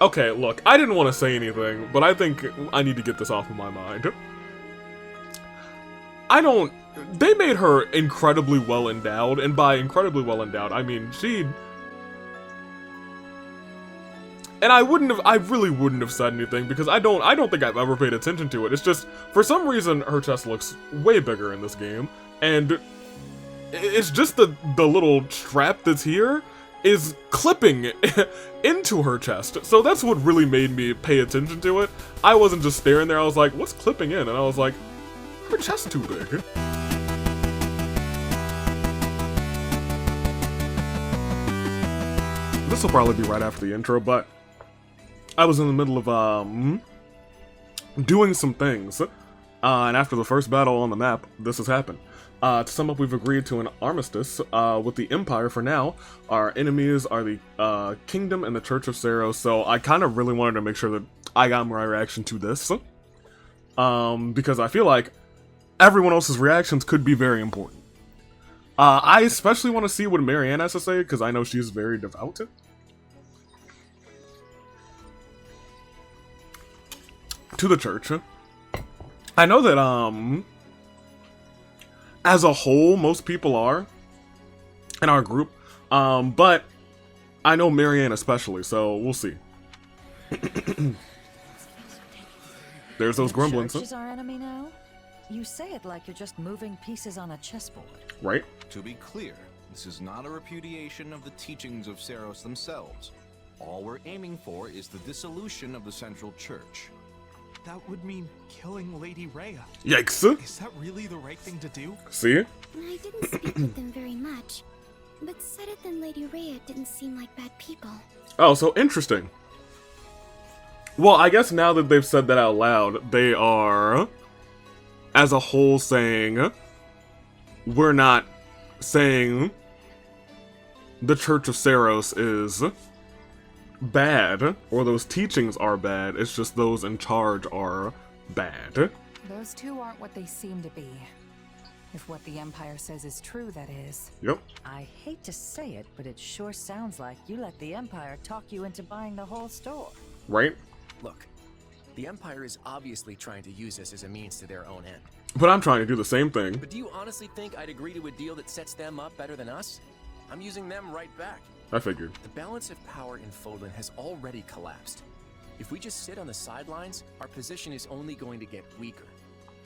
Okay, look, I didn't want to say anything, but I think I need to get this off of my mind. I don't... They made her incredibly well endowed, and by incredibly well endowed, I mean she... And I really wouldn't have said anything, because I don't think I've ever paid attention to it. It's just, for some reason, her chest looks way bigger in this game, and it's just the little strap that's here is clipping into her chest. So that's what really made me pay attention to it. I wasn't just staring there, I was like, what's clipping in? And I was like, her chest's too big. This will probably be right after the intro, but I was in the middle of doing some things, and after the first battle on the map, this has happened. To sum up, we've agreed to an armistice with the Empire for now. Our enemies are the Kingdom and the Church of Saros, so I kind of really wanted to make sure that I got my reaction to this, because I feel like everyone else's reactions could be very important. I especially want to see what Marianne has to say, because I know she's very devout. To the church. I know that, as a whole, most people are in our group, but I know Marianne especially, so we'll see. There's those gremlins. Church is our enemy now? You say it like you're just moving pieces on a chessboard. Right? To be clear, this is not a repudiation of the teachings of Saros themselves. All we're aiming for is the dissolution of the Central Church. That would mean killing Lady Rhea. Yikes. Is that really the right thing to do? See? I didn't speak with them very much, but Sedith and Lady Rhea didn't seem like bad people. Oh, so interesting. Well, I guess now that they've said that out loud, they are, as a whole, saying, we're not saying the Church of Saros is bad, or those teachings are bad, it's just those in charge are bad. Those two aren't what they seem to be. If what the Empire says is true, that is. Yep. I hate to say it, but it sure sounds like you let the Empire talk you into buying the whole store. Right? Look, the Empire is obviously trying to use us as a means to their own end. But I'm trying to do the same thing. But do you honestly think I'd agree to a deal that sets them up better than us? I'm using them right back. I figured. The balance of power in Fodlan has already collapsed. If we just sit on the sidelines, our position is only going to get weaker.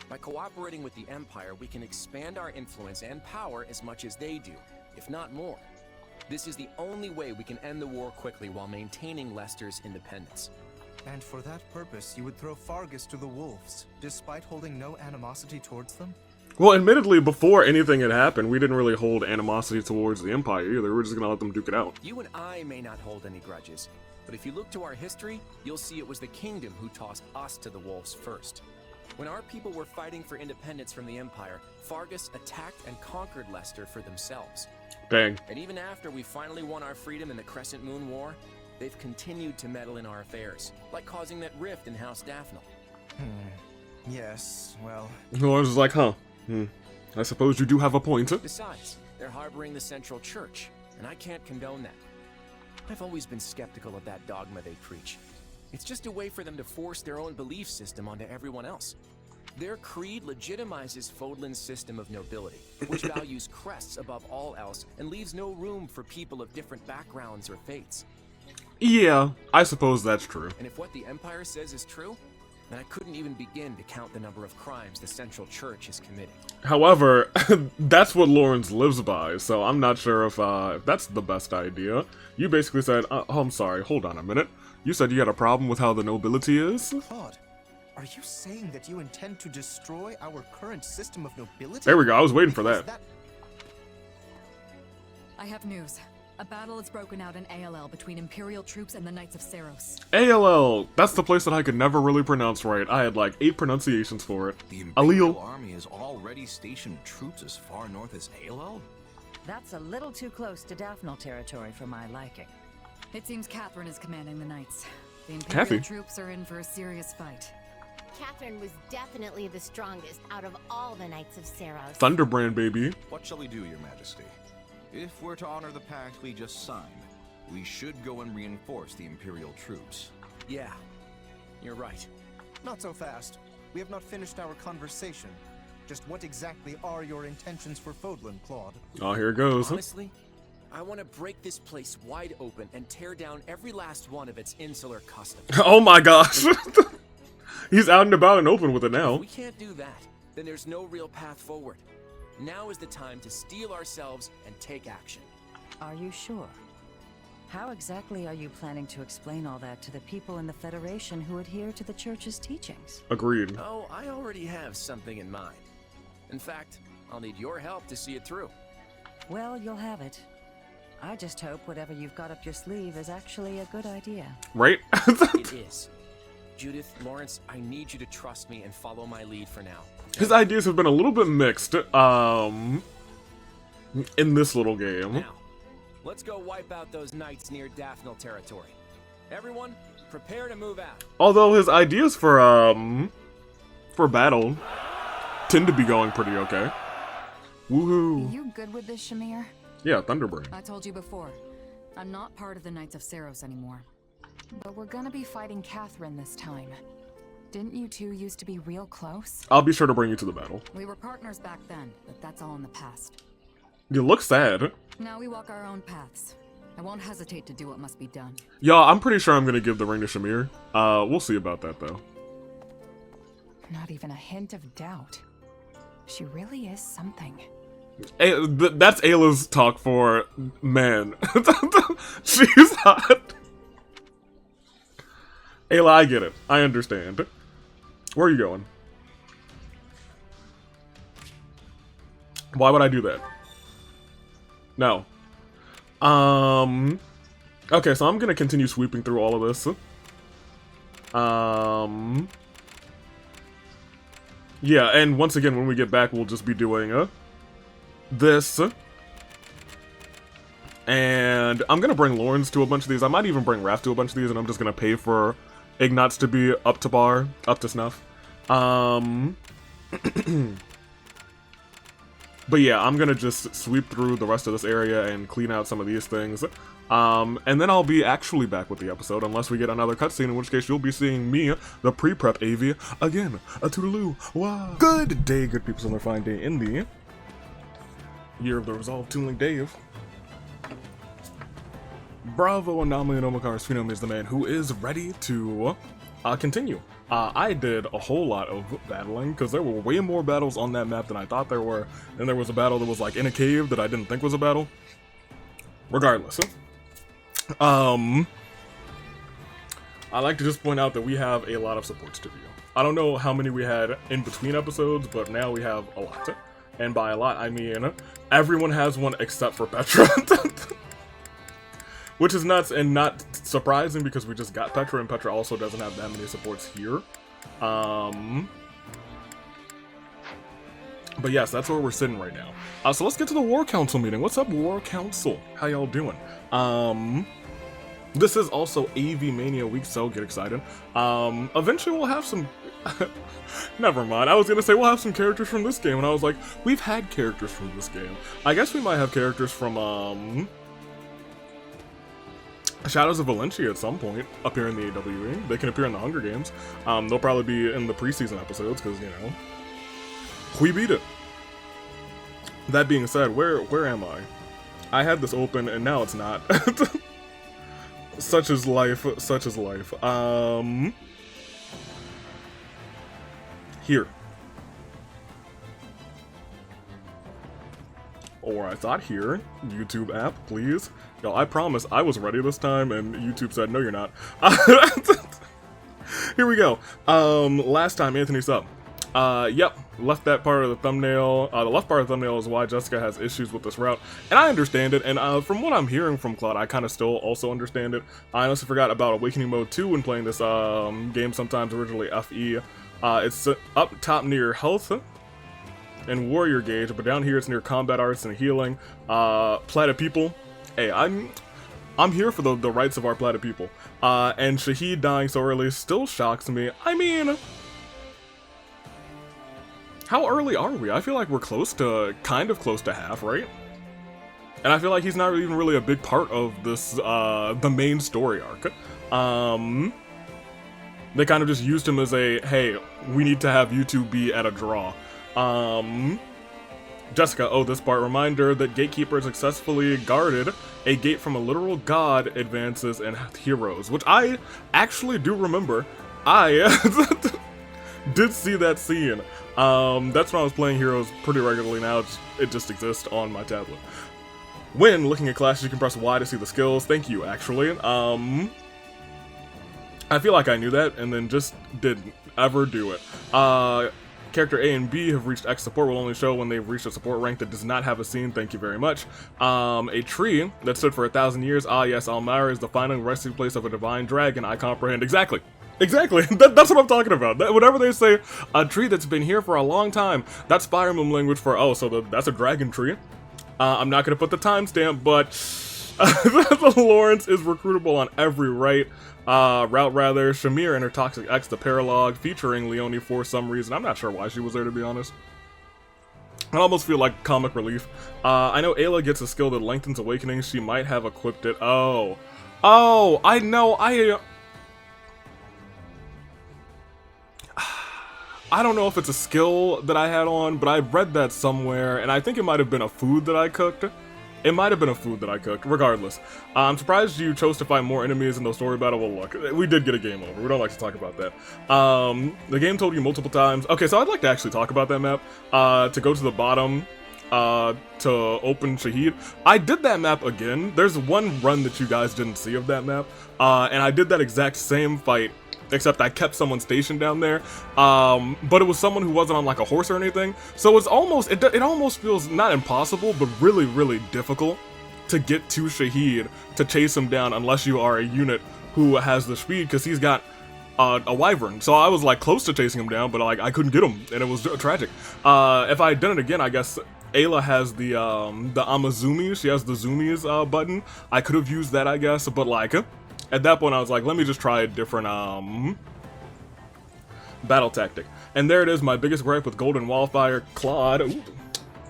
By cooperating with the Empire, we can expand our influence and power as much as they do, if not more. This is the only way we can end the war quickly while maintaining Leicester's independence. And for that purpose, you would throw Fargus to the wolves, despite holding no animosity towards them? Well, admittedly, before anything had happened, we didn't really hold animosity towards the Empire either. We were just gonna let them duke it out. You and I may not hold any grudges, but if you look to our history, you'll see it was the Kingdom who tossed us to the wolves first. When our people were fighting for independence from the Empire, Fargus attacked and conquered Leicester for themselves. Dang. And even after we finally won our freedom in the Crescent Moon War, they've continued to meddle in our affairs, like causing that rift in House Daphne. Yes, well... Well, I was just like, huh. I suppose you do have a point. Besides, they're harboring the Central Church, and I can't condone that. I've always been skeptical of that dogma they preach. It's just a way for them to force their own belief system onto everyone else. Their creed legitimizes Fodlan's system of nobility, which values crests above all else and leaves no room for people of different backgrounds or faiths. Yeah, I suppose that's true. And if what the Empire says is true, then I couldn't even begin to count the number of crimes the Central Church has committed. However, that's what Lawrence lives by, so I'm not sure if that's the best idea. You basically said, oh, I'm sorry, hold on a minute. You said you had a problem with how the nobility is? Claude, are you saying that you intend to destroy our current system of nobility? There we go, I was waiting for that. I have news. A battle has broken out in ALL between Imperial troops and the Knights of Saros. ALL! That's the place that I could never really pronounce right. I had like 8 pronunciations for it. The Imperial Allele. Army has already stationed troops as far north as ALL? That's a little too close to Daphne territory for my liking. It seems Catherine is commanding the Knights. The Kathy? Imperial troops are in for a serious fight. Catherine was definitely the strongest out of all the Knights of Saros. Thunderbrand, baby. What shall we do, Your Majesty? If we're to honor the pact we just signed, we should go and reinforce the Imperial troops. Yeah, you're right. Not so fast. We have not finished our conversation. Just what exactly are your intentions for Fodlan, Claude? Oh, here it goes. Honestly, I want to break this place wide open and tear down every last one of its insular customs. Oh my gosh. He's out and about and open with it If now. we can't do that, then there's no real path forward. Now is the time to steel ourselves and take action. Are you sure? How exactly are you planning to explain all that to the people in the Federation who adhere to the Church's teachings? Agreed. Oh, I already have something in mind. In fact, I'll need your help to see it through. Well, you'll have it. I just hope whatever you've got up your sleeve is actually a good idea. Right? It is. Judith, Lawrence, I need you to trust me and follow my lead for now. His ideas have been a little bit mixed, in this little game. Now, let's go wipe out those knights near Daphnel territory. Everyone, prepare to move out. Although his ideas for battle tend to be going pretty okay. Are Woohoo. you good with this, Shamir? Yeah, Thunderbrain. I told you before, I'm not part of the Knights of Saros anymore. But we're gonna be fighting Catherine this time. Didn't you two used to be real close? I'll be sure to bring you to the battle. We were partners back then, but that's all in the past. You look sad. Now we walk our own paths. I won't hesitate to do what must be done. Y'all, I'm pretty sure I'm gonna give the ring to Shamir. We'll see about that though. Not even a hint of doubt. She really is something. That's Ayla's talk for man. She's hot. Ayla, I get it. I understand. Where are you going? Why would I do that? No. Okay, so I'm gonna continue sweeping through all of this. Yeah, and once again, when we get back, we'll just be doing this. And I'm gonna bring Lawrence to a bunch of these. I might even bring Raph to a bunch of these, and I'm just gonna pay for Ignatz to be up to bar, up to snuff. But yeah, I'm gonna just sweep through the rest of this area and clean out some of these things. And then I'll be actually back with the episode, unless we get another cutscene, in which case you'll be seeing me, the pre-prep AV, again. A toodaloo. Wow. Good day, good people, on their fine day in the year of the Resolve Toon Dave. Bravo, Anomaly, and Omakar's Phenom is the man who is ready to continue. I did a whole lot of battling, because there were way more battles on that map than I thought there were. And there was a battle that was like in a cave that I didn't think was a battle. Regardless. I like to just point out that we have a lot of supports to view. I don't know how many we had in between episodes, but now we have a lot. And by a lot, I mean everyone has one except for Petra. Which is nuts and not surprising because we just got Petra, and Petra also doesn't have that many supports here. But yes, that's where we're sitting right now. So let's get to the War Council meeting. What's up, War Council? How y'all doing? This is also AV Mania week, so get excited. Eventually we'll have some... Never mind. I was gonna say we'll have some characters from this game, and I was like, we've had characters from this game. I guess we might have characters from, Shadows of Valencia at some point, appear in the AWE. They can appear in the Hunger Games. They'll probably be in the preseason episodes, because, you know, we beat it. That being said, where am I? I had this open, and now it's not. Such is life, such is life. Here. Or I thought here. YouTube app, please. Yo, I promise I was ready this time, and YouTube said, no, you're not. Here we go. Last time, Anthony sub. Yep, left that part of the thumbnail. The left part of the thumbnail is why Jessica has issues with this route, and I understand it, and from what I'm hearing from Claude, I kind of still also understand it. I honestly forgot about Awakening Mode 2 when playing this game sometimes, originally FE. It's up top near Health and Warrior Gauge, but down here it's near Combat Arts and Healing. Platted People. Hey, I'm here for the rights of our platted people. And Shahid dying so early still shocks me. I mean... How early are we? I feel like we're kind of close to half, right? And I feel like he's not even really a big part of this, the main story arc. They kind of just used him as a, hey, we need to have you two be at a draw. Jessica, oh, this part, reminder that Gatekeeper successfully guarded a gate from a literal god advances and heroes, which I actually do remember. I did see that scene. That's when I was playing Heroes pretty regularly. Now it just exists on my tablet. When looking at classes, you can press Y to see the skills. Thank you, actually. I feel like I knew that and then just didn't ever do it. Character A and B have reached X support will only show when they've reached a support rank that does not have a scene. Thank you very much. A tree that stood for 1,000 years. Ah, yes, Almira is the final resting place of a divine dragon. I comprehend. Exactly. Exactly. That's what I'm talking about. Whenever they say a tree that's been here for a long time, that's Fire Emblem language for, oh, so that's a dragon tree. I'm not going to put the timestamp, but Lawrence is recruitable on every route. Shamir and her Toxic X, the Paralog, featuring Leonie for some reason. I'm not sure why she was there, to be honest. I almost feel like comic relief. I know Ayla gets a skill that lengthens awakening. She might have equipped it. Oh, I know. I don't know if it's a skill that I had on, but I read that somewhere, and I think it might have been a food that I cooked. It might have been a food that I cooked, regardless. I'm surprised you chose to fight more enemies in the story battle. Well, look, we did get a game over. We don't like to talk about that. The game told you multiple times. Okay, so I'd like to actually talk about that map. To go to the bottom, to open Shahid. I did that map again. There's one run that you guys didn't see of that map. And I did that exact same fight, except I kept someone stationed down there, but it was someone who wasn't on like a horse or anything, so it's almost, it almost feels not impossible, but really, really difficult to get to Shahid, to chase him down, unless you are a unit who has the speed, because he's got a wyvern, so I was like close to chasing him down, but like I couldn't get him, and it was tragic. If I had done it again, I guess Ayla has the Amazumi, she has the Zoomies button. I could have used that, I guess, but like, at that point, I was like, let me just try a different, battle tactic. And there it is, my biggest gripe with Golden Wildfire, Claude. Ooh,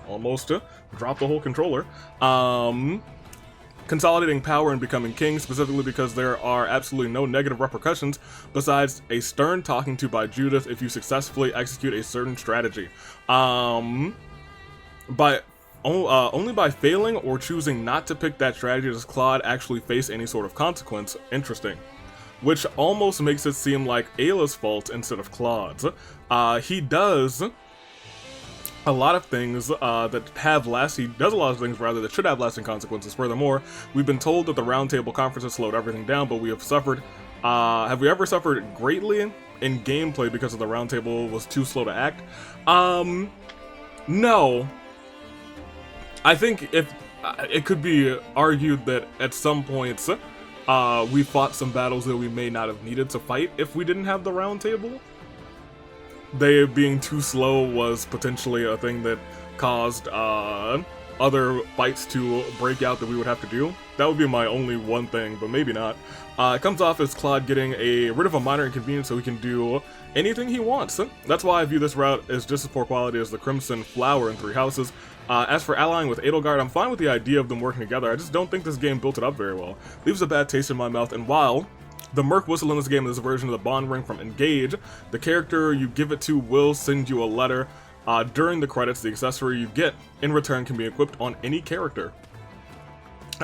almost dropped the whole controller. Consolidating power and becoming king, specifically because there are absolutely no negative repercussions besides a stern talking to by Judith if you successfully execute a certain strategy. Only by failing or choosing not to pick that strategy does Claude actually face any sort of consequence. Interesting. Which almost makes it seem like Ayla's fault instead of Claude's. He does a lot of things that have he does a lot of things rather that should have lasting consequences. Furthermore, we've been told that the Roundtable Conference has slowed everything down, but we have suffered, have we ever suffered greatly in gameplay because of the Roundtable was too slow to act? No. I think if it could be argued that at some points we fought some battles that we may not have needed to fight if we didn't have the round table. They being too slow was potentially a thing that caused other fights to break out that we would have to do. That would be my only one thing, but maybe not. It comes off as Claude getting rid of a minor inconvenience so he can do anything he wants. That's why I view this route as just as poor quality as the Crimson Flower in Three Houses. As for allying with Edelgard, I'm fine with the idea of them working together. I just don't think this game built it up very well. Leaves a bad taste in my mouth, and while the Merc whistle in this game is a version of the Bond Ring from Engage, the character you give it to will send you a letter during the credits. The accessory you get in return can be equipped on any character.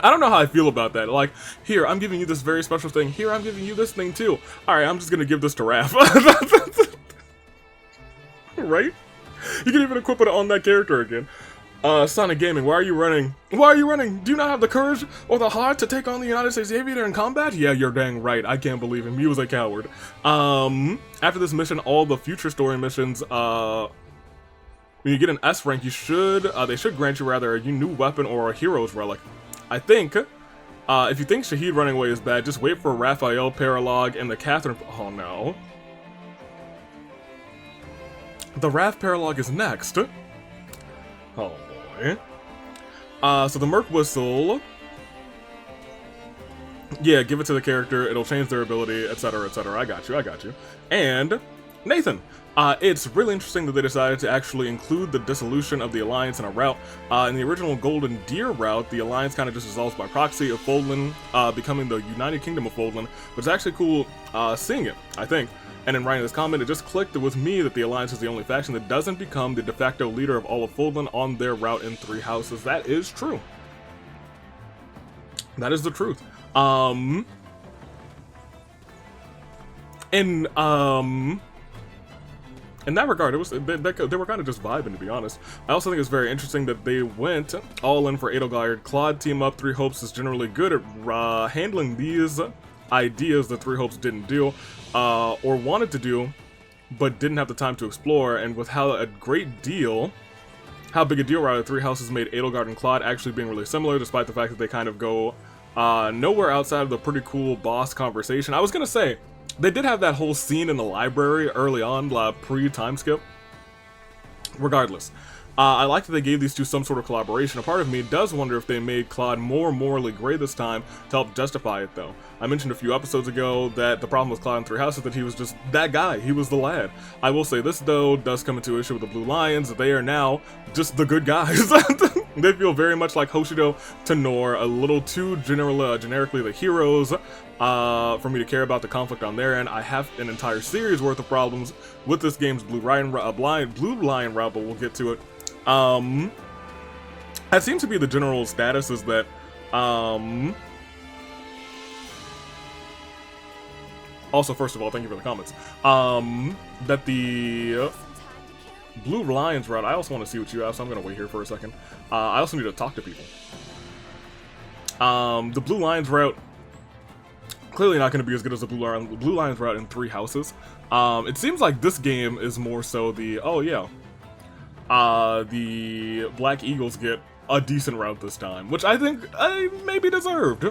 I don't know how I feel about that. Like, here, I'm giving you this very special thing. Here, I'm giving you this thing too. Alright, I'm just gonna give this to Raph. Right? You can even equip it on that character again. Sonic Gaming, why are you running? Why are you running? Do you not have the courage or the heart to take on the United States Aviator in combat? Yeah, you're dang right. I can't believe him. He was a coward. After this mission, all the future story missions, when you get an S rank, you should, they should grant you rather a new weapon or a hero's relic. I think, if you think Shahid running away is bad, just wait for Raphael, Paralog, and the Catherine. Oh no. The Raph Paralog is next. Oh boy. So the Merc Whistle. Yeah, give it to the character, it'll change their ability, etc, etc. I got you. And Nathan. It's really interesting that they decided to actually include the dissolution of the Alliance in a route. In the original Golden Deer route, the Alliance kind of just dissolves by proxy of Foldland becoming the United Kingdom of Foldland, but it's actually cool seeing it, I think. And in writing this comment, it just clicked with me that the Alliance is the only faction that doesn't become the de facto leader of all of Foldland on their route in 3 houses. That is true. That is the truth. In that regard, it was they were kind of just vibing, to be honest. I also think it's very interesting that they went all in for Edelgard. Claude team up. 3 Hopes is generally good at handling these ideas that 3 Hopes didn't do, or wanted to do, but didn't have the time to explore. And with how big a deal rather 3 Houses made Edelgard and Claude actually being really similar, despite the fact that they kind of go nowhere outside of the pretty cool boss conversation. I was gonna say, they did have that whole scene in the library early on, pre-time skip. Regardless, I like that they gave these two some sort of collaboration. A part of me does wonder if they made Claude more morally gray this time to help justify it, though. I mentioned a few episodes ago that the problem with Claude in 3 Houses is that he was just that guy. He was the lad. I will say this, though, does come into issue with the Blue Lions. They are now just the good guys. They feel very much like Hoshido to Nor, a little too generically the heroes for me to care about the conflict on their end. I have an entire series worth of problems with this game's Blue Lion route, but we'll get to it. That seems to be the general status, is that also, first of all, thank you for the comments. That the Blue Lions route, I also want to see what you have, so I'm going to wait here for a second. I also need to talk to people. The Blue Lions route, clearly not going to be as good as the Blue Lions route in 3 Houses. It seems like this game is more so the, the Black Eagles get a decent route this time, which I think maybe deserved.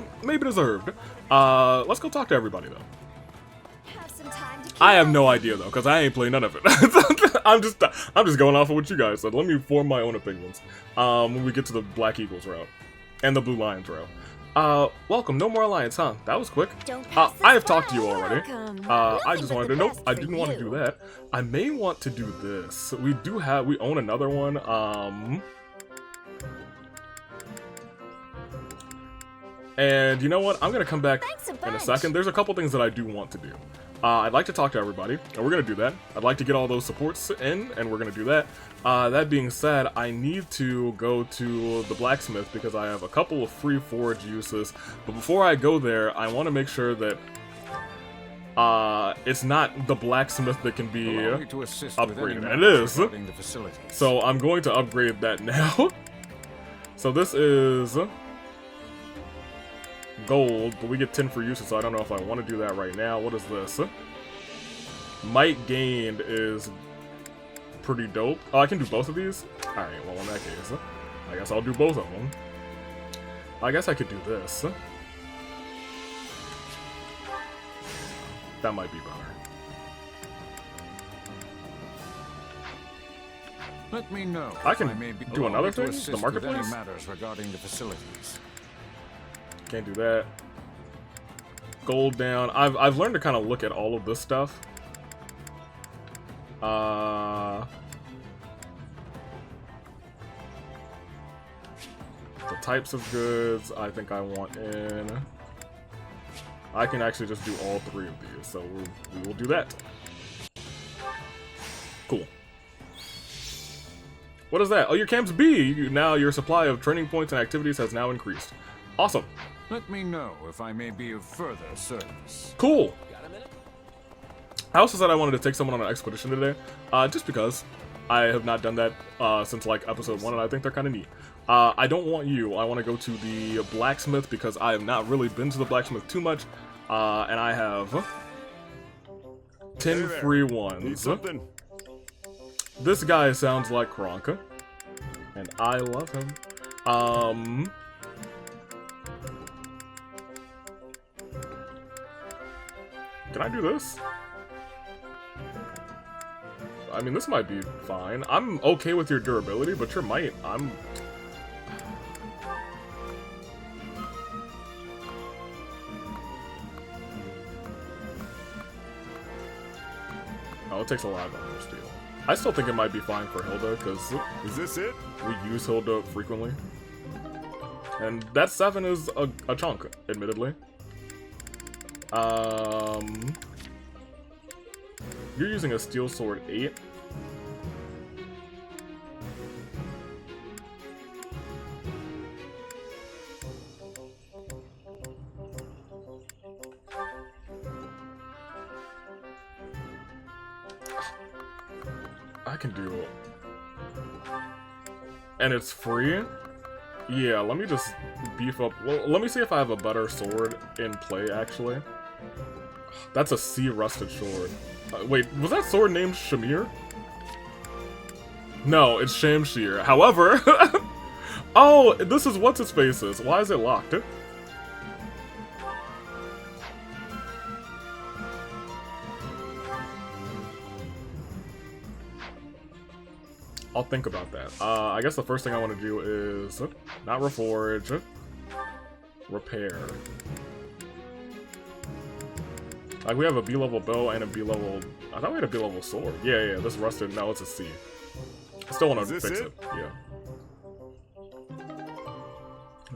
Let's go talk to everybody, though. I have no idea, though, because I ain't playing none of it. I'm just going off of what you guys said. Let me form my own opinions when we get to the Black Eagles route and the Blue Lions route. Welcome. No more alliance, huh? That was quick. I have talked to you already. I just wanted to, nope, I didn't want to do that. I may want to do this. We own another one. And you know what? I'm gonna come back in a second. There's a couple things that I do want to do. I'd like to talk to everybody, and we're gonna do that. I'd like to get all those supports in, and we're gonna do that. That being said, I need to go to the blacksmith because I have a couple of free forge uses. But before I go there, I want to make sure that it's not the blacksmith that can be upgraded. And it is. So I'm going to upgrade that now. So this is gold, but we get 10 for uses, so I don't know if I want to do that right now. What is this? Might gained is pretty dope. Oh, I can do both of these? Alright, well, in that case, I guess I'll do both of them. I guess I could do this. That might be better. Let me know. I can do another thing? The marketplace? Matters regarding the facilities. Can't do that. Gold down. I've learned to kind of look at all of this stuff. The types of goods I think I want in. I can actually just do all 3 of these, so we will do that. Cool. What is that? Oh, your camp's B! Now your supply of training points and activities has now increased. Awesome. Let me know if I may be of further service. Cool. I also said I wanted to take someone on an expedition today, just because I have not done that since like episode 1, and I think they're kind of neat. I don't want you. I want to go to the blacksmith because I have not really been to the blacksmith too much, and I have 10 free ones. This guy sounds like Kronka, and I love him. Can I do this? I mean, this might be fine. I'm okay with your durability, but your might, Oh, it takes a lot of armor steel. I still think it might be fine for Hilda, because Is this it? we use Hilda frequently. And that 7 is a chunk, admittedly. You're using a steel sword 8. I can do it. And it's free? Yeah, let me just beef up. Well, let me see if I have a better sword in play, actually. That's a C rusted sword. Wait, was that sword named Shamir? No, it's Shamshir. However, oh, this is what's its faces. Why is it locked? I'll think about that. I guess the first thing I want to do is not reforge, repair. Like, we have a B-level bow and a B-level... I thought we had a B-level sword. Yeah, this rusted. No, it's a C. I still want to fix it. Yeah.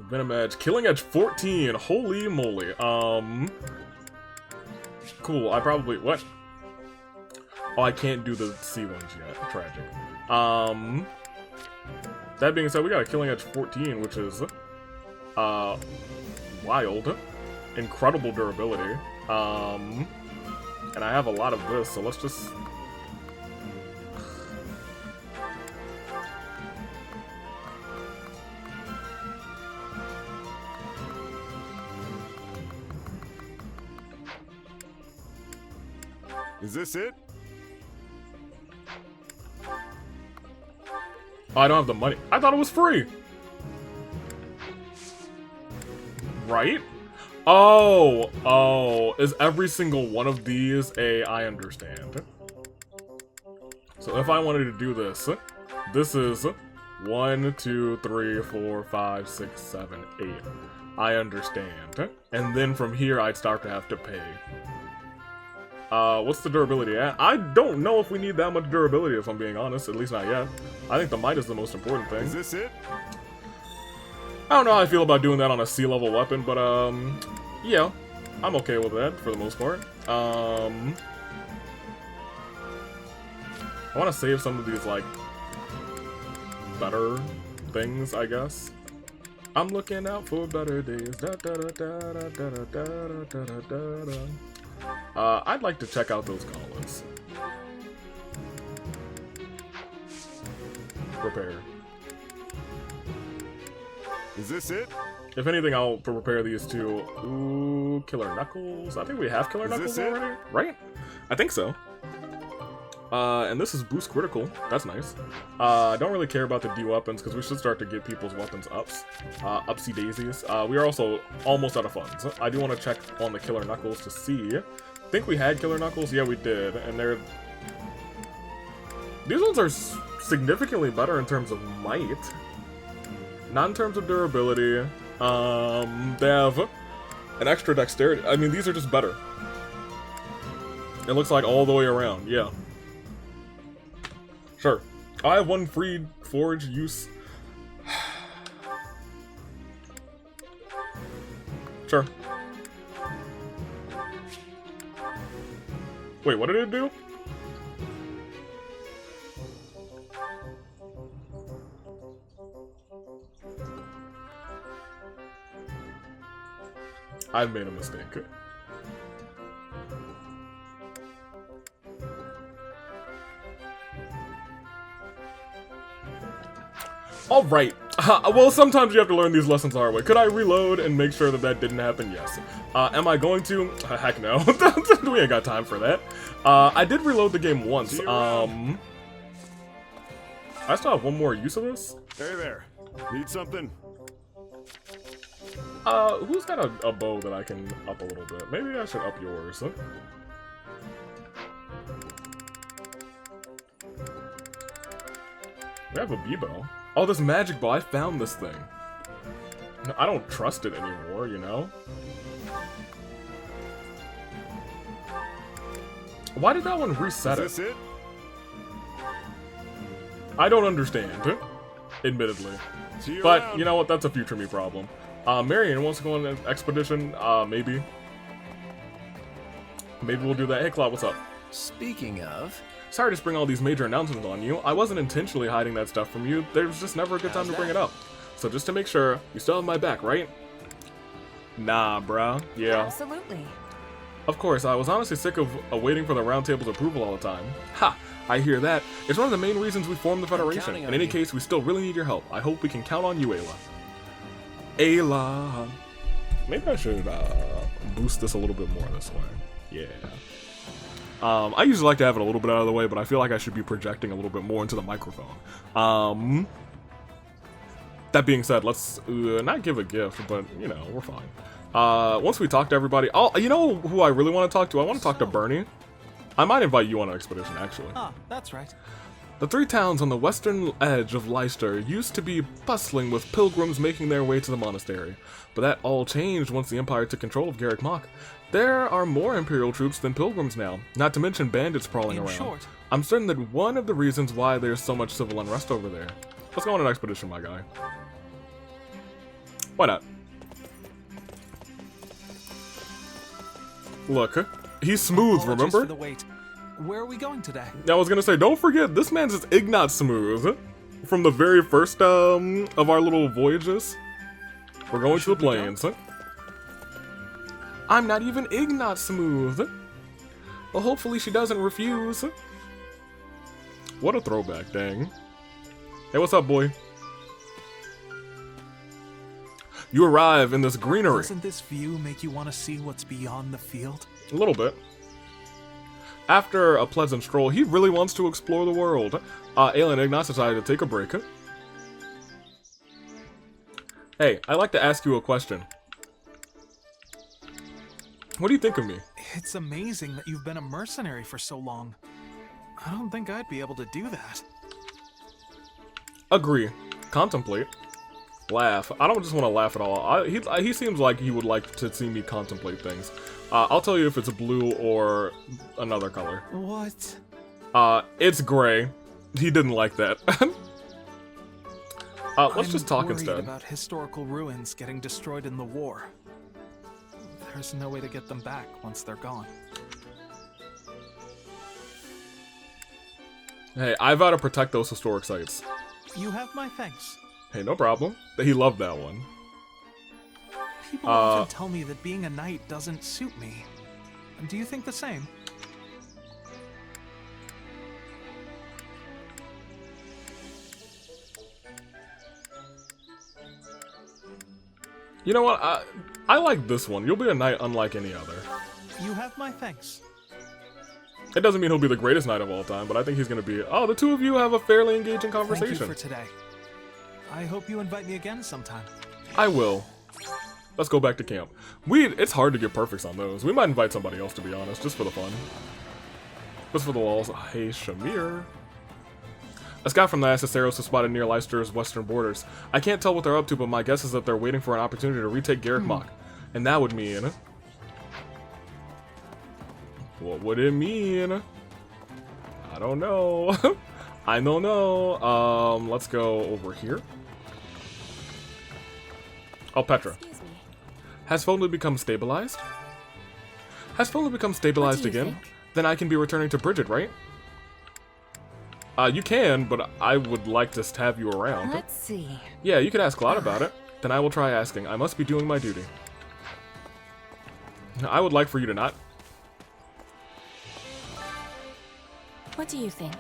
Venom Edge. Killing Edge 14. Holy moly. Cool. I probably... What? Oh, I can't do the C ones yet. Tragic. That being said, we got a Killing Edge 14, which is... wild. Incredible durability. And I have a lot of this, so let's just... Is this it? Oh, I don't have the money. I thought it was free! Right? Oh, is every single one of these a I understand? So if I wanted to do this, this is 1, 2, 3, 4, 5, 6, 7, 8. I understand. And then from here, I'd start to have to pay. What's the durability at? I don't know if we need that much durability, if I'm being honest. At least not yet. I think the might is the most important thing. Is this it? I don't know how I feel about doing that on a C-level weapon, but, yeah, I'm okay with that, for the most part. I want to save some of these, like, better things, I guess. I'm looking out for better days. I'd like to check out those gauntlets. Repair. Is this it? If anything, I'll prepare these two. Ooh, Killer Knuckles. I think we have Killer Knuckles already, right? I think so. And this is boost critical. That's nice. I don't really care about the D weapons because we should start to get people's weapons ups. Upsy daisies. We are also almost out of funds. I do want to check on the Killer Knuckles to see. I think we had Killer Knuckles. Yeah, we did. And they're... These ones are significantly better in terms of might. Not in terms of durability. They have an extra dexterity. I mean, these are just better. It looks like all the way around, yeah. Sure. I have one free forge use. Sure. Wait, what did it do? I've made a mistake. Alright. Well, sometimes you have to learn these lessons the hard way. Could I reload and make sure that that didn't happen? Yes. Am I going to? Heck no. We ain't got time for that. I did reload the game once. I still have one more use of this. Hey there. Need something? Who's got a bow that I can up a little bit? Maybe I should up yours. Huh? We have a B-bow. Oh, this magic bow. I found this thing. I don't trust it anymore, you know? Why did that one reset Is this it? I don't understand, admittedly. See you But, around. you know what? That's a future me problem. Marion wants to go on an expedition. Maybe. Maybe we'll do that. Hey, Cloud, what's up? Speaking of, Sorry to spring all these major announcements on you. I wasn't intentionally hiding that stuff from you. There's just never a good time to bring it up. So just to make sure, you still have my back, right? Nah, bruh. Yeah. Absolutely. Of course, I was honestly sick of waiting for the Round Table's approval all the time. Ha! I hear that. It's one of the main reasons we formed the Federation. counting In on any you. case, we still really need your help. I hope we can count on you, Ayla. Ayla. Maybe I should boost this a little bit more this way. Yeah. I usually like to have it a little bit out of the way, but I feel like I should be projecting a little bit more into the microphone. That being said, let's not give a gift, but, you know, we're fine. Once we talk to everybody, you know who I really want to talk to? I want to talk to Bernie. I might invite you on an expedition, actually. Ah, that's right. The 3 towns on the western edge of Leicester used to be bustling with pilgrims making their way to the monastery, but that all changed once the Empire took control of Garrick Mach. There are more Imperial troops than pilgrims now, not to mention bandits prowling In around. short. I'm certain that one of the reasons why there's so much civil unrest over there. Let's go on an expedition, my guy. Why not? Look, he's smooth, Apologies remember? for the wait. Where are we going today? I was gonna say, don't forget, this man's is Ignat Smooth. From the very first of our little voyages. We're going to the plains. I'm not even Ignat Smooth. Well, hopefully she doesn't refuse. What a throwback, dang. Hey, what's up, boy? You arrive in this greenery. Doesn't this view make you want to see what's beyond the field? A little bit. After a pleasant stroll, he really wants to explore the world. Ayla and Ignat decided to take a break. Hey, I'd like to ask you a question. What do you think of me? It's amazing that you've been a mercenary for so long. I don't think I'd be able to do that. Agree. Contemplate. Laugh. I don't just want to laugh at all. He seems like he would like to see me contemplate things. I'll tell you if it's blue or another color. What? It's gray. He didn't like that. Let's just talk I'm instead. worried about historical ruins getting destroyed in the war. There's no way to get them back once they're gone. Hey, I vow to protect those historic sites. You have my thanks. Hey, no problem. He loved that one. People often tell me that being a knight doesn't suit me. Do you think the same? You know what? I like this one. You'll be a knight unlike any other. You have my thanks. It doesn't mean he'll be the greatest knight of all time, but I think he's going to be... Oh, the two of you have a fairly engaging conversation. Thank you for today. I hope you invite me again sometime. I will. Let's go back to camp. It's hard to get perfects on those. We might invite somebody else, to be honest, just for the fun. Just for the walls. Hey, Shamir. A scout from the Saros is spotted near Leicester's western borders. I can't tell what they're up to, but my guess is that they're waiting for an opportunity to retake Garrick Mach. And that would mean... What would it mean? I don't know. I don't know. Let's go over here. Oh, Petra. Excuse me. Has Foley become stabilized? Has Foley become stabilized What do you again? think? Then I can be returning to Bridget, right? You can, but I would like to have you around. Let's see. Yeah, you could ask Claude about it. Then I will try asking. I must be doing my duty. I would like for you to not. What do you think?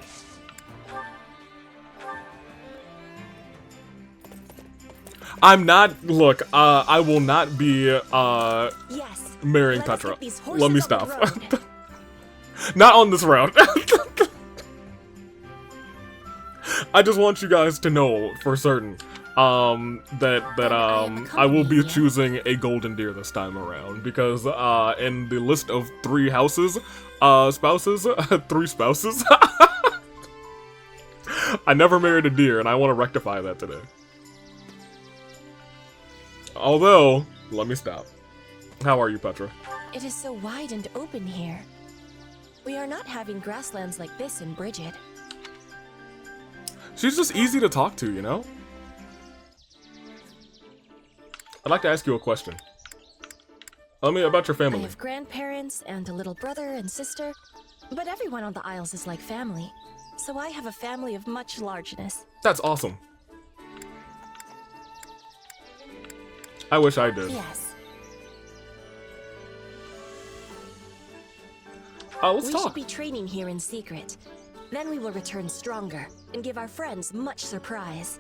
I'm not. Look, I will not be Yes. marrying Let us Petra. get these horses Let me on the stop. road. Not on this round. I just want you guys to know for certain that I will be choosing a golden deer this time around, because in the list of 3 houses, spouses, 3 spouses, I never married a deer, and I want to rectify that today. Although, let me stop. How are you, Petra? It is so wide and open here. We are not having grasslands like this in Bridget. She's just easy to talk to, you know? I'd like to ask you a question. Tell me about your I family. have grandparents and a little brother and sister. But everyone on the Isles is like family, so I have a family of much largeness. That's awesome. I wish I did. Yes. Let's We talk. should be training here in secret. Then we will return stronger and give our friends much surprise.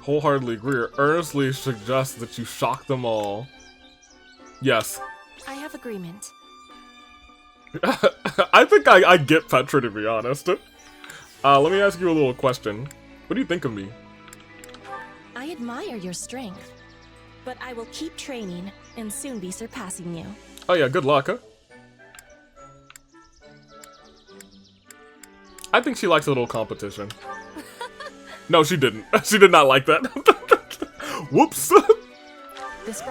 Wholeheartedly agree or earnestly suggest that you shock them all. Yes. I have agreement. I think I get Petra, to be honest. Let me ask you a little question. What do you think of me? I admire your strength, but I will keep training and soon be surpassing you. Oh yeah, good luck, huh? I think she likes a little competition. No, she didn't. She did not like that. Whoops.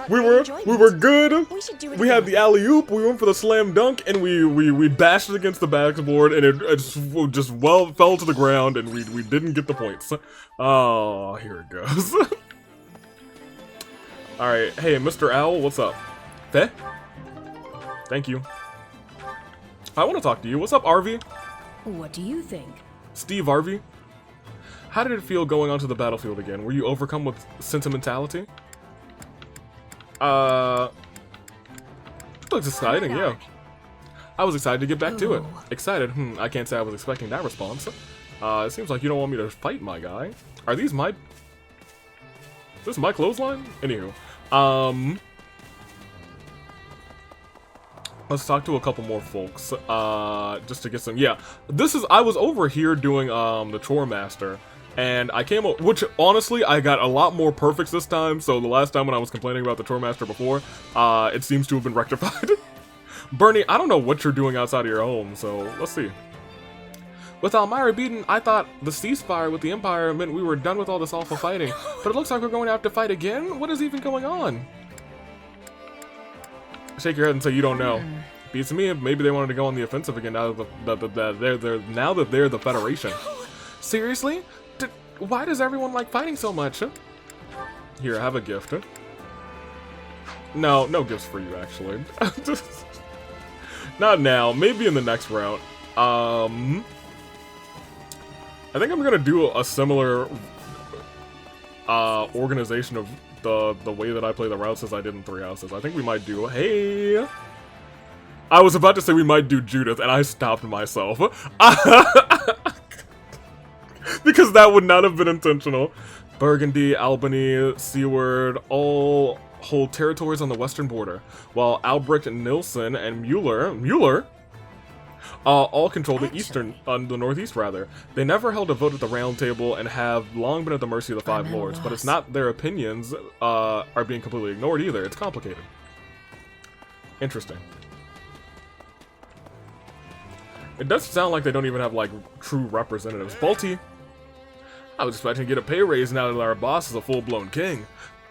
We were good. We had the alley-oop. We went for the slam dunk, and we bashed it against the backboard, and it just fell to the ground, and we didn't get the points. Oh, here it goes. All right, hey, Mr. Owl, what's up? Feh? Thank you. I want to talk to you. What's up, RV? What do you think? Steve RV? How did it feel going onto the battlefield again? Were you overcome with sentimentality? Looks exciting, yeah. I was excited to get back to it. Excited? I can't say I was expecting that response. It seems like you don't want me to fight, my guy. Are these my... Is this my clothesline? Anywho. Let's talk to a couple more folks. Just to get some... Yeah, I was over here doing, the Chore Master. And I came up, which honestly, I got a lot more perfects this time, so the last time when I was complaining about the Chore Master before, it seems to have been rectified. Bernie, I don't know what you're doing outside of your home, so let's see. With Almyra beaten, I thought the ceasefire with the Empire meant we were done with all this awful fighting, but it looks like we're going to have to fight again? What is even going on? Shake your head and say you don't know. Beats me, maybe they wanted to go on the offensive again now that they're the Federation. Seriously? Why does everyone like fighting so much? Here, have a gift. No gifts for you, actually. Not now. Maybe in the next round. I think I'm gonna do a similar organization of the way that I play the routes as I did in 3 Houses. I think we might do... Hey! I was about to say we might do Judith, and I stopped myself. Because that would not have been intentional. Burgundy, Albany, Seward, all hold territories on the western border, while Albrecht, Nilsen, and Mueller all control the eastern, the northeast rather. They never held a vote at the round table and have long been at the mercy of the Five Lords, but it's not their opinions are being completely ignored either. It's complicated. Interesting. It does sound like they don't even have, like, true representatives. Balti! I was expecting to get a pay raise now that our boss is a full-blown king.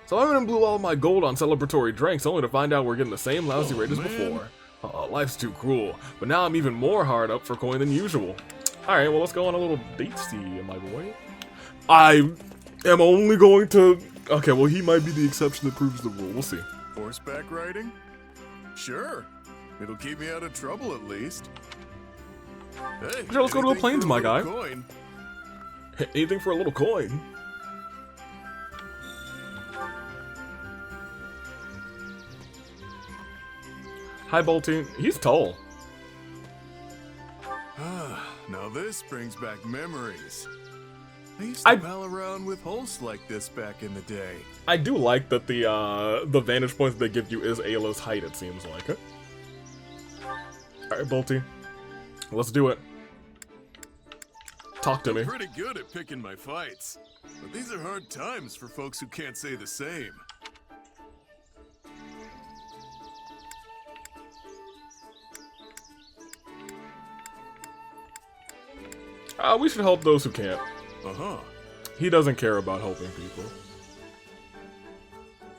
So I went and blew all my gold on celebratory drinks, only to find out we're getting the same lousy rate as before. Oh, life's too cruel. But now I'm even more hard up for coin than usual. Alright, well, let's go on a little date-see, my boy. I am only going to... Okay, well, he might be the exception that proves the rule. We'll see. Horseback riding? Sure. It'll keep me out of trouble, at least. Hey, sure, let's go to the plains, my guy. Coin. Anything for a little coin. Hi, Bolty. He's tall. Now this brings back memories. I used to pal around with hosts like this back in the day. I do like that the vantage point that they give you is Ayla's height, it seems like. Alright, Bolty. Let's do it. Talk to me. I'm pretty good at picking my fights, but these are hard times for folks who can't say the same. We should help those who can't. Uh-huh. He doesn't care about helping people.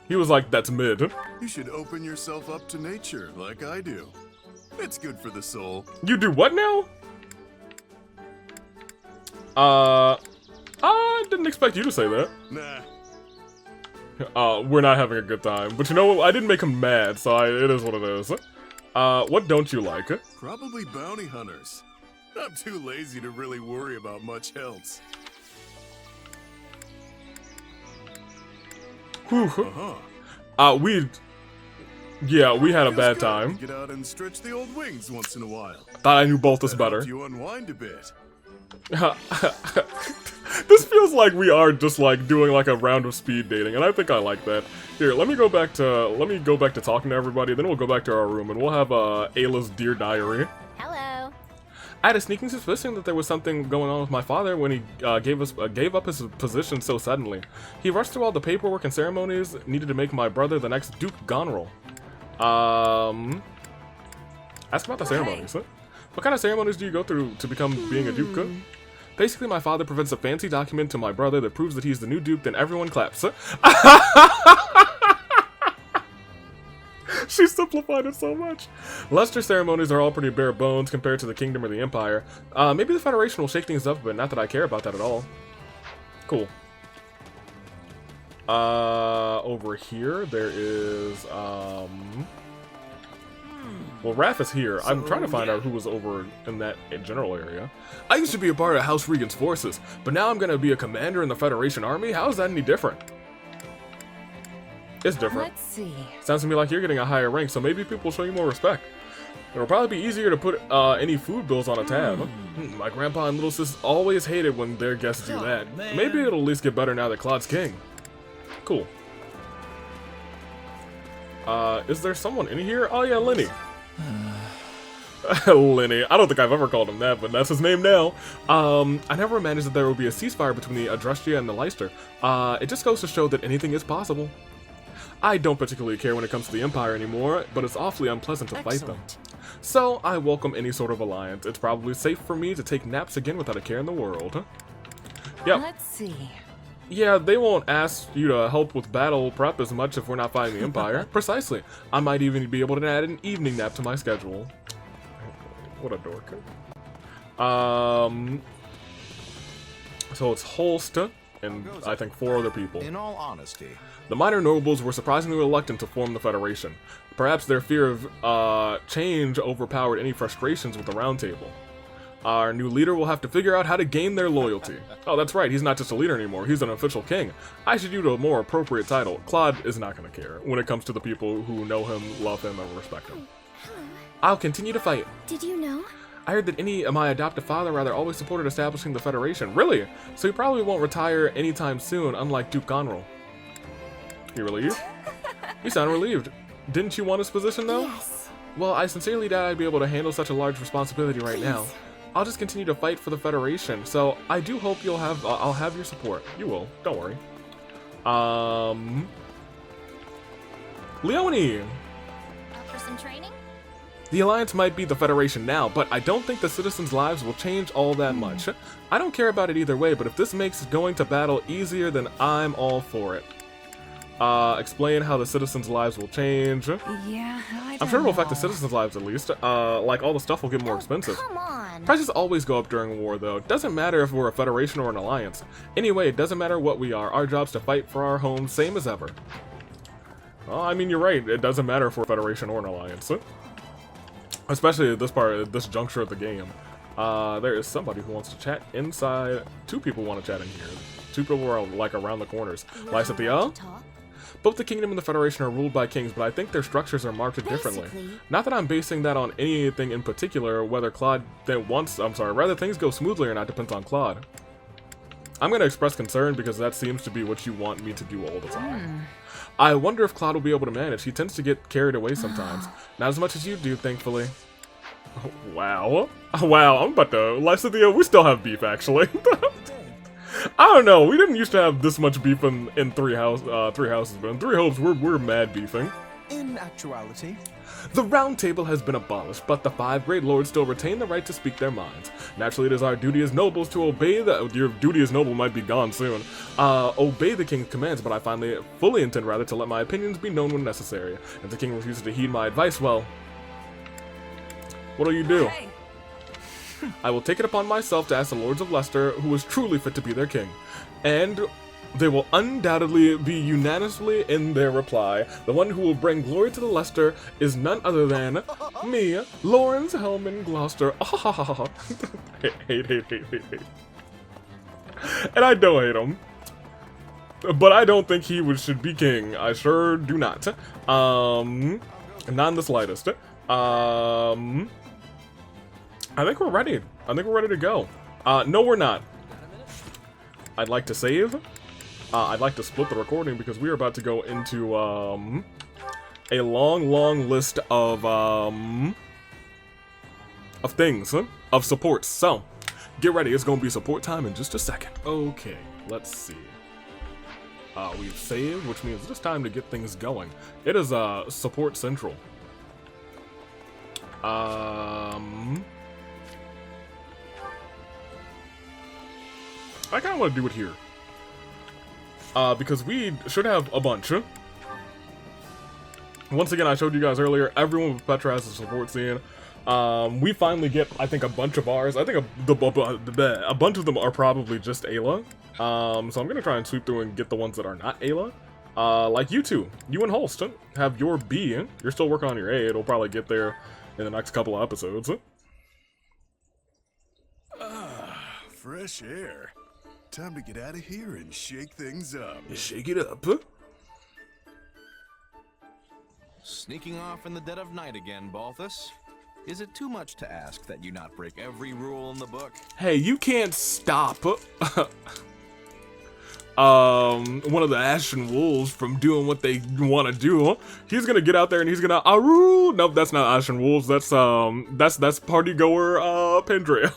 He was like, that's mid. You should open yourself up to nature, like I do. It's good for the soul. You do what now? I didn't expect you to say that. Nah. We're not having a good time. But you know what? I didn't make him mad, so it is what it is. What don't you like? Probably bounty hunters. I'm too lazy to really worry about much else. Whew. We had a bad time. Get out and stretch the old wings once in a while. Thought I knew Boltus better. You unwind a bit. This feels like we are just like doing like a round of speed dating, and I think I like that. Here, let me go back to talking to everybody, then we'll go back to our room and we'll have Ayla's Dear Diary. Hello. I had a sneaking suspicion that there was something going on with my father when he gave up his position so suddenly. He rushed through all the paperwork and ceremonies needed to make my brother the next Duke Goneril. Ask about the ceremonies. Huh? What kind of ceremonies do you go through to become being a Duke? Basically, my father presents a fancy document to my brother that proves that he's the new Duke, then everyone claps. She simplified it so much. Leicester ceremonies are all pretty bare bones compared to the Kingdom or the Empire. Maybe the Federation will shake things up, but not that I care about that at all. Cool. Over here, there is, well, Raph is here. I'm trying to find out who was over in that general area. I used to be a part of House Regan's forces, but now I'm gonna be a commander in the Federation Army? How is that any different? It's different. Let's see. Sounds to me like you're getting a higher rank, so maybe people will show you more respect. It'll probably be easier to put any food bills on a tab. My grandpa and little sis always hated when their guests do that. Maybe it'll at least get better now that Claude's king. Cool. Is there someone in here? Oh yeah, Lenny. Lenny. I don't think I've ever called him that, but that's his name now. I never imagined that there would be a ceasefire between the Adrustia and the Leicester. It just goes to show that anything is possible. I don't particularly care when it comes to the Empire anymore, but it's awfully unpleasant to fight them. So, I welcome any sort of alliance. It's probably safe for me to take naps again without a care in the world. Yep. Let's see. Yeah, they won't ask you to help with battle prep as much if we're not fighting the Empire. Precisely. I might even be able to add an evening nap to my schedule. What a dork. So it's Holst and I think 4 other people. In all honesty, the minor nobles were surprisingly reluctant to form the Federation. Perhaps their fear of change overpowered any frustrations with the Round Table. Our new leader will have to figure out how to gain their loyalty. Oh, that's right, he's not just a leader anymore, he's an official king. I should use a more appropriate title. Claude is not going to care when it comes to the people who know him, love him, and respect him. I'll continue to fight. Did you know? I heard that my adoptive father always supported establishing the Federation. Really? So he probably won't retire anytime soon, unlike Duke Goneril. You relieved? You sound relieved. Didn't you want his position, though? Yes. Well, I sincerely doubt I'd be able to handle such a large responsibility right now. I'll just continue to fight for the Federation, so I do hope I'll have your support. You will, don't worry. Leonie! Up for some training? The Alliance might be the Federation now, but I don't think the citizens' lives will change all that much. I don't care about it either way, but if this makes going to battle easier, then I'm all for it. Explain how the citizens' lives will change. Yeah, I'm sure it'll affect the citizens' lives at least. Like all the stuff will get more expensive. Come on. Prices always go up during war, though. Doesn't matter if we're a Federation or an Alliance. Anyway, it doesn't matter what we are. Our job's to fight for our home, same as ever. Well, I mean, you're right. It doesn't matter if we're a Federation or an Alliance. Especially at this juncture of the game. There is somebody who wants to chat inside. 2 people want to chat in here. 2 people are like around the corners. Lysithea? Both the Kingdom and the Federation are ruled by kings, but I think their structures are marked differently. Not that I'm basing that on anything in particular, whether rather things go smoothly or not depends on Claude. I'm gonna express concern because that seems to be what you want me to do all the time. I wonder if Claude will be able to manage. He tends to get carried away sometimes. Not as much as you do, thankfully. Oh, wow. Wow, I'm about to... Lysithea, we still have beef, actually. I don't know, we didn't used to have this much beef in Three Houses, but in Three Hopes, we're mad beefing. In actuality, the Round Table has been abolished, but the 5 great lords still retain the right to speak their minds. Naturally, it is our duty as nobles to obey your duty as noble might be gone soon. Obey the king's commands, but I fully intend rather to let my opinions be known when necessary. If the king refuses to heed my advice, well, what'll you do? Hey. I will take it upon myself to ask the lords of Leicester who is truly fit to be their king. And They will undoubtedly be unanimously in their reply. The one who will bring glory to the Leicester is none other than me, Lawrence Hellman Gloucester. Hate. And I don't hate him. But I don't think he should be king. I sure do not. Not in the slightest. I think we're ready. I think we're ready to go. No, we're not. I'd like to save. I'd like to split the recording because we are about to go into a long list of things, of supports. So, get ready. It's gonna be support time in just a second. Okay, let's see. We've saved, which means it's time to get things going. It is support central. I kind of want to do it here. Because we should have a bunch. Once again, I showed you guys earlier, everyone with Petra has a support scene. We finally get, I think, a bunch of ours. I think a bunch of them are probably just Ayla. So I'm going to try and sweep through and get the ones that are not Ayla. Like you two. You and Holst have your B. You're still working on your A. It'll probably get there in the next couple of episodes. Fresh air. Time to get out of here and shake things up. Shake it up. Sneaking off in the dead of night again, Balthus. Is it too much to ask that you not break every rule in the book? Hey, you can't stop one of the Ashen Wolves from doing what they want to do. He's gonna get out there and he's gonna Aru. Nope, that's not Ashen Wolves. That's party goer Pendray.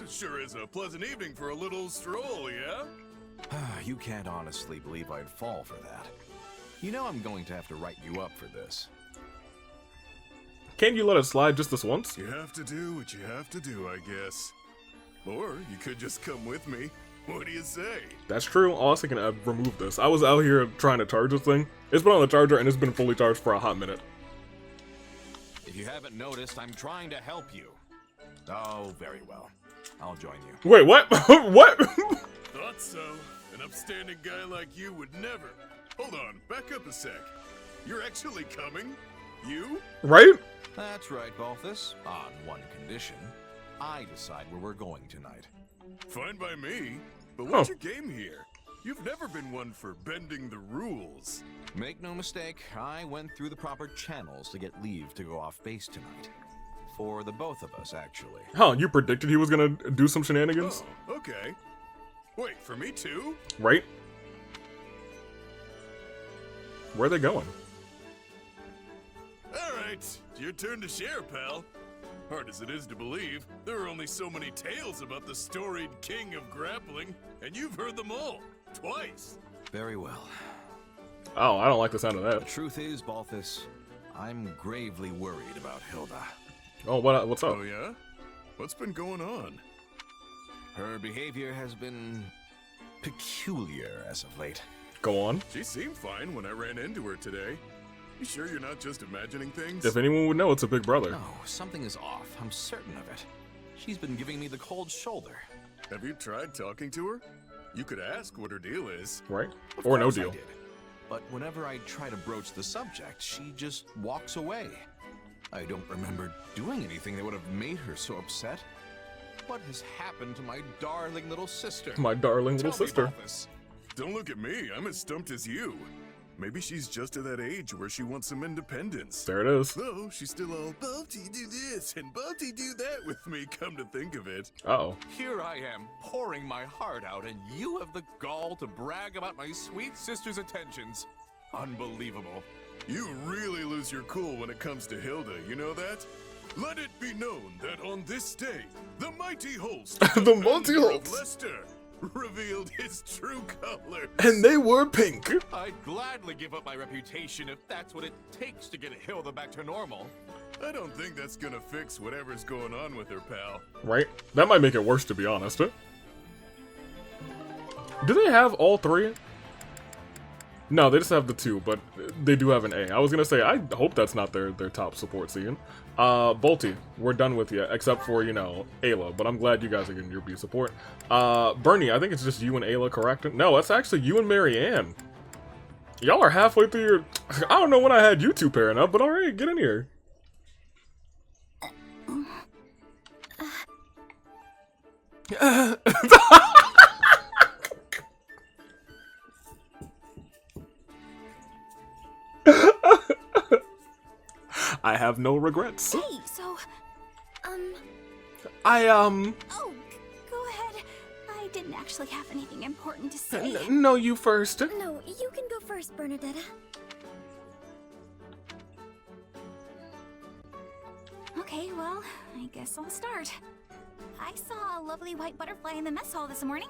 Sure is a pleasant evening for a little stroll, yeah? You can't honestly believe I'd fall for that. You know I'm going to have to write you up for this. Can't you let it slide just this once? You have to do what you have to do, I guess. Or you could just come with me. What do you say? That's true. Also, I can remove this. I was out here trying to charge this thing. It's been on the charger and it's been fully charged for a hot minute. If you haven't noticed, I'm trying to help you. Oh, very well. I'll join you. Wait, what? What? Thought so. An upstanding guy like you would never. Hold on, back up a sec. You're actually coming? You? Right? That's right, Balthus. On one condition. I decide where we're going tonight. Fine by me. But what's your game here? You've never been one for bending the rules. Make no mistake, I went through the proper channels to get leave to go off base tonight. For the both of us, actually. Huh, you predicted he was gonna do some shenanigans? Oh, okay. Wait, for me too? Right? Where are they going? Alright, your turn to share, pal. Hard as it is to believe, there are only so many tales about the storied king of grappling, and you've heard them all. Twice. Very well. Oh, I don't like the sound of that. The truth is, Balthus, I'm gravely worried about Hilda. Oh, what's up? Oh, yeah? What's been going on? Her behavior has been peculiar as of late. Go on. She seemed fine when I ran into her today. You sure you're not just imagining things? If anyone would know, it's a big brother. No, something is off. I'm certain of it. She's been giving me the cold shoulder. Have you tried talking to her? You could ask what her deal is. Right? Of Or no course I deal. did. But whenever I try to broach the subject, she just walks away. I don't remember doing anything that would have made her so upset. What has happened to my darling little sister? My darling little sister. Balthus. Don't look at me. I'm as stumped as you. Maybe she's just at that age where she wants some independence. There it is. Though she's still all, Balti do this and Balti do that with me, come to think of it. Uh-oh. Here I am, pouring my heart out, and you have the gall to brag about my sweet sister's attentions. Unbelievable. You really lose your cool when it comes to Hilda, you know that? Let it be known that on this day, the mighty Holst, the mighty Holst, Leicester, revealed his true colors. And they were pink. I'd gladly give up my reputation if that's what it takes to get Hilda back to normal. I don't think that's gonna fix whatever's going on with her, pal. Right? That might make it worse, to be honest. Do they have all three? No, they just have the 2, but they do have an A. I was gonna say, I hope that's not their top support scene. Bolty, we're done with you, except for, you know, Ayla, but I'm glad you guys are getting your B support. Bernie, I think it's just you and Ayla, correct? No, it's actually you and Marianne. Y'all are halfway through your... I don't know when I had you two pairing up, but alright, get in here. I have no regrets. Hey, so, Oh, go ahead. I didn't actually have anything important to say. No, you first. No, you can go first, Bernadetta. Okay, well, I guess I'll start. I saw a lovely white butterfly in the mess hall this morning.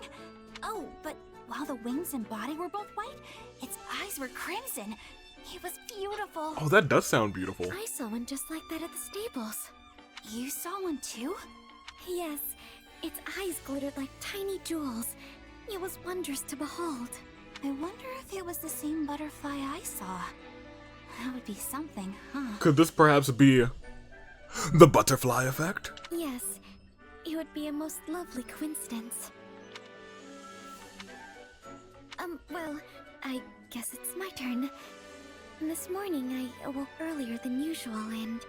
Oh, but while the wings and body were both white, its eyes were crimson. It was beautiful. Oh, that does sound beautiful. I saw one just like that at the stables. You saw one too? Yes, its eyes glittered like tiny jewels. It was wondrous to behold. I wonder if it was the same butterfly I saw. That would be something, huh? Could this perhaps be the butterfly effect? Yes, it would be a most lovely coincidence. Well, I guess it's my turn. This morning, I awoke earlier than usual and...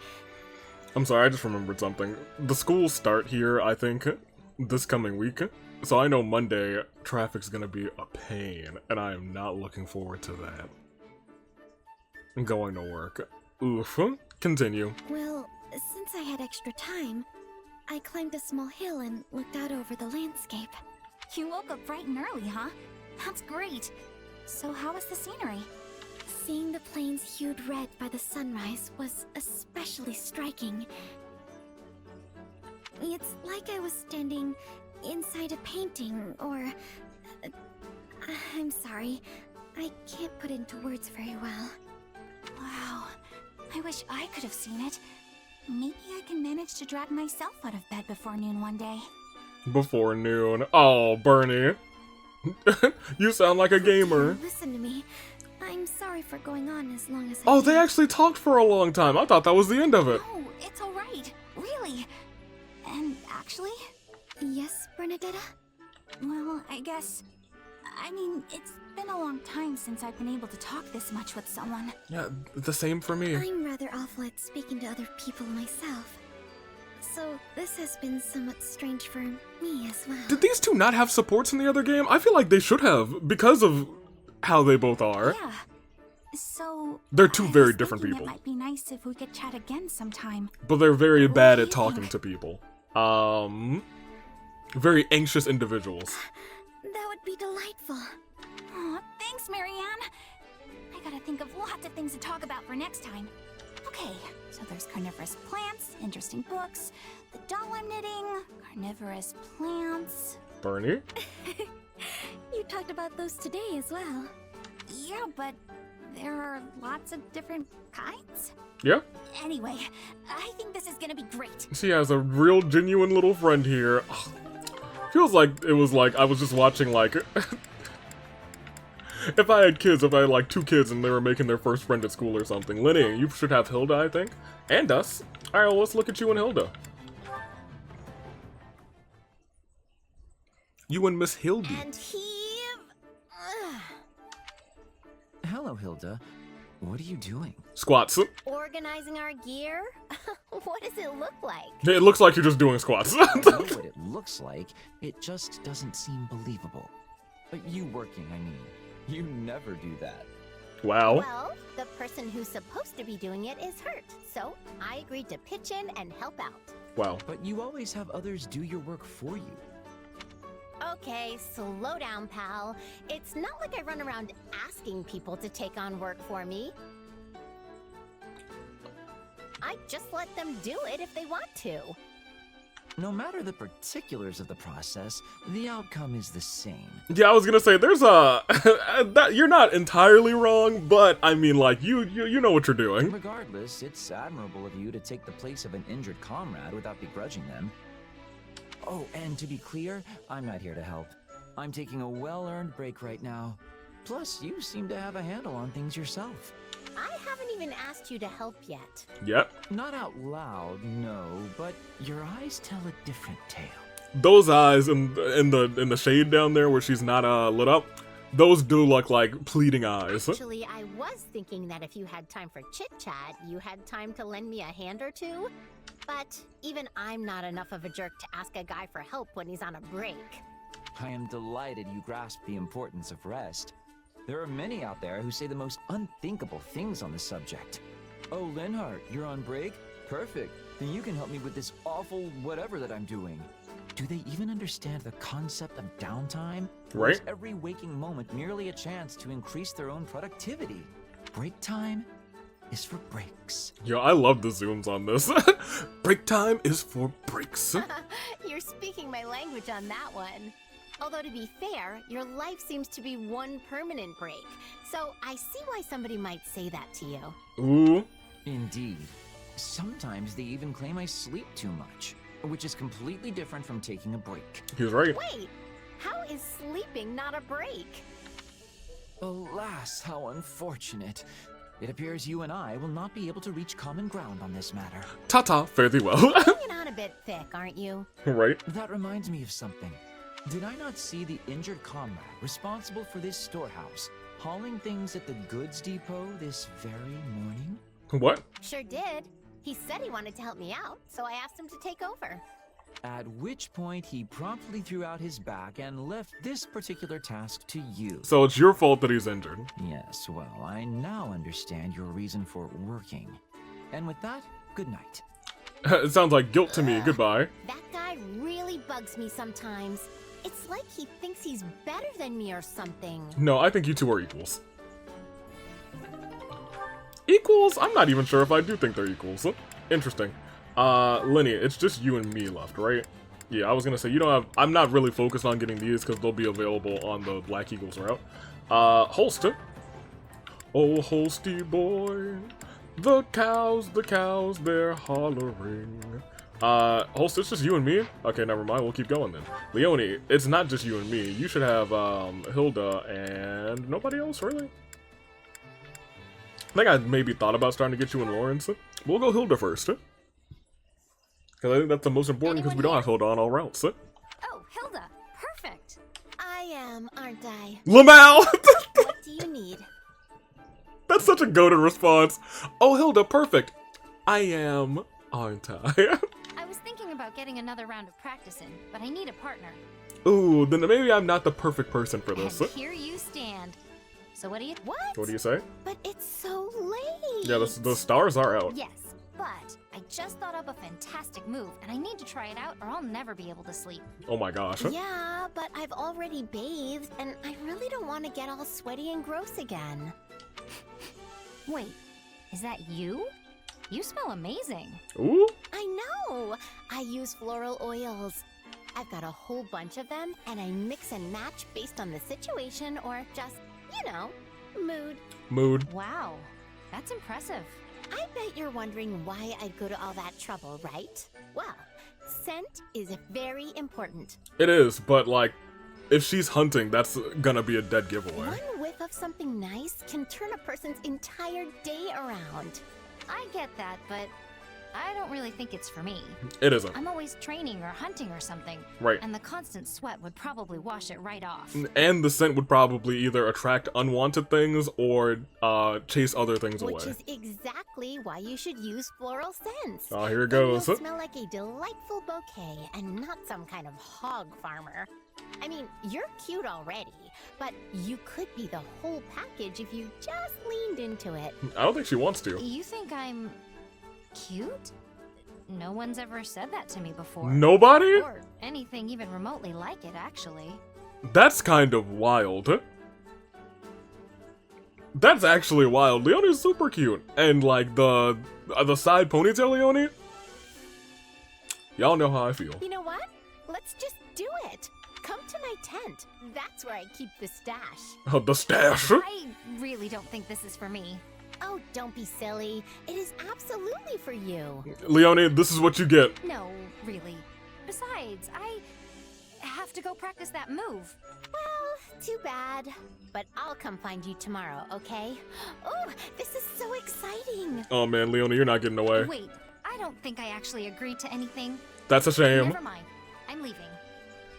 I'm sorry, I just remembered something. The schools start here, I think, this coming week. So I know Monday, traffic's gonna be a pain, and I am not looking forward to that. I'm going to work. Oof. Continue. Well, since I had extra time, I climbed a small hill and looked out over the landscape. You woke up bright and early, huh? That's great. So how was the scenery? Seeing the plains hued red by the sunrise was especially striking. It's like I was standing inside a painting, or... I'm sorry, I can't put it into words very well. Wow, I wish I could have seen it. Maybe I can manage to drag myself out of bed before noon one day. Before noon. Oh, Bernie. You sound like a gamer. Listen to me. I'm sorry for going on as long as I Oh, did. they actually talked for a long time. I thought that was the end of it. No, it's alright. Really. And actually... Yes, Bernadetta? Well, I guess... I mean, it's been a long time since I've been able to talk this much with someone. Yeah, the same for me. I'm rather awful at speaking to other people myself. So this has been somewhat strange for me as well. Did these two not have supports in the other game? I feel like they should have, because of how they both are. Yeah. So... They're two I very was different thinking people. It might be nice if we could chat again sometime. But they're very What bad do at you talking think? to people. Very anxious individuals. That would be delightful. Aw, thanks, Marianne. I gotta think of lots of things to talk about for next time. Okay, so there's carnivorous plants, interesting books, the doll I'm knitting, carnivorous plants... Bernie? You talked about those today as well. Yeah, but there are lots of different kinds? Yeah? Anyway, I think this is gonna be great. She has a real genuine little friend here. Ugh. Feels like it was like I was just watching like... If I had kids, if I had like 2 kids and they were making their first friend at school or something. Linny, you should have Hilda, I think. And us. Alright, well, let's look at you and Hilda. You and Miss Hildy. And heave... Hello, Hilda. What are you doing? Squats. Organizing our gear? What does it look like? It looks like you're just doing squats. I know what it looks like. It just doesn't seem believable. But you working, I mean. You never do that. Wow. Well, the person who's supposed to be doing it is hurt, so I agreed to pitch in and help out. Wow. But you always have others do your work for you. Okay, slow down, pal. It's not like I run around asking people to take on work for me. I just let them do it if they want to. No matter the particulars of the process, the outcome is the same. Yeah, I was gonna say, there's a... you're not entirely wrong, but, I mean, like, you know what you're doing. Regardless, it's admirable of you to take the place of an injured comrade without begrudging them. Oh, and to be clear, I'm not here to help. I'm taking a well-earned break right now. Plus, you seem to have a handle on things yourself. I haven't even asked you to help yet. Yep. Not out loud, no, but your eyes tell a different tale. Those eyes in the shade down there where she's not lit up, those do look like pleading eyes. Actually, I was thinking that if you had time for chit-chat, you had time to lend me a hand or two. But even I'm not enough of a jerk to ask a guy for help when he's on a break. I am delighted you grasp the importance of rest. There are many out there who say the most unthinkable things on the subject. Oh, Linhart, you're on break? Perfect. Then you can help me with this awful whatever that I'm doing. Do they even understand the concept of downtime? Or Right. is every waking moment merely a chance to increase their own productivity? Break time is for breaks. Yo, I love the zooms on this. Break time is for breaks. You're speaking my language on that one. Although to be fair, your life seems to be one permanent break. So I see why somebody might say that to you. Ooh. Indeed. Sometimes they even claim I sleep too much, which is completely different from taking a break. He's right. Wait, how is sleeping not a break? Alas, how unfortunate. It appears you and I will not be able to reach common ground on this matter. Ta-ta, fare thee well. Hanging on a bit thick, aren't you? Right. That reminds me of something. Did I not see the injured comrade responsible for this storehouse hauling things at the goods depot this very morning? What? Sure did. He said he wanted to help me out, so I asked him to take over. At which point he promptly threw out his back and left this particular task to you. So it's your fault that he's injured. Yes, well, I now understand your reason for working. And with that, good night. It sounds like guilt to me. Goodbye. That guy really bugs me sometimes. It's like he thinks he's better than me or something. No, I think you two are equals. Equals? I'm not even sure if I do think they're equals. Interesting. Lenny, it's just you and me left, right? Yeah, I was gonna say, you don't have... I'm not really focused on getting these because they'll be available on the Black Eagles route. Holster. Oh, Holsty boy. The cows, they're hollering. Holster, it's just you and me? Okay, never mind, we'll keep going then. Leonie, it's not just you and me. You should have, Hilda and nobody else, really? I think I maybe thought about starting to get you and Lawrence. We'll go Hilda first. Because I think that's the most important because we don't have Hilda on all routes. Oh, Hilda. Perfect. I am, aren't I? Lamau! What do you need? That's such a goated response. Oh, Hilda, perfect. I am, aren't I? I was thinking about getting another round of practice in, but I need a partner. Ooh, then maybe I'm not the perfect person for this. And here you stand. So what do you... What do you say? But it's so late. Yeah, the stars are out. Yes, but I just thought up a fantastic move, and I need to try it out or I'll never be able to sleep. Oh my gosh. Yeah, but I've already bathed, and I really don't want to get all sweaty and gross again. Wait, is that you? You smell amazing. Ooh. I know! I use floral oils. I've got a whole bunch of them, and I mix and match based on the situation or just, you know, mood. Wow, that's impressive. I bet you're wondering why I'd go to all that trouble, right? Well, scent is very important. It is, but like, if she's hunting, that's gonna be a dead giveaway. One whiff of something nice can turn a person's entire day around. I get that, but I don't really think it's for me. It isn't. I'm always training or hunting or something. Right. And the constant sweat would probably wash it right off. And the scent would probably either attract unwanted things or chase other things away. Which is exactly why you should use floral scents. Oh, here it Then goes. You'll smell like a delightful bouquet and not some kind of hog farmer. I mean, you're cute already, but you could be the whole package if you just leaned into it. I don't think she wants to. You think I'm cute? No one's ever said that to me before. Nobody? Or anything even remotely like it, actually. That's kind of wild. That's actually wild. Leonie's super cute. And like the side ponytail Leonie? Y'all know how I feel. You know what? Let's just do it. Come to my tent. That's where I keep the stash. Oh, the stash? I really don't think this is for me. Oh, don't be silly. It is absolutely for you. Leonie, this is what you get. No, really. Besides, have to go practice that move. Well, too bad. But I'll come find you tomorrow, okay? Oh, this is so exciting. Oh man, Leona, you're not getting away. Wait, I don't think I actually agreed to anything. That's a shame. Never mind. I'm leaving.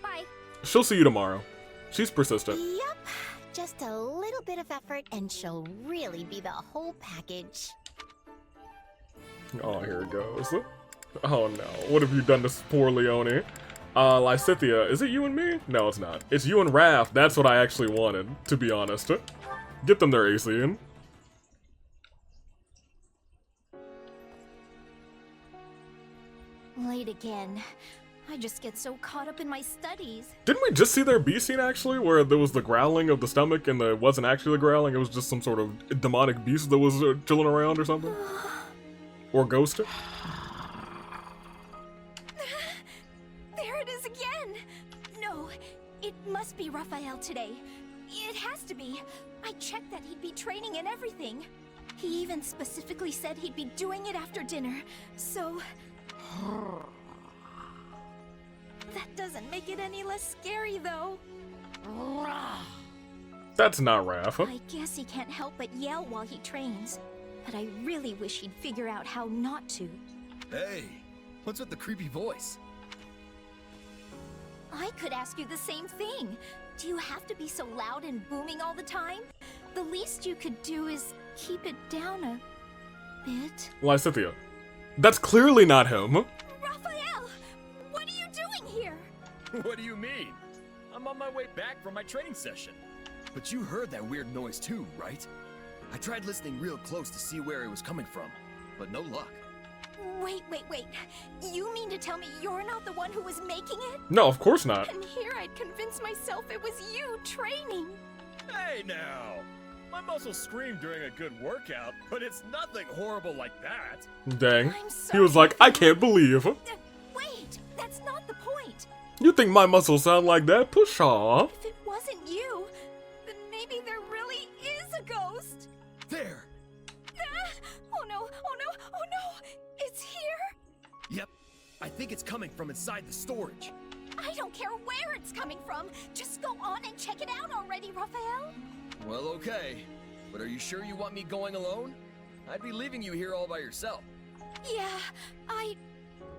Bye. She'll see you tomorrow. She's persistent. Yep. Just a little bit of effort and she'll really be the whole package. Oh, here it goes. Oh no, what have you done to poor Leone? Lysithia, is it you and me? No, it's not. It's you and Raph. That's what I actually wanted, to be honest. Get them their AC in. Late again. I just get so caught up in my studies. Didn't we just see their B scene, actually, where there was the growling of the stomach and it wasn't actually the growling, it was just some sort of demonic beast that was chilling around or something? Or ghost? There it is again! No, it must be Raphael today. It has to be. I checked that he'd be training and everything. He even specifically said he'd be doing it after dinner, so... That doesn't make it any less scary, though. That's not Raph. I guess he can't help but yell while he trains. But I really wish he'd figure out how not to. Hey, what's with the creepy voice? I could ask you the same thing. Do you have to be so loud and booming all the time? The least you could do is keep it down a bit. Lysithia. That's clearly not him. Raphael! What are you doing here? What do you mean? I'm on my way back from my training session. But you heard that weird noise too, right? I tried listening real close to see where it was coming from, but no luck. Wait. You mean to tell me you're not the one who was making it? No, of course not. And here I'd convinced myself it was you training. Hey now! My muscles scream during a good workout, but it's nothing horrible like that. Dang. He was like, I can't believe. Wait, that's not the point. You think my muscles sound like that? Push off. If it wasn't you, then maybe there really is a ghost. There! Oh no! It's here? Yep. I think it's coming from inside the storage. I don't care where it's coming from. Just go on and check it out already, Raphael. Well, okay. But are you sure you want me going alone? I'd be leaving you here all by yourself. Yeah, I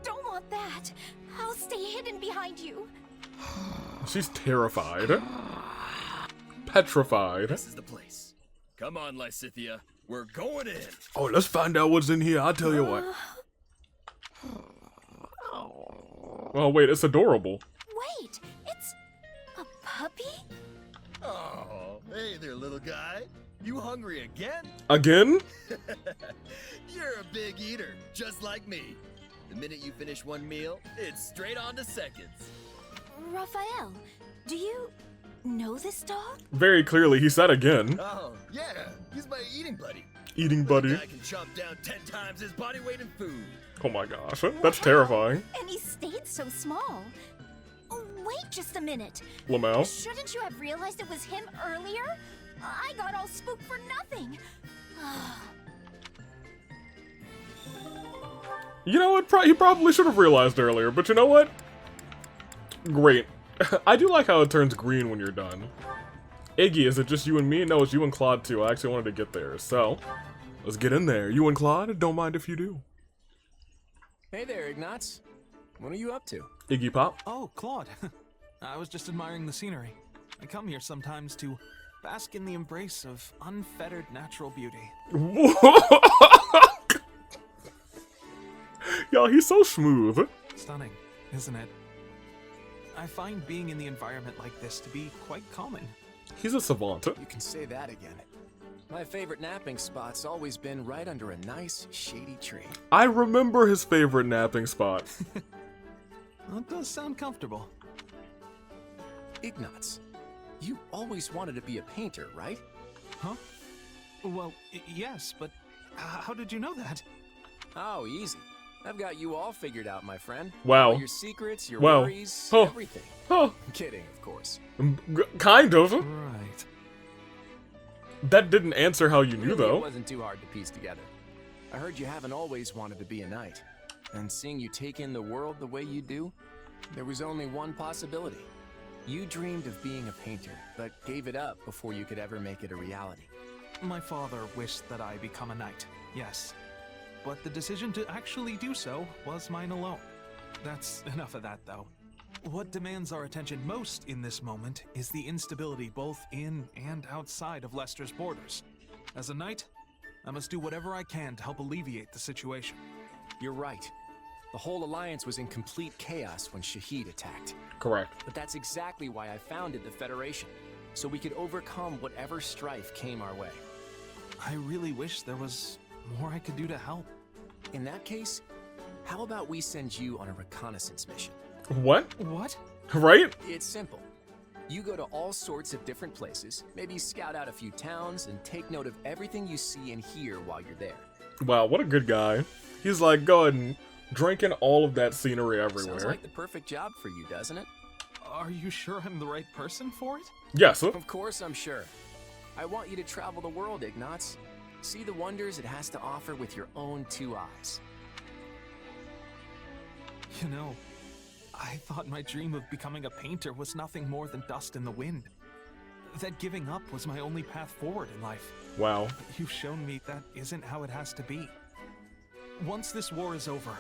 don't want that. I'll stay hidden behind you. She's terrified. Petrified. This is the place. Come on, Lysithia. We're going in. Oh, let's find out what's in here. I'll tell you what. Oh, wait, it's adorable. Wait, it's a puppy? Oh, hey there, little guy. You hungry again? Again? You're a big eater, just like me. The minute you finish one meal, it's straight on to seconds. Raphael, do you know this dog? Very clearly, he said again. Oh, yeah, he's my eating buddy. Eating buddy. I can chomp down 10 times his body weight in food. Oh my gosh, that's terrifying. And he stayed so small. Oh, wait just a minute. Lamau. Shouldn't you have realized it was him earlier? I got all spooked for nothing. You know what? He probably should have realized earlier, but you know what? Great. I do like how it turns green when you're done. Iggy, is it just you and me? No, it's you and Claude too. I actually wanted to get there, so let's get in there. You and Claude? Don't mind if you do. Hey there, Ignatz. What are you up to? Iggy Pop. Oh, Claude. I was just admiring the scenery. I come here sometimes to bask in the embrace of unfettered natural beauty. Yo, he's so smooth. Stunning, isn't it? I find being in the environment like this to be quite calming. He's a savant. You can say that again. My favorite napping spot's always been right under a nice, shady tree. I remember his favorite napping spot. That does sound comfortable. Ignatz, you always wanted to be a painter, right? Huh? Well, yes, but how did you know that? Oh, easy. I've got you all figured out, my friend. Wow. All your secrets, your Wow. worries, Huh. everything. Huh. Kidding, of course. Kind of. Right. That didn't answer how you knew, Really, though. It wasn't too hard to piece together. I heard you haven't always wanted to be a knight. And seeing you take in the world the way you do, there was only one possibility. You dreamed of being a painter, but gave it up before you could ever make it a reality. My father wished that I become a knight, yes. But the decision to actually do so was mine alone. That's enough of that, though. What demands our attention most in this moment is the instability both in and outside of Leicester's borders. As a knight, I must do whatever I can to help alleviate the situation. You're right. The whole alliance was in complete chaos when Shahid attacked. Correct. But that's exactly why I founded the Federation, so we could overcome whatever strife came our way. I really wish there was more I could do to help. In that case, how about we send you on a reconnaissance mission? What? What? Right? It's simple. You go to all sorts of different places, maybe scout out a few towns, and take note of everything you see and hear while you're there. Wow, what a good guy. He's like, go ahead and drink in all of that scenery everywhere. Sounds like the perfect job for you, doesn't it? Are you sure I'm the right person for it? Yes. Of course I'm sure. I want you to travel the world, Ignatz. See the wonders it has to offer with your own two eyes. You know, I thought my dream of becoming a painter was nothing more than dust in the wind. That giving up was my only path forward in life. Wow. But you've shown me that isn't how it has to be. Once this war is over,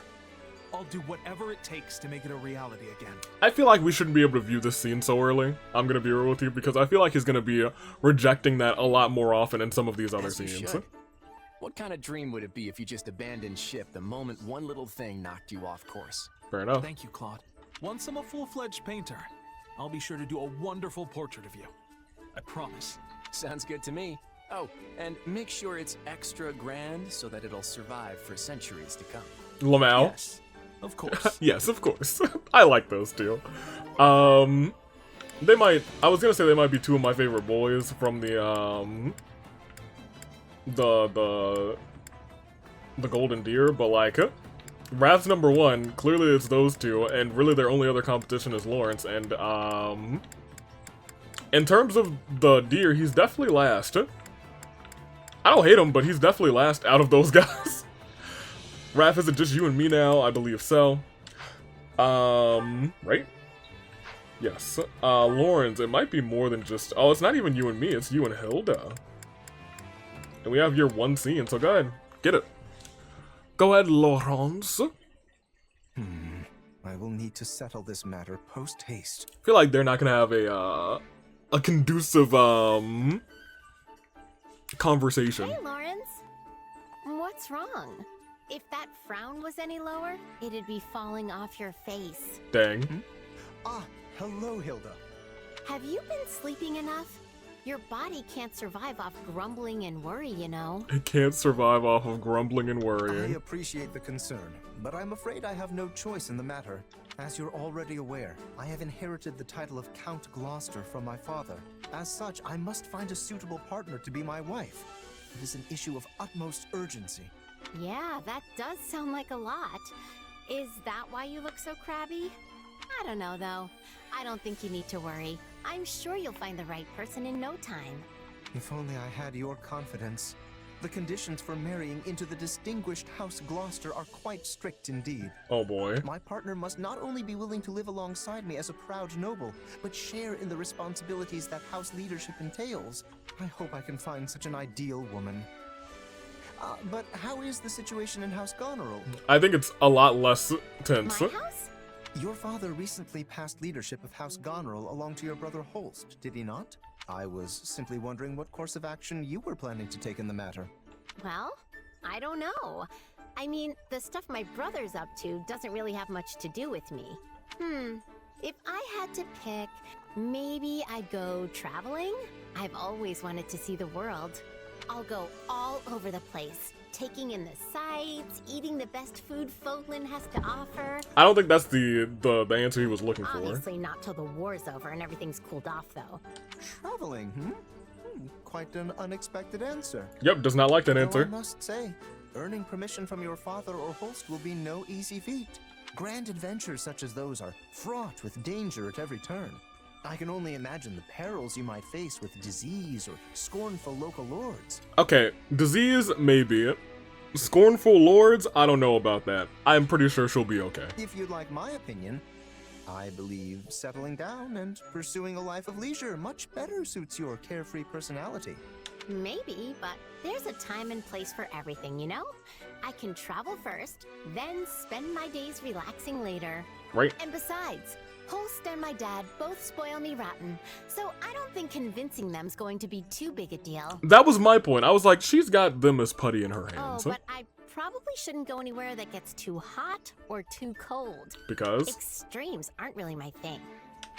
I'll do whatever it takes to make it a reality again. I feel like we shouldn't be able to view this scene so early. I'm gonna be real with you, because I feel like he's gonna be rejecting that a lot more often in some of these other As you scenes. should. What kind of dream would it be if you just abandoned ship the moment one little thing knocked you off course? Fair enough. Thank you, Claude. Once I'm a full-fledged painter, I'll be sure to do a wonderful portrait of you. I promise. Sounds good to me. Oh, and make sure it's extra grand so that it'll survive for centuries to come. Lamau? Yes, of course. Yes, of course. I like those two. They might, I was gonna say they might be two of my favorite boys from the Golden Deer, but like, Raph's number one, clearly it's those two, and really their only other competition is Lawrence, and in terms of the Deer, he's definitely last. I don't hate him, but he's definitely last out of those guys. Raph, is it just you and me now? I believe so. Right? Yes. Lawrence, it might be more than just... Oh, it's not even you and me, it's you and Hilda. And we have your one scene, so go ahead. Get it. Go ahead, Lawrence. I will need to settle this matter post-haste. I feel like they're not gonna have a conducive, conversation. Hey, Lawrence. What's wrong? If that frown was any lower, it'd be falling off your face. Dang. Ah, hello, Hilda. Have you been sleeping enough? Your body can't survive off grumbling and worry, you know. It can't survive off of grumbling and I worrying. appreciate the concern, but I'm afraid I have no choice in the matter. As you're already aware, I have inherited the title of Count Gloucester from my father. As such, I must find a suitable partner to be my wife. It is an issue of utmost urgency. Yeah, that does sound like a lot. Is that why you look so crabby? I don't know, though. I don't think you need to worry. I'm sure you'll find the right person in no time. If only I had your confidence. The conditions for marrying into the distinguished House Gloucester are quite strict indeed. Oh boy. My partner must not only be willing to live alongside me as a proud noble, but share in the responsibilities that house leadership entails. I hope I can find such an ideal woman. But how is the situation in House Goneril? I think it's a lot less tense. My house? Your father recently passed leadership of House Goneril along to your brother Holst, did he not? I was simply wondering what course of action you were planning to take in the matter. Well, I don't know. I mean, the stuff my brother's up to doesn't really have much to do with me. If I had to pick, maybe I'd go traveling? I've always wanted to see the world. I'll go all over the place, taking in the sights, eating the best food Fodlan has to offer. I don't think that's the answer he was looking for. Obviously not till the war's over and everything's cooled off, though. Traveling, Quite an unexpected answer. Yep, does not like that Though answer. I must say, earning permission from your father or Holst will be no easy feat. Grand adventures such as those are fraught with danger at every turn. I can only imagine the perils you might face with disease or scornful local lords. Okay, disease, maybe. Scornful lords, I don't know about that. I'm pretty sure she'll be okay. If you'd like my opinion, I believe settling down and pursuing a life of leisure much better suits your carefree personality. Maybe, but there's a time and place for everything, you know? I can travel first, then spend my days relaxing later. Right. And besides, Holst and my dad both spoil me rotten, so I don't think convincing them's going to be too big a deal. That was my point. I was like, she's got them as putty in her Oh, hands. but I probably shouldn't go anywhere that gets too hot or too cold. Because? Extremes aren't really my thing.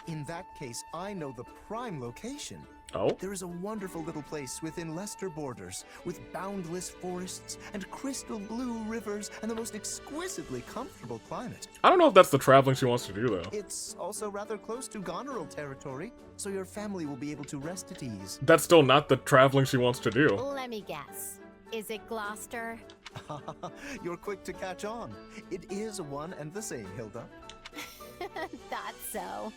In that case, I know the prime location. Oh? There is a wonderful little place within Leicester borders, with boundless forests and crystal blue rivers and the most exquisitely comfortable climate. I don't know if that's the traveling she wants to do, though. It's also rather close to Goneril territory, so your family will be able to rest at ease. That's still not the traveling she wants to do. Let me guess. Is it Gloucester? You're quick to catch on. It is one and the same, Hilda. Thought so.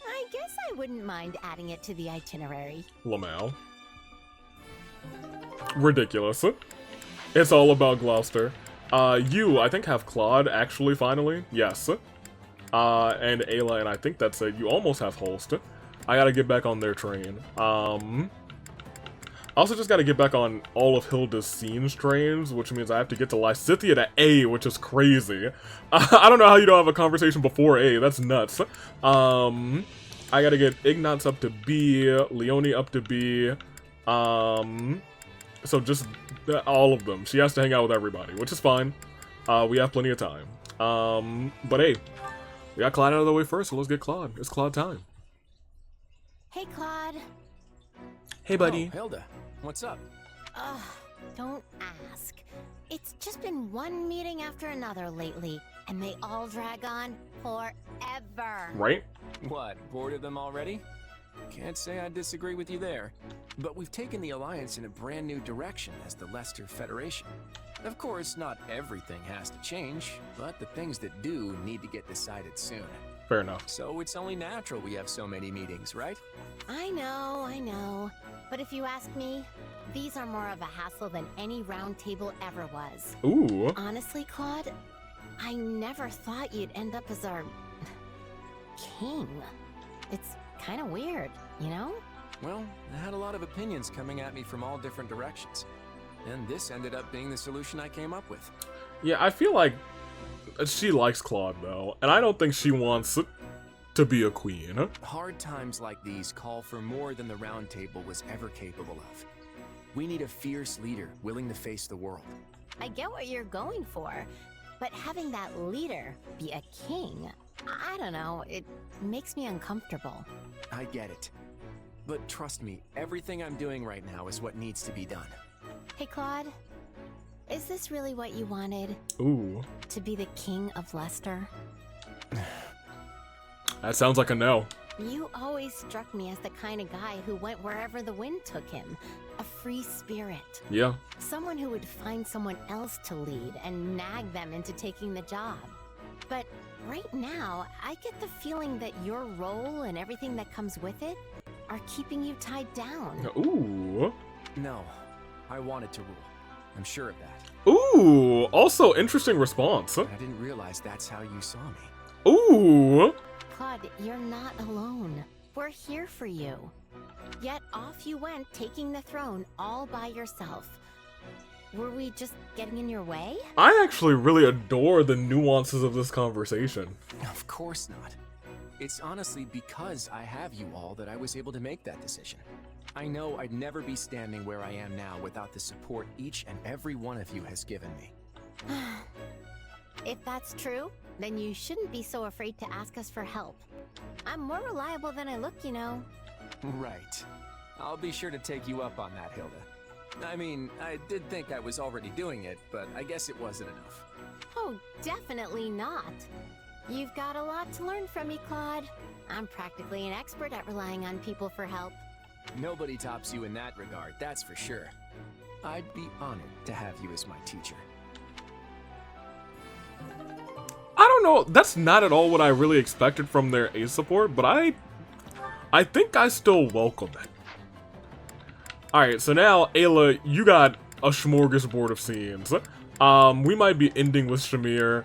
I guess I wouldn't mind adding it to the itinerary. Lamau. Ridiculous. It's all about Gloucester. You, I think, have Claude, actually, finally. Yes. And Ayla, and I think that's it. You almost have Holst. I gotta get back on their train. I also just gotta get back on all of Hilda's scenes trains, which means I have to get to Lysithea to A, which is crazy. I don't know how you don't have a conversation before A. That's nuts. I gotta get Ignatz up to B, Leonie up to B, so just all of them. She has to hang out with everybody, which is fine. We have plenty of time. But hey, we got Claude out of the way first, so let's get Claude. It's Claude time. Hey, Claude. Hey, buddy. Oh, Hilda, what's up? Ugh, don't ask. It's just been one meeting after another lately, and they all drag on forever. Right? What, bored of them already? Can't say I disagree with you there. But we've taken the Alliance in a brand new direction as the Leicester Federation. Of course, not everything has to change, but the things that do need to get decided soon. Fair enough. So it's only natural we have so many meetings, right? I know. But if you ask me, these are more of a hassle than any round table ever was. Ooh. Honestly, Claude, I never thought you'd end up as our king. It's kind of weird, you know? Well, I had a lot of opinions coming at me from all different directions. And this ended up being the solution I came up with. Yeah, I feel like she likes Claude, though, and I don't think she wants to be a queen. Hard times like these call for more than the Round Table was ever capable of. We need a fierce leader willing to face the world. I get what you're going for, but having that leader be a king, I don't know, it makes me uncomfortable. I get it. But trust me, everything I'm doing right now is what needs to be done. Hey, Claude, is this really what you wanted? Ooh. To be the king of Leicester? That sounds like a no. You always struck me as the kind of guy who went wherever the wind took him. A free spirit. Yeah. Someone who would find someone else to lead and nag them into taking the job. But right now, I get the feeling that your role and everything that comes with it are keeping you tied down. Ooh. No, I wanted to rule. I'm sure of that. Ooh, also interesting response. I didn't realize that's how you saw me. Ooh. Claude, you're not alone. We're here for you. Yet off you went, taking the throne all by yourself. Were we just getting in your way? I actually really adore the nuances of this conversation. Of course not. It's honestly because I have you all that I was able to make that decision. I know I'd never be standing where I am now without the support each and every one of you has given me. If that's true, then you shouldn't be so afraid to ask us for help. I'm more reliable than I look, you know. Right. I'll be sure to take you up on that, Hilda. I mean, I did think I was already doing it, but I guess it wasn't enough. Oh, definitely not. You've got a lot to learn from me, Claude. I'm practically an expert at relying on people for help. Nobody tops you in that regard, that's for sure. I'd be honored to have you as my teacher. I don't know, that's not at all what I really expected from their A support, but I think I still welcome it. Alright, so now, Ayla, you got a smorgasbord of scenes. We might be ending with Shamir.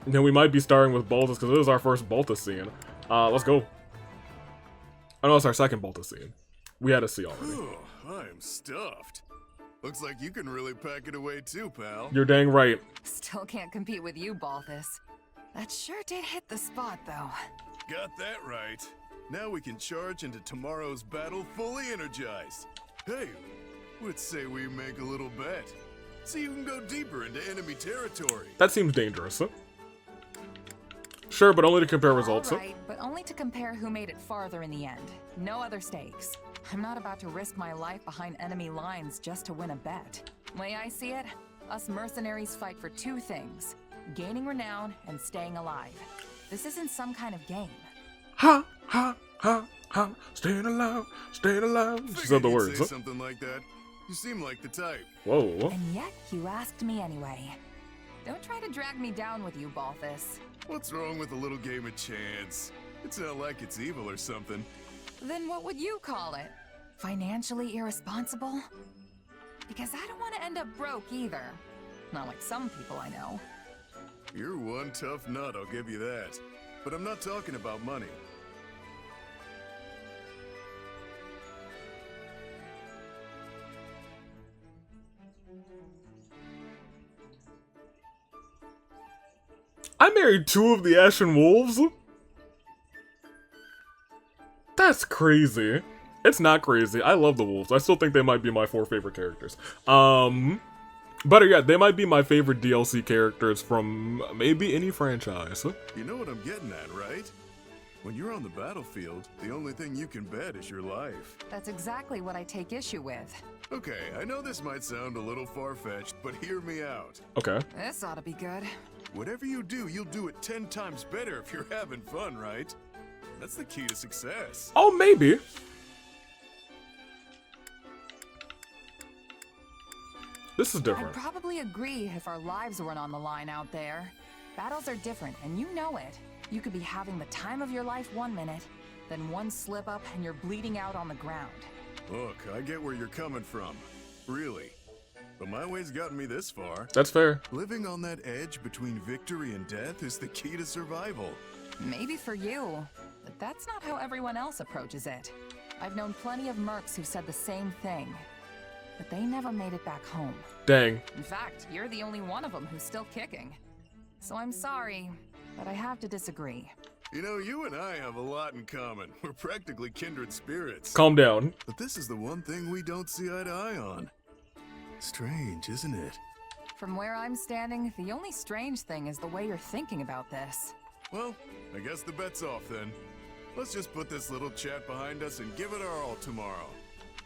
Then we might be starting with Boltus, because it is our first Boltus scene. Let's go. Oh no, it's our second Boltus scene. We had a C already. I'm stuffed. Looks like you can really pack it away too, pal. You're dang right. Still can't compete with you, Balthus. That sure did hit the spot, though. Got that right. Now we can charge into tomorrow's battle fully energized. Hey, let's say we make a little bet. See who can go deeper into enemy territory. That seems dangerous. Huh? Sure, but only to compare results. All right, but only to compare who made it farther in the end. No other stakes. I'm not about to risk my life behind enemy lines just to win a bet. Way I see it, us mercenaries fight for two things: gaining renown and staying alive. This isn't some kind of game. Ha, ha, ha, ha, staying alive, staying alive. She said the words. Say something like that. You seem like the type. Whoa. And yet, you asked me anyway. Don't try to drag me down with you, Balthus. What's wrong with a little game of chance? It's not like it's evil or something. Then what would you call it? Financially irresponsible? Because I don't want to end up broke either. Not like some people I know. You're one tough nut, I'll give you that. But I'm not talking about money. I married 2 of the Ashen Wolves? That's crazy. It's not crazy. I love the wolves. I still think they might be my 4 favorite characters. But yeah, they might be my favorite DLC characters from maybe any franchise. You know what I'm getting at, right? When you're on the battlefield, the only thing you can bet is your life. That's exactly what I take issue with. Okay, I know this might sound a little far-fetched, but hear me out. Okay. This ought to be good. Whatever you do, you'll do it 10 times better if you're having fun, right? That's the key to success. Oh, maybe. This is different. I'd probably agree if our lives weren't on the line out there. Battles are different, and you know it. You could be having the time of your life one minute, then one slip up and you're bleeding out on the ground. Look, I get where you're coming from. Really. But my way's gotten me this far. That's fair. Living on that edge between victory and death is the key to survival. Maybe for you, but that's not how everyone else approaches it. I've known plenty of mercs who said the same thing, but they never made it back home. Dang. In fact, you're the only one of them who's still kicking. So I'm sorry, but I have to disagree. You know, you and I have a lot in common. We're practically kindred spirits. Calm down. But this is the one thing we don't see eye to eye on. Strange, isn't it? From where I'm standing, the only strange thing is the way you're thinking about this. Well, I guess the bet's off then. Let's just put this little chat behind us and give it our all tomorrow.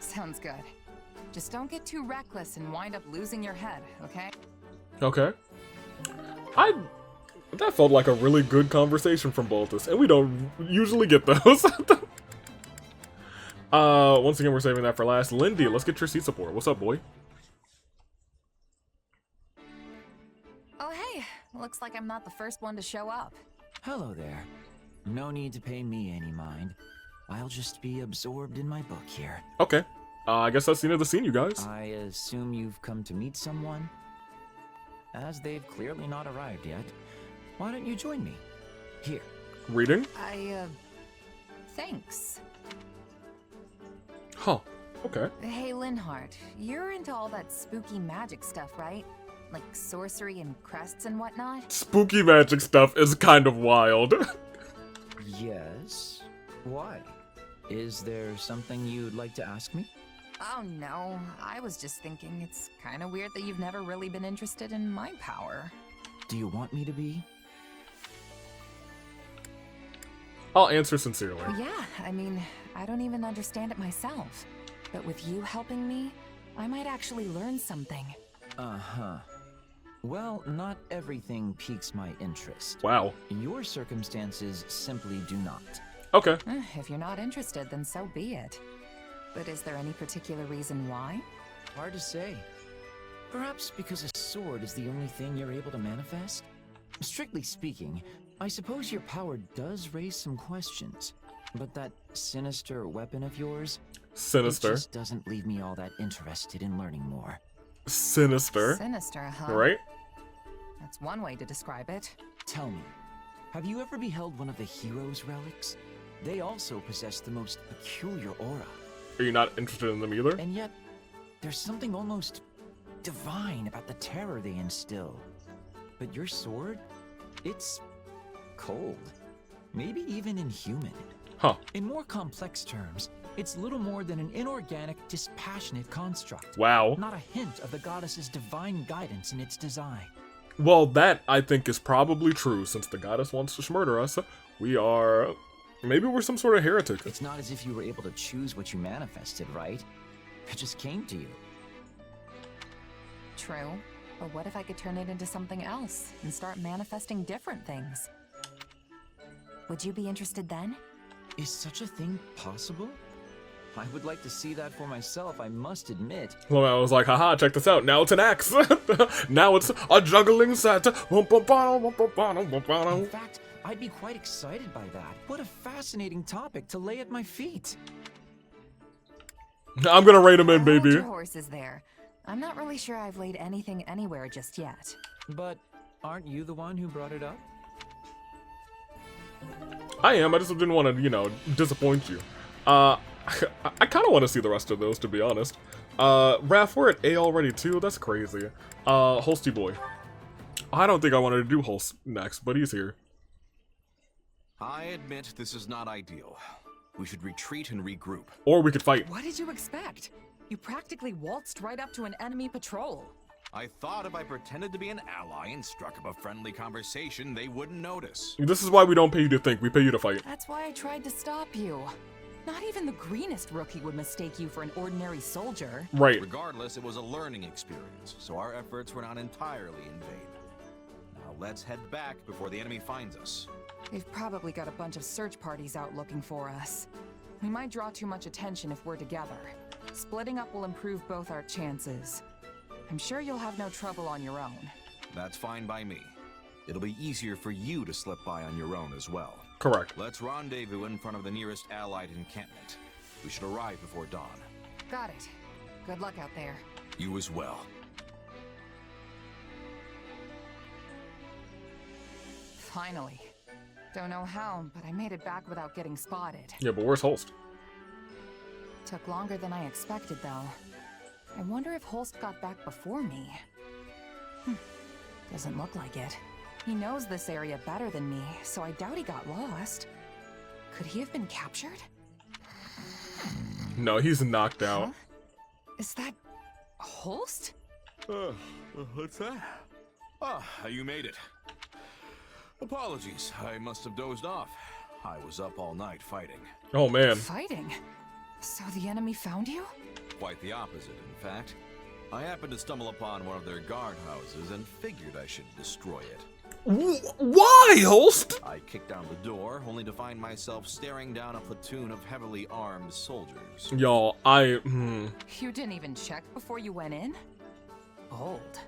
Sounds good. Just don't get too reckless and wind up losing your head, okay? Okay. That felt like a really good conversation from Baltus, and we don't usually get those. Once again, we're saving that for last. Lindy, let's get your seat support. What's up, boy? Oh, hey. Looks like I'm not the first one to show up. Hello there. No need to pay me any mind. I'll just be absorbed in my book here. Okay. I guess that's the end of the scene, you guys. I assume you've come to meet someone? As they've clearly not arrived yet, why don't you join me? Here. Reading? Thanks. Huh. Okay. Hey, Linhardt, you're into all that spooky magic stuff, right? Like sorcery and crests and whatnot? Spooky magic stuff is kind of wild. Yes. Why? Is there something you'd like to ask me? Oh no, I was just thinking it's kind of weird that you've never really been interested in my power. Do you want me to be? I'll answer sincerely. Yeah, I mean, I don't even understand it myself. But with you helping me, I might actually learn something. Uh-huh. Well, not everything piques my interest. Wow. Your circumstances simply do not. Okay. If you're not interested, then so be it. But is there any particular reason why? Hard to say. Perhaps because a sword is the only thing you're able to manifest? Strictly speaking, I suppose your power does raise some questions. But that sinister weapon of yours... Sinister. It just doesn't leave me all that interested in learning more. Sinister. Sinister, huh? Right? That's one way to describe it. Tell me, have you ever beheld one of the hero's relics? They also possess the most peculiar aura. Are you not interested in them either? And yet, there's something almost divine about the terror they instill. But your sword, it's cold. Maybe even inhuman. Huh. In more complex terms, it's little more than an inorganic, dispassionate construct. Wow. Not a hint of the goddess's divine guidance in its design. Well, that, I think, is probably true. Since the goddess wants to murder us, we are... Maybe we're some sort of heretic. It's not as if you were able to choose what you manifested, right? It just came to you. True. But what if I could turn it into something else and start manifesting different things? Would you be interested then? Is such a thing possible? I would like to see that for myself, I must admit. Well, I was like, haha, check this out. Now it's an axe. Now it's a juggling set. In fact, I'd be quite excited by that. What a fascinating topic to lay at my feet. I'm gonna rate him in, baby. Hold your horses there. I'm not really sure I've laid anything anywhere just yet. But aren't you the one who brought it up? I am. I just didn't want to, you know, disappoint you. I kind of want to see the rest of those, to be honest. Raph, we're at A already, too? That's crazy. Holsty boy. I don't think I wanted to do Holst next, but he's here. I admit this is not ideal. We should retreat and regroup. Or we could fight. What did you expect? You practically waltzed right up to an enemy patrol. I thought if I pretended to be an ally and struck up a friendly conversation, they wouldn't notice. This is why we don't pay you to think. We pay you to fight. That's why I tried to stop you. Not even the greenest rookie would mistake you for an ordinary soldier. Right. Regardless, it was a learning experience, so our efforts were not entirely in vain. Now let's head back before the enemy finds us. They've probably got a bunch of search parties out looking for us. We might draw too much attention if we're together. Splitting up will improve both our chances. I'm sure you'll have no trouble on your own. That's fine by me. It'll be easier for you to slip by on your own as well. Correct. Let's rendezvous in front of the nearest Allied encampment. We should arrive before dawn. Got it. Good luck out there. You as well. Finally. Don't know how, but I made it back without getting spotted. Yeah, but where's Holst? Took longer than I expected, though. I wonder if Holst got back before me. Doesn't look like it. He knows this area better than me, so I doubt he got lost. Could he have been captured? No, he's knocked out. Huh? Is that Holst? What's that? Ah, you made it. Apologies, I must have dozed off. I was up all night fighting. Oh, man. Fighting? So the enemy found you? Quite the opposite, in fact. I happened to stumble upon one of their guardhouses and figured I should destroy it. Why, Holst? I kicked down the door, only to find myself staring down a platoon of heavily armed soldiers. Y'all, You didn't even check before you went in? Bold.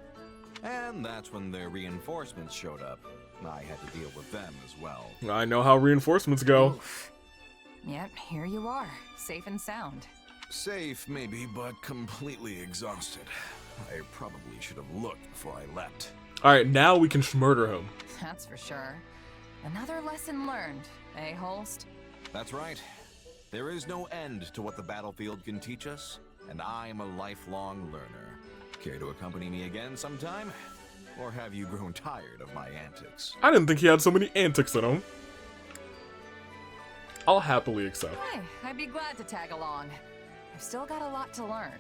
And that's when their reinforcements showed up. I had to deal with them as well. I know how reinforcements go. Oof. Yep, here you are, safe and sound. Safe, maybe, but completely exhausted. I probably should have looked before I leapt. Alright, now we can murder him. That's for sure. Another lesson learned, eh, Holst? That's right. There is no end to what the battlefield can teach us, and I'm a lifelong learner. Care to accompany me again sometime? Or have you grown tired of my antics? I didn't think he had so many antics in him. I'll happily accept. Hey, I'd be glad to tag along. I've still got a lot to learn.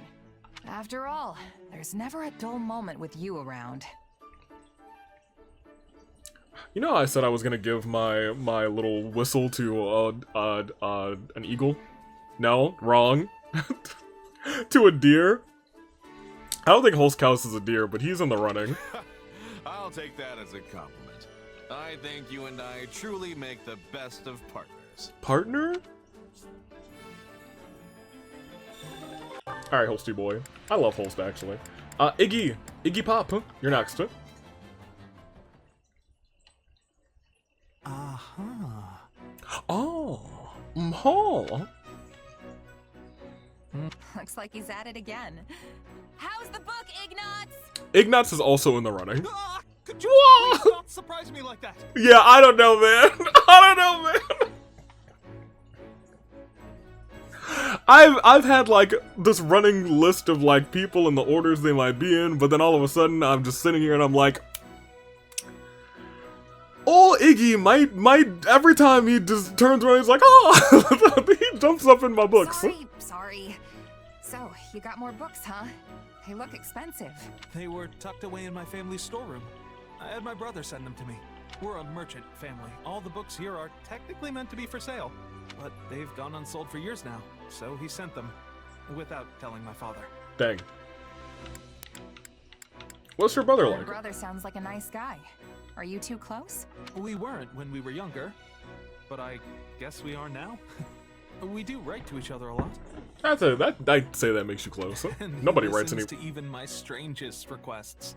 After all, there's never a dull moment with you around. You know how I said I was gonna give my little whistle to an eagle? No, wrong. To a deer. I don't think Holst counts as a deer, but he's in the running. I'll take that as a compliment. I think you and I truly make the best of partners. Partner? Alright, Holsty boy. I love Holst, actually. Iggy Pop, you're next. Oh. Looks like he's at it again. How's the book, Ignatz? Ignatz is also in the running. Could you please not surprise me like that? Yeah, I don't know, man. I don't know, man. I've had like this running list of like people and the orders they might be in, but then all of a sudden I'm just sitting here and I'm like, old Iggy might every time he just turns around, he's like, oh, he jumps up in my books. Sorry. So, you got more books, huh? They look expensive. They were tucked away in my family's storeroom. I had my brother send them to me. We're a merchant family. All the books here are technically meant to be for sale, but they've gone unsold for years now, so he sent them without telling my father. Dang. What's your brother like? Your brother sounds like a nice guy. Are you two close? We weren't when we were younger, but I guess we are now. We do write to each other a lot. I'd say that makes you close. And Nobody he writes any. listens to even my strangest requests.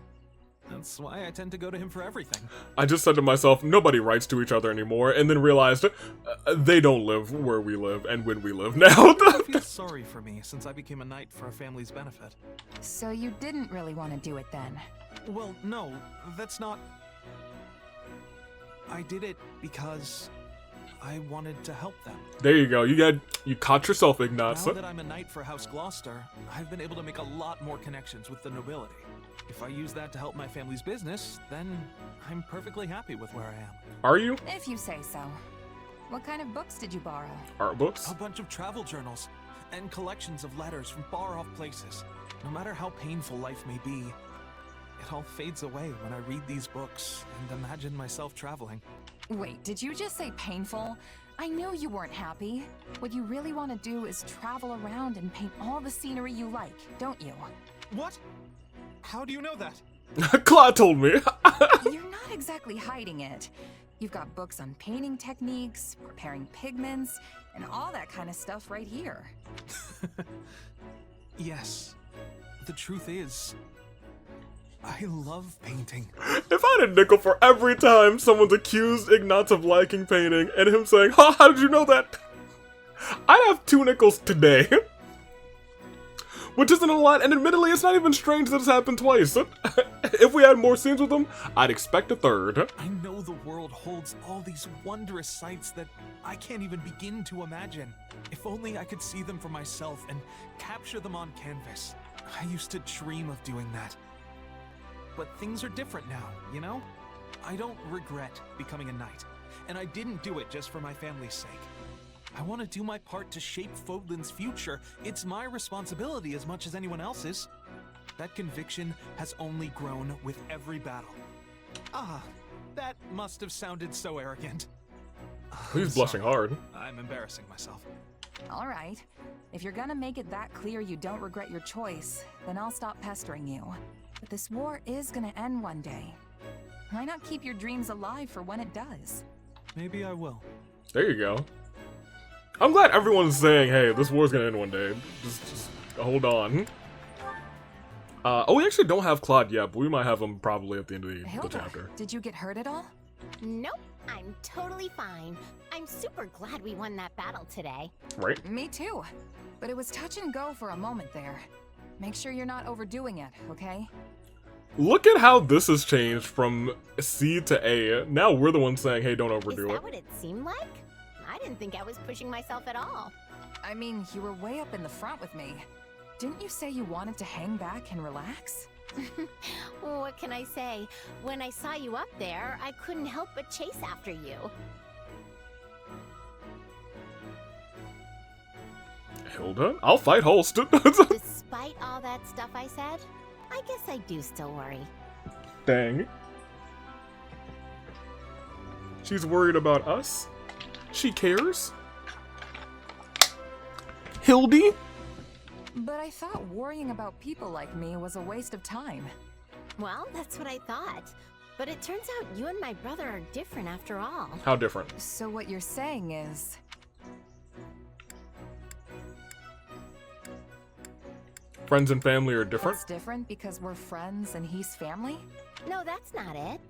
That's why I tend to go to him for everything. I just said to myself, nobody writes to each other anymore, and then realized they don't live where we live and when we live now. I feel sorry for me since I became a knight for our family's benefit. So you didn't really want to do it then? Well, no, that's not... I did it because I wanted to help them. There you go. You caught yourself, Ignaz. Now that I'm a knight for House Gloucester, I've been able to make a lot more connections with the nobility. If I use that to help my family's business, then I'm perfectly happy with where I am. Are you? If you say so. What kind of books did you borrow? Art books? A bunch of travel journals and collections of letters from far-off places. No matter how painful life may be, it all fades away when I read these books and imagine myself traveling. Wait, did you just say painful? I knew you weren't happy. What you really want to do is travel around and paint all the scenery you like, don't you? What? How do you know that? Claude told me. You're not exactly hiding it. You've got books on painting techniques, preparing pigments, and all that kind of stuff right here. Yes. The truth is, I love painting. If I had a nickel for every time someone's accused Ignaz of liking painting and him saying, how did you know that? I'd have 2 nickels today. Which isn't a lot, and admittedly, it's not even strange that it's happened twice. If we had more scenes with them, I'd expect a 3rd. I know the world holds all these wondrous sights that I can't even begin to imagine. If only I could see them for myself and capture them on canvas. I used to dream of doing that. But things are different now, you know? I don't regret becoming a knight, and I didn't do it just for my family's sake. I want to do my part to shape Fodlan's future. It's my responsibility as much as anyone else's. That conviction has only grown with every battle. Ah, that must have sounded so arrogant. He's blushing hard. I'm embarrassing myself. All right. If you're gonna make it that clear you don't regret your choice, then I'll stop pestering you. But this war is gonna end one day. Why not keep your dreams alive for when it does? Maybe I will. There you go. I'm glad everyone's saying, hey, this war's gonna end one day. Just hold on. Oh, we actually don't have Claude yet, but we might have him probably at the end of the chapter. Did you get hurt at all? Nope, I'm totally fine. I'm super glad we won that battle today. Right? Me too. But it was touch and go for a moment there. Make sure you're not overdoing it, okay? Look at how this has changed from C to A. Now we're the ones saying, hey, don't overdo Is it. that what it seemed like? I didn't think I was pushing myself at all. I mean, you were way up in the front with me. Didn't you say you wanted to hang back and relax? What can I say? When I saw you up there, I couldn't help but chase after you. Hilda? I'll fight Holst. Despite all that stuff I said, I guess I do still worry. Dang. She's worried about us? She cares? Hildy? But I thought worrying about people like me was a waste of time. Well, that's what I thought. But it turns out you and my brother are different after all. How different? So what you're saying is... Friends and family are different? It's different because we're friends and he's family? No, that's not it.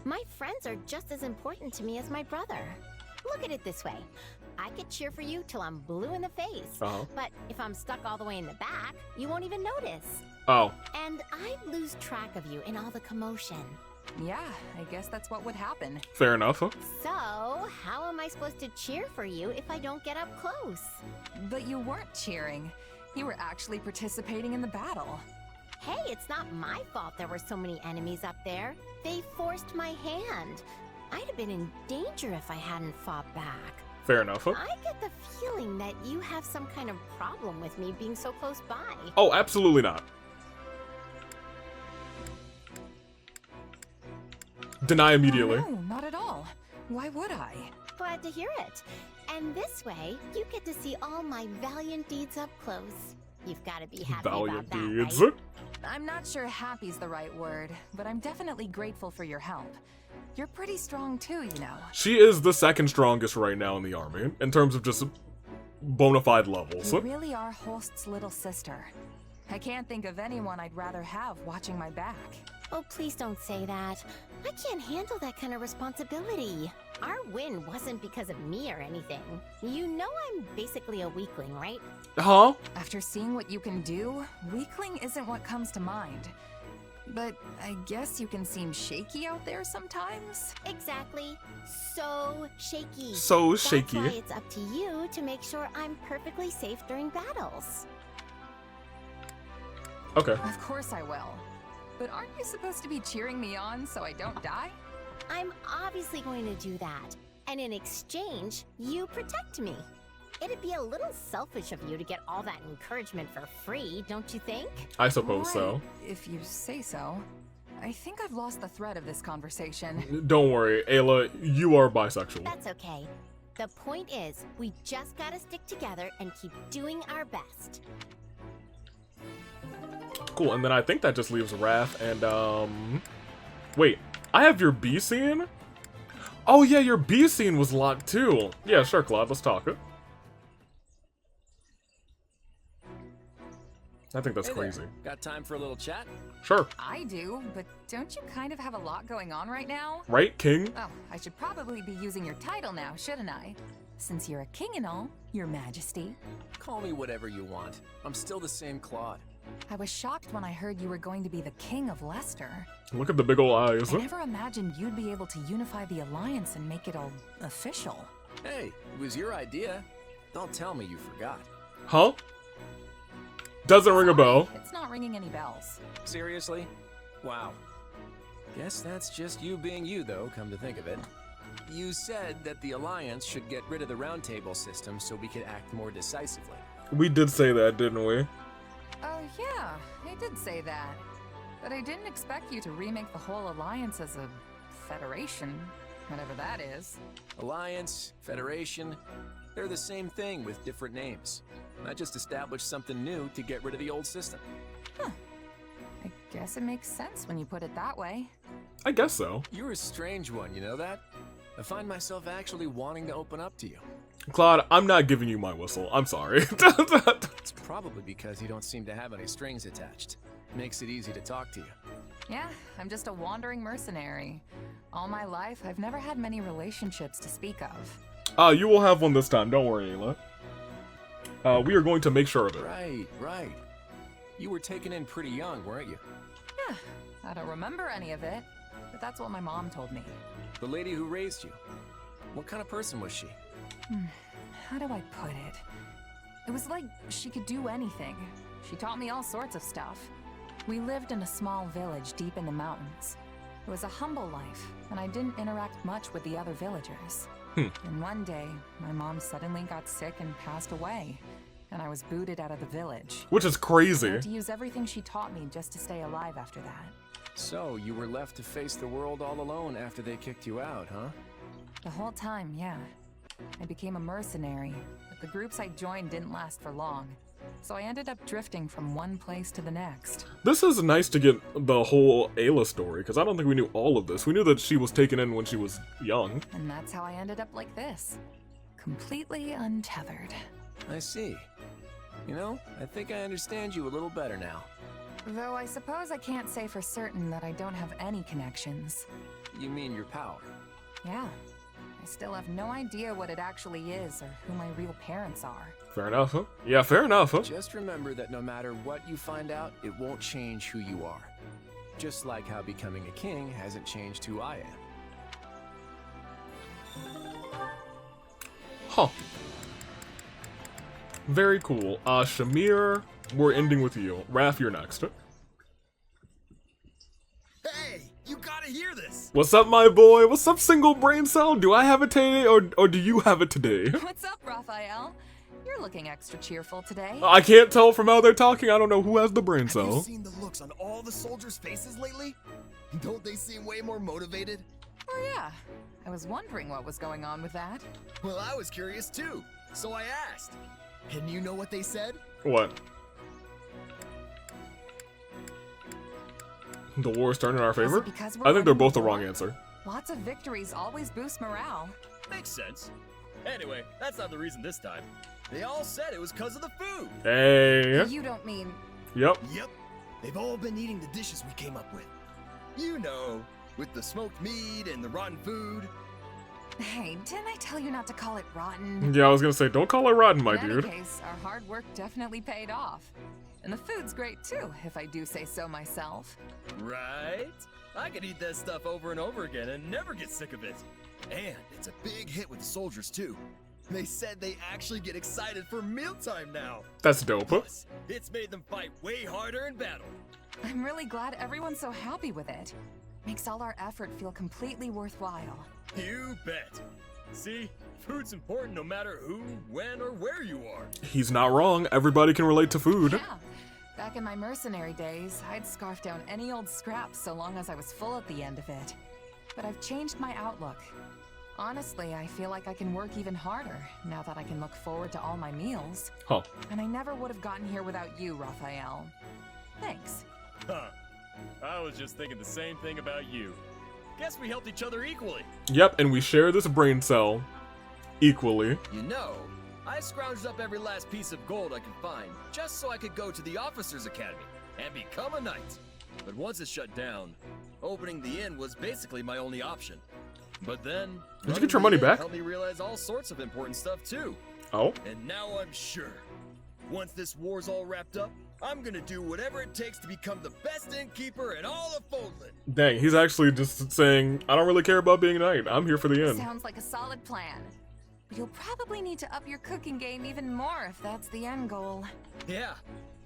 My friends are just as important to me as my brother. Look at it this way. I could cheer for you till I'm blue in the face. But if I'm stuck all the way in the back, you won't even notice. Oh. And I'd lose track of you in all the commotion. Yeah, I guess that's what would happen. Fair enough, huh? So, how am I supposed to cheer for you if I don't get up close? But you weren't cheering. You were actually participating in the battle. Hey, it's not my fault there were so many enemies up there. They forced my hand. I'd have been in danger if I hadn't fought back. Fair enough, huh? I get the feeling that you have some kind of problem with me being so close by. Oh, absolutely not. Deny immediately. No, not at all. Why would I? Glad to hear it. And this way, you get to see all my valiant deeds up close. You've got to be happy Valiant about that, deeds. right? I'm not sure happy's the right word, but I'm definitely grateful for your help. You're pretty strong too, you know. She is the second strongest right now in the army, in terms of just bona fide levels. You really are Holst's little sister. I can't think of anyone I'd rather have watching my back. Oh, please don't say that. I can't handle that kind of responsibility. Our win wasn't because of me or anything. You know I'm basically a weakling, right? Huh? After seeing what you can do, weakling isn't what comes to mind. But I guess you can seem shaky out there sometimes? Exactly. So shaky. So shaky. That's why it's up to you to make sure I'm perfectly safe during battles. Okay. Of course I will. But aren't you supposed to be cheering me on so I don't die? I'm obviously going to do that. And in exchange, you protect me. It'd be a little selfish of you to get all that encouragement for free, don't you think? I suppose so. If you say so. I think I've lost the thread of this conversation. Don't worry, Ayla, you are bisexual. That's okay. The point is, we just gotta stick together and keep doing our best. Cool, and then I think that just leaves Wrath and, wait, I have your B scene? Oh yeah, your B scene was locked too. Yeah, sure, Claude, let's talk. I think that's crazy. Got time for a little chat? Sure. I do, but don't you kind of have a lot going on right now? Right, King? Oh, I should probably be using your title now, shouldn't I? Since you're a king and all, your majesty. Call me whatever you want. I'm still the same Claude. I was shocked when I heard you were going to be the king of Leicester. Look at the big ol' eyes. I never imagined you'd be able to unify the Alliance and make it all official. Hey, it was your idea. Don't tell me you forgot. Huh? Doesn't ring a bell. It's not ringing any bells. Seriously? Wow. Guess that's just you being you, though, come to think of it. You said that the Alliance should get rid of the Round Table system so we could act more decisively. We did say that, didn't we? Oh yeah, I did say that. But I didn't expect you to remake the whole Alliance as a federation, whatever that is. Alliance, Federation, they're the same thing with different names. I just established something new to get rid of the old system. Huh. I guess it makes sense when you put it that way. I guess so. You're a strange one, you know that? I find myself actually wanting to open up to you. Claude, I'm not giving you my whistle. I'm sorry. It's probably because you don't seem to have any strings attached. Makes it easy to talk to you. Yeah, I'm just a wandering mercenary. All my life, I've never had many relationships to speak of. You will have one this time. Don't worry, Ayla. We are going to make sure of it. Right. You were taken in pretty young, weren't you? Yeah, I don't remember any of it, but that's what my mom told me. The lady who raised you, what kind of person was she? How do I put it? It was like she could do anything. She taught me all sorts of stuff. We lived in a small village deep in the mountains. It was a humble life, and I didn't interact much with the other villagers. And one day, my mom suddenly got sick and passed away, and I was booted out of the village. Which is crazy. I had to use everything she taught me just to stay alive after that. So, you were left to face the world all alone after they kicked you out, huh? The whole time, yeah. I became a mercenary, but the groups I joined didn't last for long. So I ended up drifting from one place to the next. This is nice to get the whole Ayla story, because I don't think we knew all of this. We knew that she was taken in when she was young. And that's how I ended up like this. Completely untethered. I see. You know, I think I understand you a little better now. Though I suppose I can't say for certain that I don't have any connections. You mean your power? Yeah. I still have no idea what it actually is or who my real parents are. Fair enough, huh? Yeah, fair enough, huh? Just remember that no matter what you find out, it won't change who you are. Just like how becoming a king hasn't changed who I am. Huh. Very cool. Shamir, we're ending with you. Raph, you're next. Hey, you gotta hear this. What's up, my boy? What's up, single brain cell? Do I have it today, or do you have it today? What's up, Raphael? You're looking extra cheerful today. I can't tell from how they're talking. I don't know who has the brain cell. Have you seen the looks on all the soldiers' faces lately? Don't they seem way more motivated? Oh yeah, I was wondering what was going on with that. Well, I was curious too, so I asked. And you know what they said? What? The war is turning in our favor? I think they're both the wrong answer. Lots of victories always boost morale. Makes sense. Anyway, that's not the reason this time. They all said it was because of the food. Hey. You don't mean... Yep. Yep. They've all been eating the dishes we came up with. You know, with the smoked meat and the rotten food. Hey, didn't I tell you not to call it rotten? Yeah, I was gonna say, don't call it rotten, my dude. In any case, our hard work definitely paid off. And the food's great too, if I do say so myself. Right? I could eat that stuff over and over again and never get sick of it. And it's a big hit with the soldiers too. They said they actually get excited for mealtime now. That's dope. Plus, it's made them fight way harder in battle. I'm really glad everyone's so happy with it. Makes all our effort feel completely worthwhile. You bet. See, food's important no matter who, when, or where you are. He's not wrong. Everybody can relate to food. Yeah. Back in my mercenary days, I'd scarf down any old scrap so long as I was full at the end of it. But I've changed my outlook. Honestly, I feel like I can work even harder now that I can look forward to all my meals. Huh. And I never would have gotten here without you, Raphael. Thanks. Huh. I was just thinking the same thing about you. Guess we helped each other equally. Yep, and we share this brain cell equally. You know, I scrounged up every last piece of gold I could find just so I could go to the Officers Academy and become a knight. But once it shut down, opening the inn was basically my only option. But then, did you get your money back? Helped me realize all sorts of important stuff too. Oh. And now I'm sure, once this war's all wrapped up, I'm gonna do whatever it takes to become the best innkeeper in all of Foldland. Dang, he's actually just saying, I don't really care about being a knight. I'm here for the end. Sounds like a solid plan. But you'll probably need to up your cooking game even more if that's the end goal. Yeah,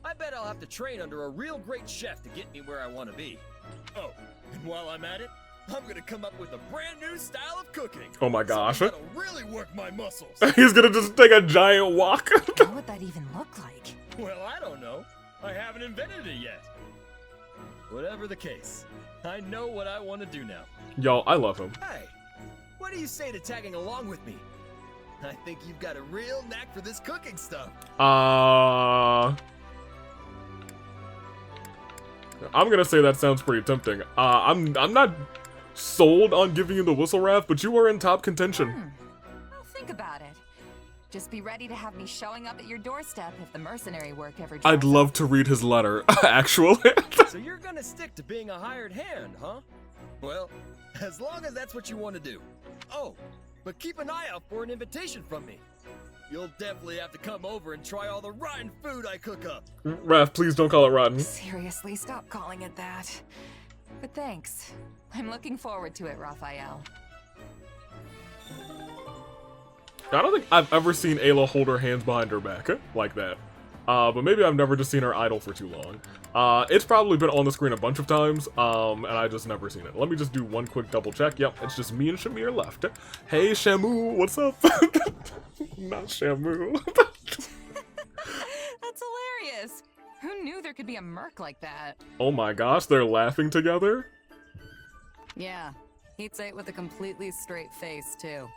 I bet I'll have to train under a real great chef to get me where I want to be. Oh, and while I'm at it, I'm gonna come up with a brand new style of cooking. Oh my gosh. That'll really work my muscles. He's gonna just take a giant walk. What would that even look like? Well, I don't know. I haven't invented it yet. Whatever the case, I know what I want to do now. Yo, I love him. Hey, what do you say to tagging along with me? I think you've got a real knack for this cooking stuff. I'm gonna say that sounds pretty tempting. I'm not sold on giving you the whistle, Raph, but you are in top contention. Well, think about it. Just be ready to have me showing up at your doorstep if the mercenary work ever dries I'd love to read his letter, actually. So you're gonna stick to being a hired hand, huh? Well, as long as that's what you want to do. Oh, but keep an eye out for an invitation from me. You'll definitely have to come over and try all the rotten food I cook up. Raph, please don't call it rotten. Seriously, stop calling it that. But thanks. I'm looking forward to it, Raphael. I don't think I've ever seen Ayla hold her hands behind her back like that. But maybe I've never just seen her idle for too long. It's probably been on the screen a bunch of times, and I just never seen it. Let me just do one quick double check. Yep, it's just me and Shamir left. Hey, Shamu, what's up? Not Shamu. That's hilarious. Who knew there could be a merc like that? Oh my gosh, they're laughing together? Yeah, he'd say it with a completely straight face, too.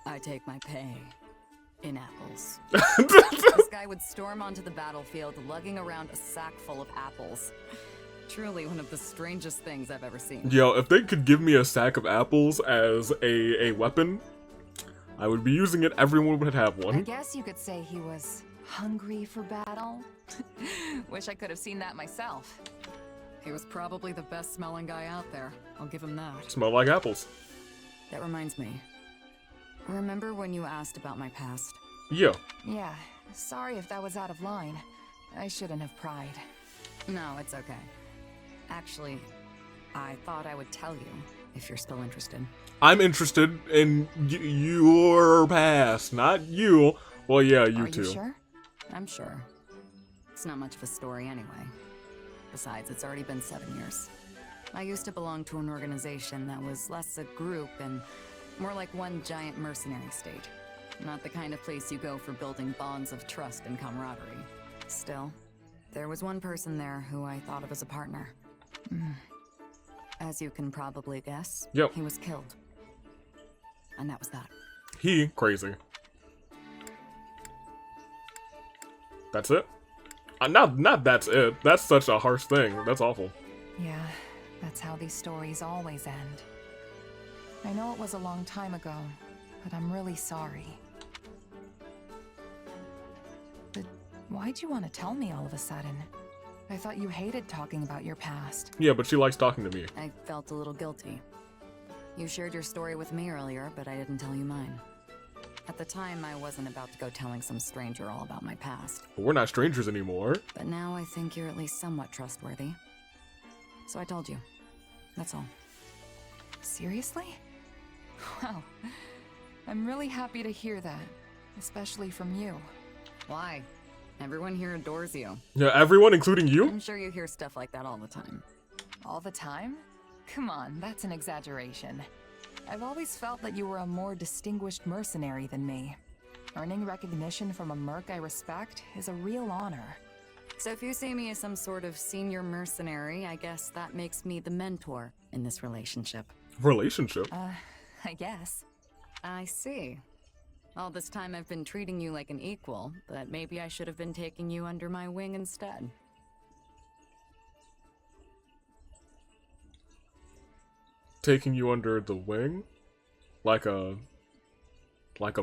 I take my pay in apples. This guy would storm onto the battlefield lugging around a sack full of apples. Truly one of the strangest things I've ever seen. Yo, if they could give me a sack of apples as a weapon, I would be using it. Everyone would have one. I guess you could say he was hungry for battle. Wish I could have seen that myself. He was probably the best smelling guy out there. I'll give him that. Smell like apples. That reminds me. Remember when you asked about my past? Yeah. Yeah, sorry if that was out of line. I shouldn't have pried. No, it's okay. Actually, I thought I would tell you, if you're still interested. I'm interested in your past, not you. Well, yeah, you too. Are you sure? I'm sure. It's not much of a story anyway. Besides, it's already been 7 years. I used to belong to an organization that was less a group and more like one giant mercenary state. Not the kind of place you go for building bonds of trust and camaraderie. Still, there was one person there who I thought of as a partner. As you can probably guess, yep. He was killed. And that was that. He crazy. That's it? Not that's it. That's such a harsh thing. That's awful. Yeah, that's how these stories always end. I know it was a long time ago, but I'm really sorry. But why'd you want to tell me all of a sudden? I thought you hated talking about your past. Yeah, but she likes talking to me. I felt a little guilty. You shared your story with me earlier, but I didn't tell you mine. At the time, I wasn't about to go telling some stranger all about my past. But we're not strangers anymore. But now I think you're at least somewhat trustworthy. So I told you. That's all. Seriously? Well, I'm really happy to hear that, especially from you. Why? Everyone here adores you. Yeah, everyone, including you? I'm sure you hear stuff like that all the time. All the time? Come on, that's an exaggeration. I've always felt that you were a more distinguished mercenary than me. Earning recognition from a merc I respect is a real honor. So if you see me as some sort of senior mercenary, I guess that makes me the mentor in this relationship. Relationship? I guess. I see. All this time I've been treating you like an equal, but maybe I should have been taking you under my wing instead. Taking you under the wing? Like a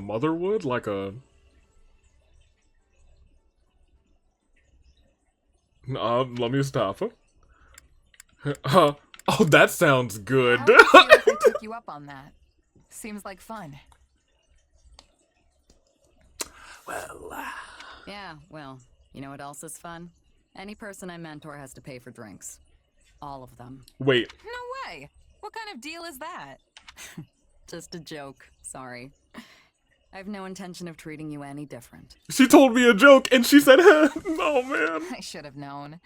mother would? Like a... let me stop. Oh, that sounds good. How did you ever took you up on that? Seems like fun. Well, Yeah, well, you know what else is fun? Any person I mentor has to pay for drinks. All of them. Wait. No way! What kind of deal is that? Just a joke, sorry. I have no intention of treating you any different. She told me a joke and she said, oh man. I should have known.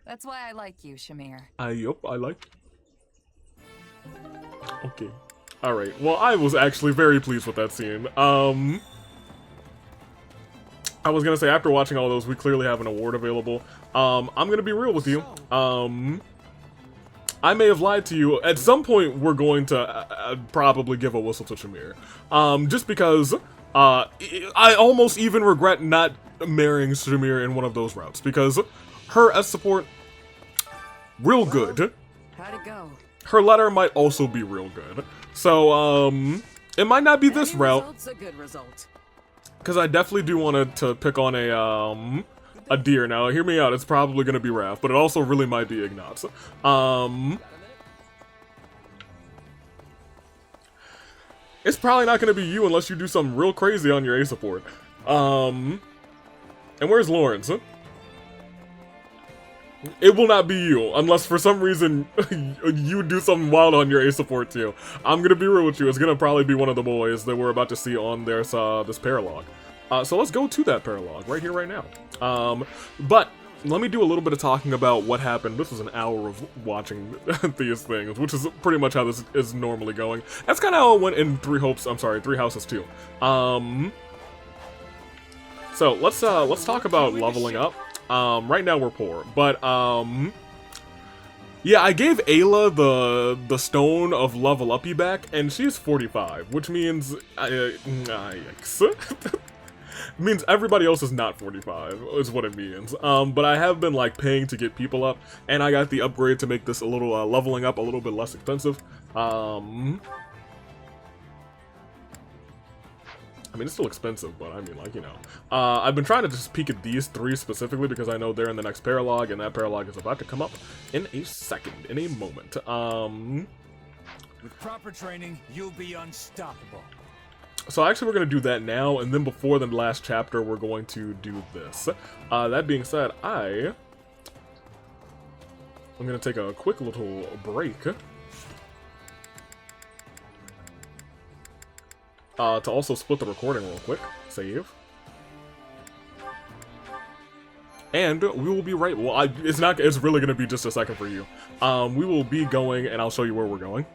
That's why I like you, Shamir. Yup, I like. Okay. Alright, well, I was actually very pleased with that scene. I was gonna say, after watching all those, we clearly have an award available. I'm gonna be real with you. I may have lied to you. At some point, we're going to probably give a whistle to Shamir. Just because I almost even regret not marrying Shamir in one of those routes. Because her as support, real good. How'd it go? Her letter might also be real good. So, it might not be this route. Result's a good result. Because I definitely do want to pick on a deer. Now, hear me out, it's probably going to be Raph, but it also really might be Ignatz. It's probably not going to be you unless you do something real crazy on your A support. And where's Lawrence? It will not be you, unless for some reason you do something wild on your A support too. I'm gonna be real with you, it's gonna probably be one of the boys that we're about to see on this paralogue. So let's go to that paralogue, right here, right now. But let me do a little bit of talking about what happened. This was an hour of watching these things, which is pretty much how this is normally going. That's kind of how it went in Three Houses too. So let's talk about leveling up. Right now we're poor, but yeah, I gave Ayla the stone of level uppy back, and she's 45, which means yikes. Means everybody else is not 45, is what it means. But I have been like paying to get people up, and I got the upgrade to make this a little leveling up a little bit less expensive. I mean, it's still expensive, but I mean, like, you know. I've been trying to just peek at these three specifically because I know they're in the next paralogue, and that paralogue is about to come up in a second, in a moment. With proper training, you'll be unstoppable. So actually, we're going to do that now, and then before the last chapter, we're going to do this. That being said, I I'm gonna take a quick little break. To also split the recording real quick. Save. And we will be right. Well, it's really gonna be just a second for you. We will be going, and I'll show you where we're going.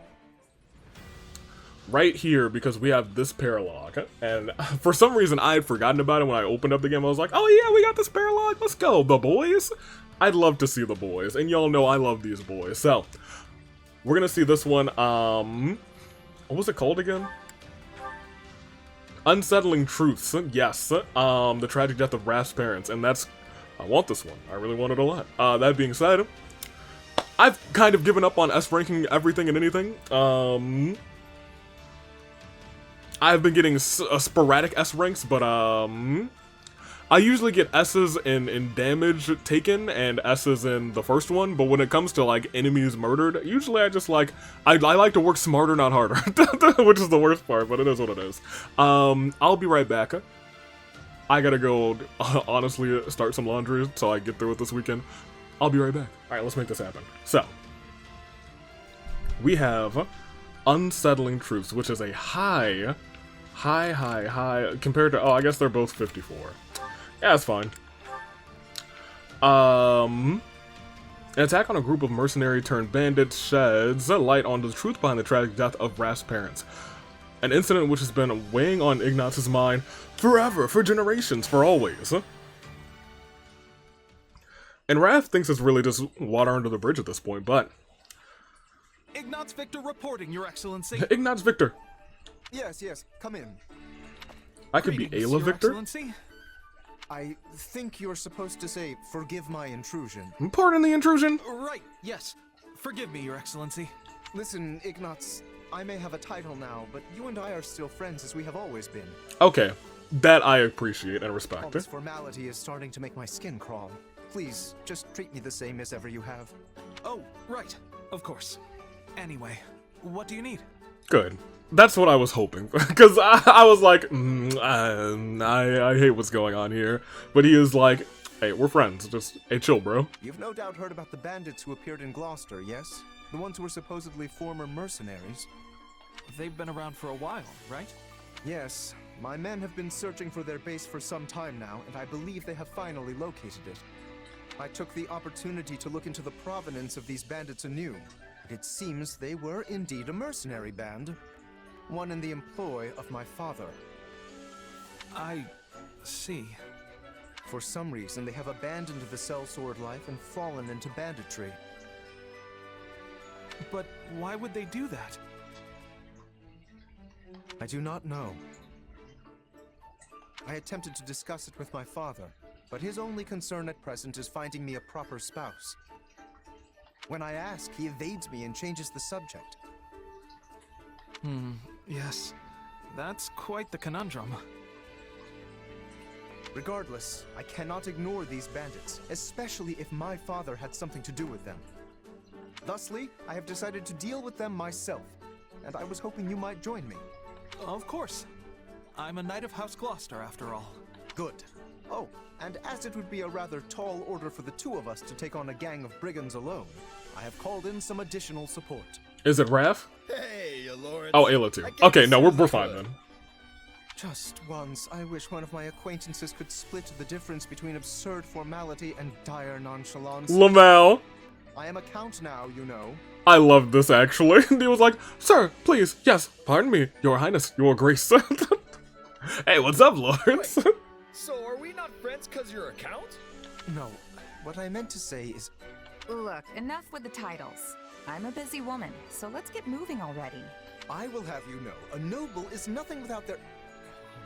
Right here, because we have this paralog, and for some reason I had forgotten about it when I opened up the game. I was like, oh yeah, we got this paralog, let's go, the boys. I'd love to see the boys, and y'all know I love these boys. So, we're gonna see this one, what was it called again? Unsettling Truths, yes, the tragic death of Raph's parents, and I want this one, I really want it a lot. That being said, I've kind of given up on S-ranking everything and anything, I've been getting sporadic S ranks, but I usually get S's in damage taken and S's in the first one, but when it comes to like enemies murdered, usually I just like, I like to work smarter, not harder, which is the worst part, but it is what it is. I'll be right back. I gotta go, honestly, start some laundry so I get through it this weekend. I'll be right back. Alright, let's make this happen. So, we have Unsettling Truths, which is a high compared to, oh, I guess they're both 54. Yeah, that's fine. An attack on a group of mercenary turned bandits sheds light on the truth behind the tragic death of Raph's parents. An incident which has been weighing on Ignat's mind forever, for generations, for always. And Raph thinks it's really just water under the bridge at this point, but... Ignatz Victor reporting, Your Excellency. Ignatz Victor. Yes, come in. I could be Ayla Victor. Excellency? I think you're supposed to say, forgive my intrusion. Pardon the intrusion? Right, yes. Forgive me, Your Excellency. Listen, Ignatz, I may have a title now, but you and I are still friends as we have always been. Okay, that I appreciate and respect. All this formality is starting to make my skin crawl. Please, just treat me the same as ever you have. Oh, right. Of course. Anyway, what do you need? Good. That's what I was hoping, because I was like, I hate what's going on here. But he is like, hey, we're friends, just, hey, chill, bro. You've no doubt heard about the bandits who appeared in Gloucester, yes? The ones who were supposedly former mercenaries. They've been around for a while, right? Yes. My men have been searching for their base for some time now, and I believe they have finally located it. I took the opportunity to look into the provenance of these bandits anew. It seems they were indeed a mercenary band. One in the employ of my father. I see. For some reason, they have abandoned the sellsword life and fallen into banditry. But why would they do that? I do not know. I attempted to discuss it with my father, but his only concern at present is finding me a proper spouse. When I ask, he evades me and changes the subject. Yes. That's quite the conundrum. Regardless, I cannot ignore these bandits, especially if my father had something to do with them. Thusly, I have decided to deal with them myself, and I was hoping you might join me. Of course. I'm a Knight of House Gloucester, after all. Good. Oh, and as it would be a rather tall order for the two of us to take on a gang of brigands alone, I have called in some additional support. Is it Raph? Hey, Lawrence. Oh, Ayla too. Okay, no, we're fine then. Just once, I wish one of my acquaintances could split the difference between absurd formality and dire nonchalance. Lamau. I am a count now, you know. I love this, actually. He was like, sir, please, yes, pardon me, your highness, your grace. Hey, what's up, Lawrence? Wait, so are we not friends because you're a count? No, what I meant to say is... Look, enough with the titles. I'm a busy woman, so let's get moving already. I will have you know, a noble is nothing without their...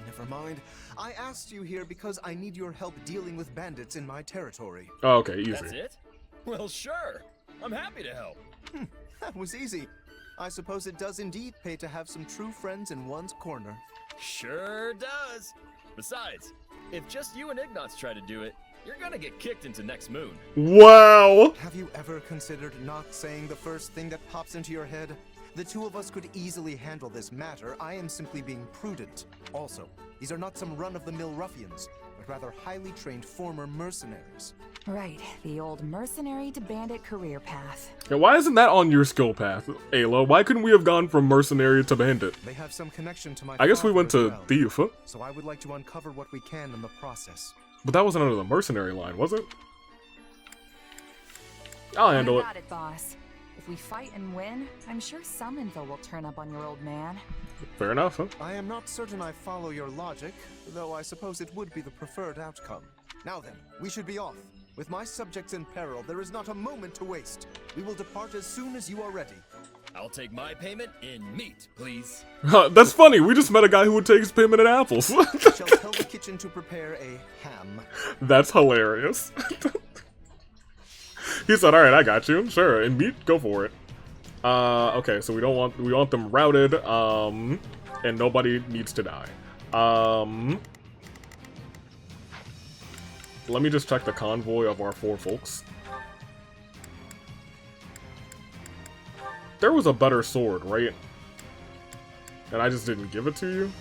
Never mind. I asked you here because I need your help dealing with bandits in my territory. Oh, okay, easy. That's it? Well, sure. I'm happy to help. That was easy. I suppose it does indeed pay to have some true friends in one's corner. Sure does. Besides, if just you and Ignatz try to do it, you're gonna get kicked into next moon. Wow! Have you ever considered not saying the first thing that pops into your head? The two of us could easily handle this matter. I am simply being prudent. Also, these are not some run-of-the-mill ruffians, but but rather highly trained former mercenaries. Right, the old mercenary to bandit career path. Yeah, why isn't that on your skill path, Ayla? Why couldn't we have gone from mercenary to bandit? They have some connection to my I guess we father went as to well, thief, huh? so I would like to uncover what we can in the process. But that wasn't under the mercenary line, was it? I'll handle You it. got it, boss. If we fight and win, I'm sure some info will turn up on your old man. Fair enough, huh? I am not certain I follow your logic, though I suppose it would be the preferred outcome. Now then, we should be off. With my subjects in peril, there is not a moment to waste. We will depart as soon as you are ready. I'll take my payment in meat, please. That's funny. We just met a guy who would take his payment in apples. Shall tell the kitchen to prepare a ham. That's hilarious. He said, "All right, I got you. Sure, and meat, go for it." Okay, so we want them routed, and nobody needs to die. Let me just check the convoy of our 4 folks. There was a better sword, right? And I just didn't give it to you?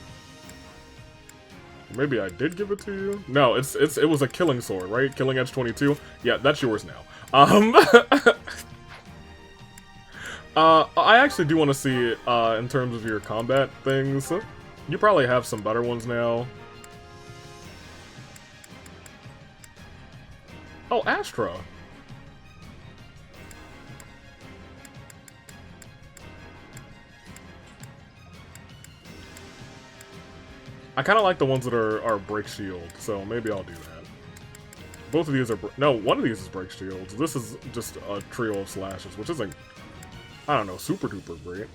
Maybe I did give it to you? No, it was a killing sword, right? Killing Edge 22? Yeah, that's yours now. I actually do want to see, in terms of your combat things, you probably have some better ones now. Oh, Astra. I kind of like the ones that are break shield, so maybe I'll do that. Both of these are... No, one of these is break shields. This is just a trio of slashes, which isn't, I don't know, super duper great.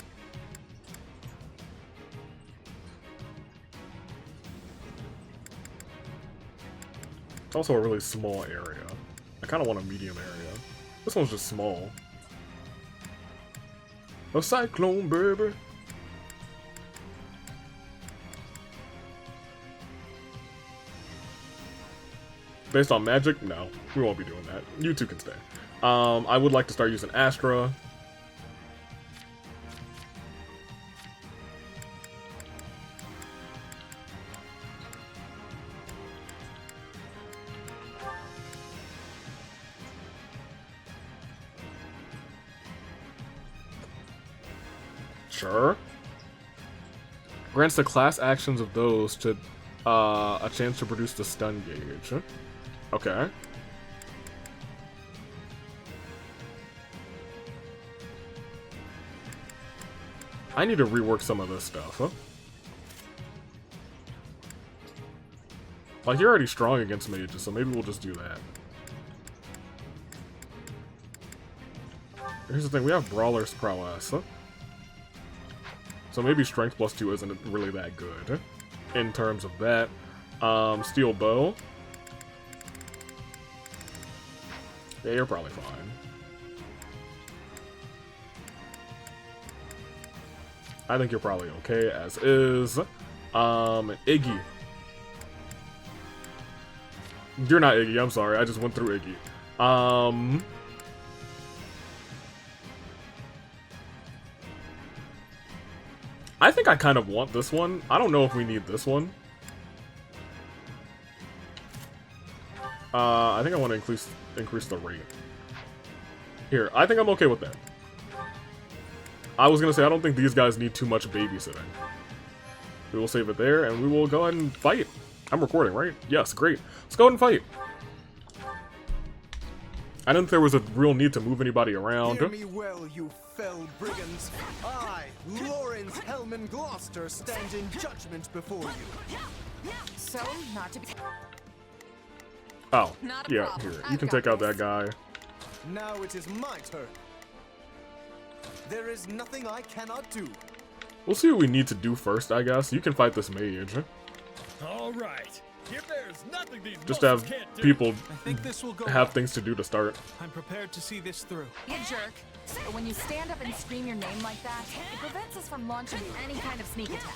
It's also a really small area. I kind of want a medium area. This one's just small. A cyclone, baby. Based on magic? No, we won't be doing that. You two can stay. I would like to start using Astra. Sure. Grants the class actions of those to a chance to produce the stun gauge. Okay. I need to rework some of this stuff, huh? Like, you're already strong against mages, so maybe we'll just do that. Here's the thing, we have Brawler's Prowess, huh? So maybe Strength plus 2 isn't really that good in terms of that. Steel Bow. Yeah, you're probably fine. I think you're probably okay as is. Iggy. You're not Iggy, I'm sorry. I just went through Iggy. I think I kind of want this one. I don't know if we need this one. I think I want to increase the rate. Here, I think I'm okay with that. I was gonna say, I don't think these guys need too much babysitting. We will save it there, and we will go ahead and fight. I'm recording, right? Yes, great. Let's go ahead and fight. I didn't think there was a real need to move anybody around. Hear me well, you fell brigands. I, Lawrence Hellman Gloucester, stand in judgment before you. So, not to be... Oh, Not a yeah, problem. here. You I've can got take out this. that guy. Now it is my turn. There is nothing I cannot do. We'll see what we need to do first, I guess. You can fight this mage. All right. If there's nothing these Just to have muscles can't do. people I think this will go have well. things to do to start. I'm prepared to see this through. You jerk. But when you stand up and scream your name like that, it prevents us from launching any kind of sneak attack.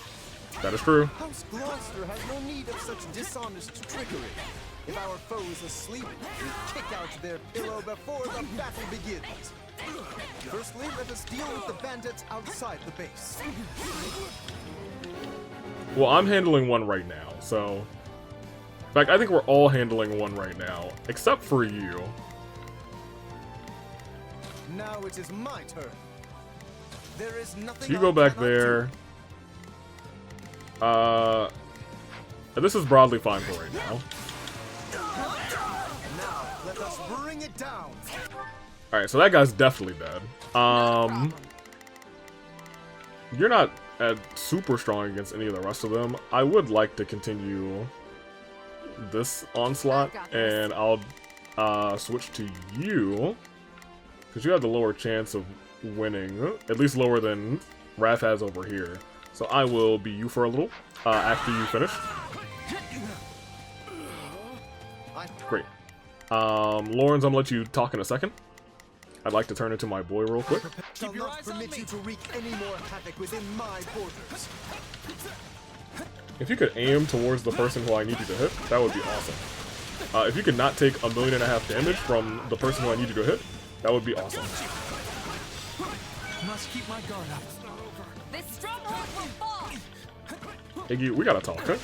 That is true. House Gloucester has no need of such dishonest trickery. If our foe is asleep, we kick out their pillow before the battle begins. Firstly, let us deal with the bandits outside the base. Well, I'm handling one right now, so... In fact, I think we're all handling one right now, except for you. Now it is my turn. There is nothing. So you go back there. This is broadly fine for right now. Now let us bring it down. All right, so that guy's definitely dead. You're not super strong against any of the rest of them. I would like to continue this onslaught, and I'll switch to you because you have the lower chance of winning, at least lower than Raph has over here. So I will be you for a little after you finish. Great. Lawrence, I'm gonna let you talk in a second. I'd like to turn into my boy real quick. Shall not permit you to wreak any more havoc within my borders. If you could aim towards the person who I need you to hit, that would be awesome. If you could not take 1.5 million damage from the person who I need you to hit, that would be awesome. Must keep my guard up. This stronghold will fall. Iggy, we gotta talk, huh?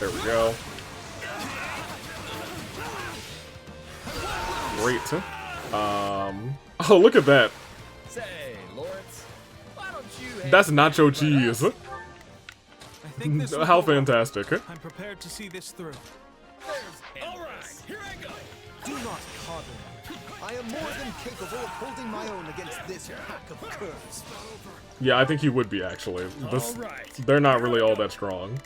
There we go. Great. Oh, look at that. Say, Lawrence, why don't you That's nacho cheese. I think this will How go well. fantastic. I'm prepared to see this through. All right, here I go. Do not coddle me. I am more than capable of holding my own against this pack of curs. Yeah, I think he would be, actually. This, Alright. they're not really all that strong.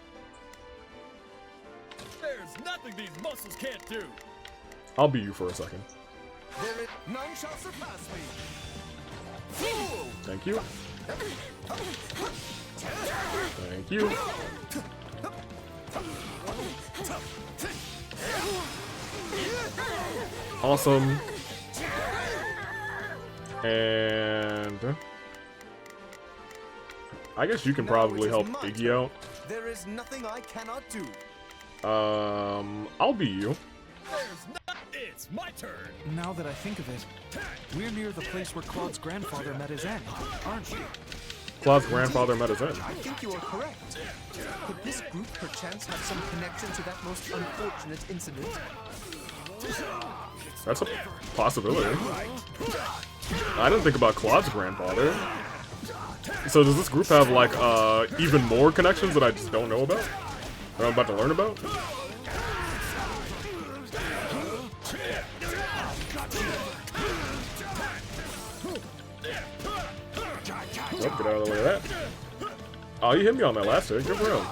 There's nothing these muscles can't do. I'll be you for a second. There is none shall surpass me. Fool! Thank you. Thank you. Awesome. And I guess you can probably help Iggy out. There is nothing I cannot do. I'll be you. It's my turn. Now that I think of it, we're near the place where Claude's grandfather met his end, aren't we? Claude's grandfather met his end. I think you are correct. Could this group perchance have some connection to that most unfortunate incident? That's a possibility. I didn't think about Claude's grandfather. So does this group have, like, even more connections that I just don't know about? That I'm about to learn about? Oh, get out of the way of that. Oh, you hit me on that last hit. Good for him.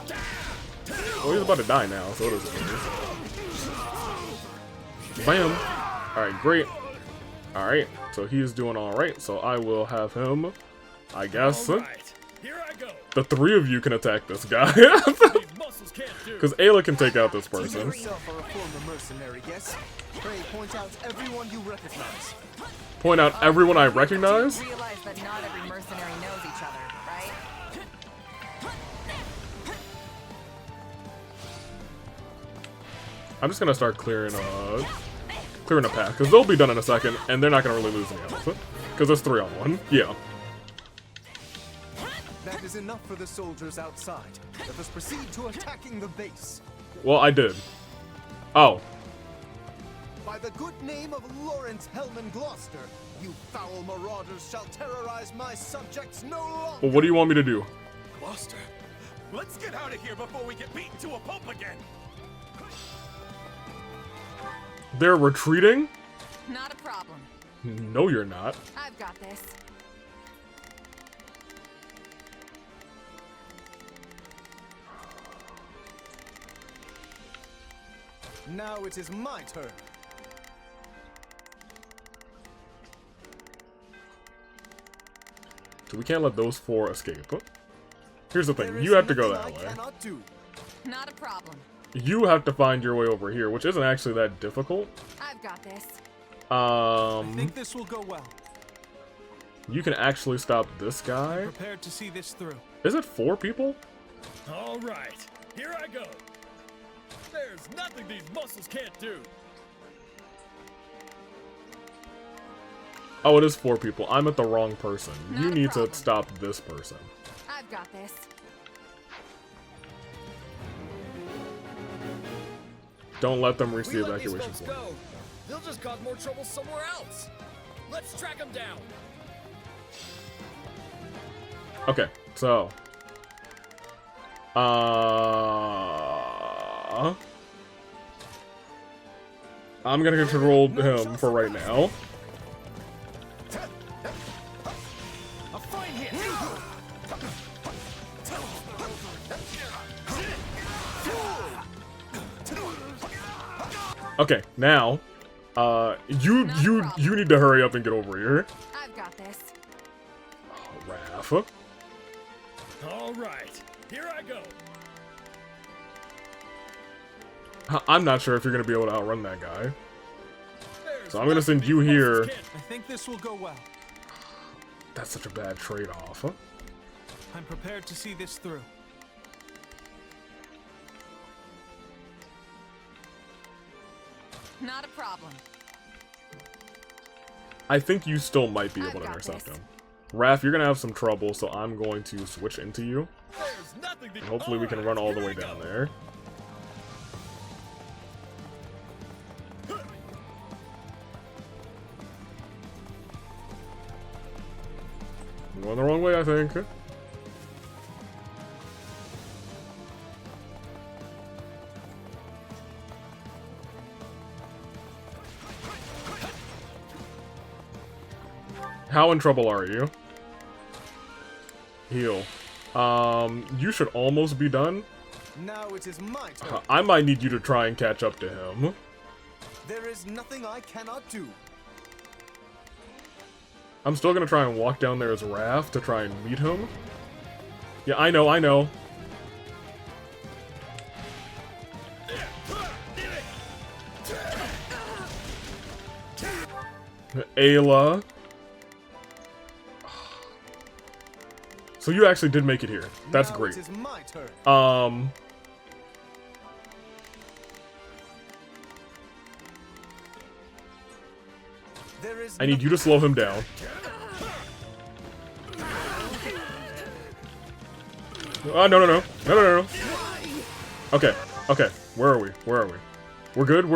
Well, he's about to die now, so it is what it is. Bam! Alright, great. Alright, so he's doing alright, so I will have him, I guess. Here I go. The three of you can attack this guy. Because Ayla can take out this person. You yourself are a former mercenary, yes? Pray point out everyone you recognize. Point out everyone I recognize? You realize that not every mercenary knows each other, right? I'm just gonna start clearing a path, because they'll be done in a second, and they're not gonna really lose any health. Because there's 3 on 1. Yeah. That is enough for the soldiers outside. Let us proceed to attacking the base. Well, I did. Oh. By the good name of Lawrence Hellman Gloucester, you foul marauders shall terrorize my subjects no longer. Well, what do you want me to do? Gloucester, let's get out of here before we get beaten to a pulp again. They're retreating? Not a problem. No, you're not. I've got this. Now it is my turn. So we can't let those 4 escape. Here's the thing, you have to go that way. Not a problem. You have to find your way over here, which isn't actually that difficult. I've got this. I think this will go well. You can actually stop this guy. Prepared to see this through. Is it 4 people? All right, here I go. There's nothing these muscles can't do. Oh, it is 4 people. I'm at the wrong person. You Not a need to problem. stop this person. I've got this. Don't let them reach We the let these evacuation folks point. go, they'll just cause more trouble somewhere else. Let's track them down. Okay, so I'm gonna control him for right now. A fine hit. Okay, now, you need to hurry up and get over here. I've got this. Raph. All right, here I go. I'm not sure if you're gonna be able to outrun that guy. So I'm gonna send you here. I think this will go well. That's such a bad trade-off. I'm prepared to see this through. Not a problem. I think you still might be able to got intercept this. him. Raph, you're gonna have some trouble, so I'm going to switch into you. There's nothing to. And hopefully we can run all the way down there. I'm going the wrong way, I think. How in trouble are you? Heal. You should almost be done. Now it is my turn. I might need you to try and catch up to him. There is nothing I cannot do. I'm still gonna try and walk down there as Raph to try and meet him. Yeah, I know. Ayla. So you actually did make it here. That's Now great. It is my turn. There is I need you to slow him down. No. Okay. Where are we? We're good,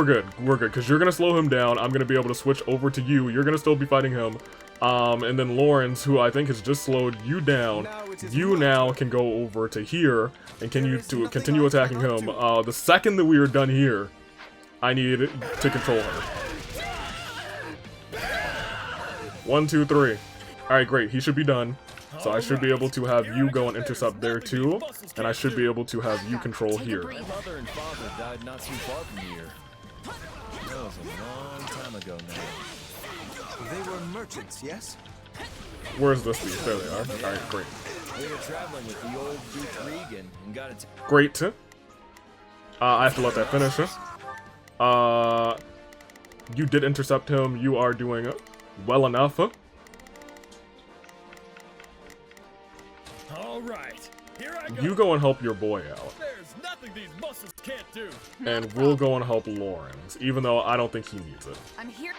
because you're gonna slow him down. I'm gonna be able to switch over to you. You're gonna still be fighting him. And then Lawrence, who I think has just slowed you down, you now can go over to here and continue attacking him. The second that we are done here, I need to control her. 1, 2, 3. Alright, great. He should be done. So I should be able to have you go and intercept there too, and I should be able to have you control here. My mother and father died not too far from here. That was a long time ago now. They were merchants, yes? Where's this beast? There they are. Alright, great. We were traveling with the old Duke Regan and got it. Great. I have to let that finish. You did intercept him. You are doing well enough. All right, here I go. You go and help your boy out. There's nothing these muscles can't do. And we'll go and help Lawrence, even though I don't think he needs it. I'm here.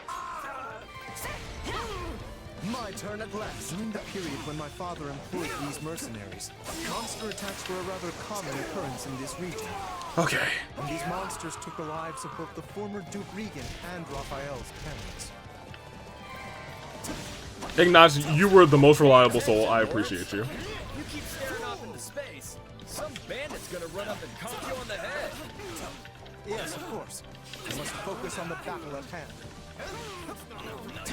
My turn at last. During the period when my father employed these mercenaries, monster attacks were a rather common occurrence in this region. Okay. And these monsters took the lives of both the former Duke Regan and Raphael's parents. Ignaz, you were the most reliable soul. I appreciate you. You keep staring off into space. Some bandit's gonna run up and conk you on the head. Yes, of course. I must focus on the battle at hand.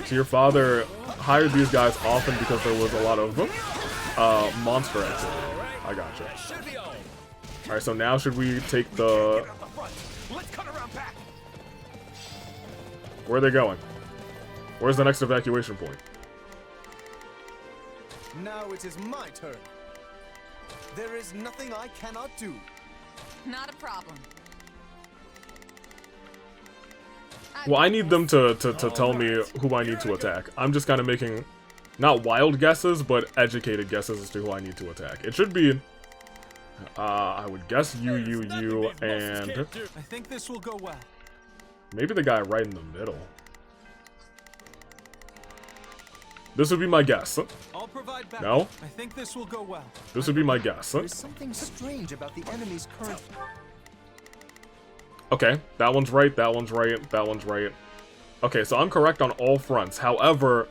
So your father hired these guys often because there was a lot of monster activity. I gotcha. Alright, so now should we take the... Where are they going? Where's the next evacuation point? Now it is my turn. There is nothing I cannot do. Not a problem. Well, I need them to tell me who I need to attack. I'm just kind of making, not wild guesses, but educated guesses as to who I need to attack. It should be, I would guess you, and I think this will go well. maybe the guy right in the middle. This would be my guess. I'll provide back. No? I think this will go well. This would be my guess. There's something strange about the enemy's current... Okay, that one's right, that one's right, that one's right. Okay, so I'm correct on all fronts. However,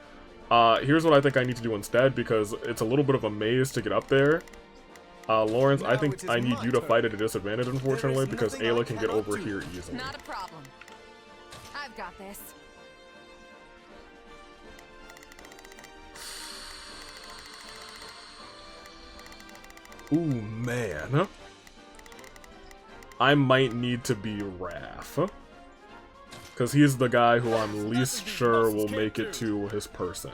here's what I think I need to do instead, because it's a little bit of a maze to get up there. Lawrence, I think I need you to fight at a disadvantage, unfortunately, because Ayla can get over here easily. Not a problem. I've got this. Ooh, man. I might need to be Raph. Because he's the guy who I'm least sure will make it to his person.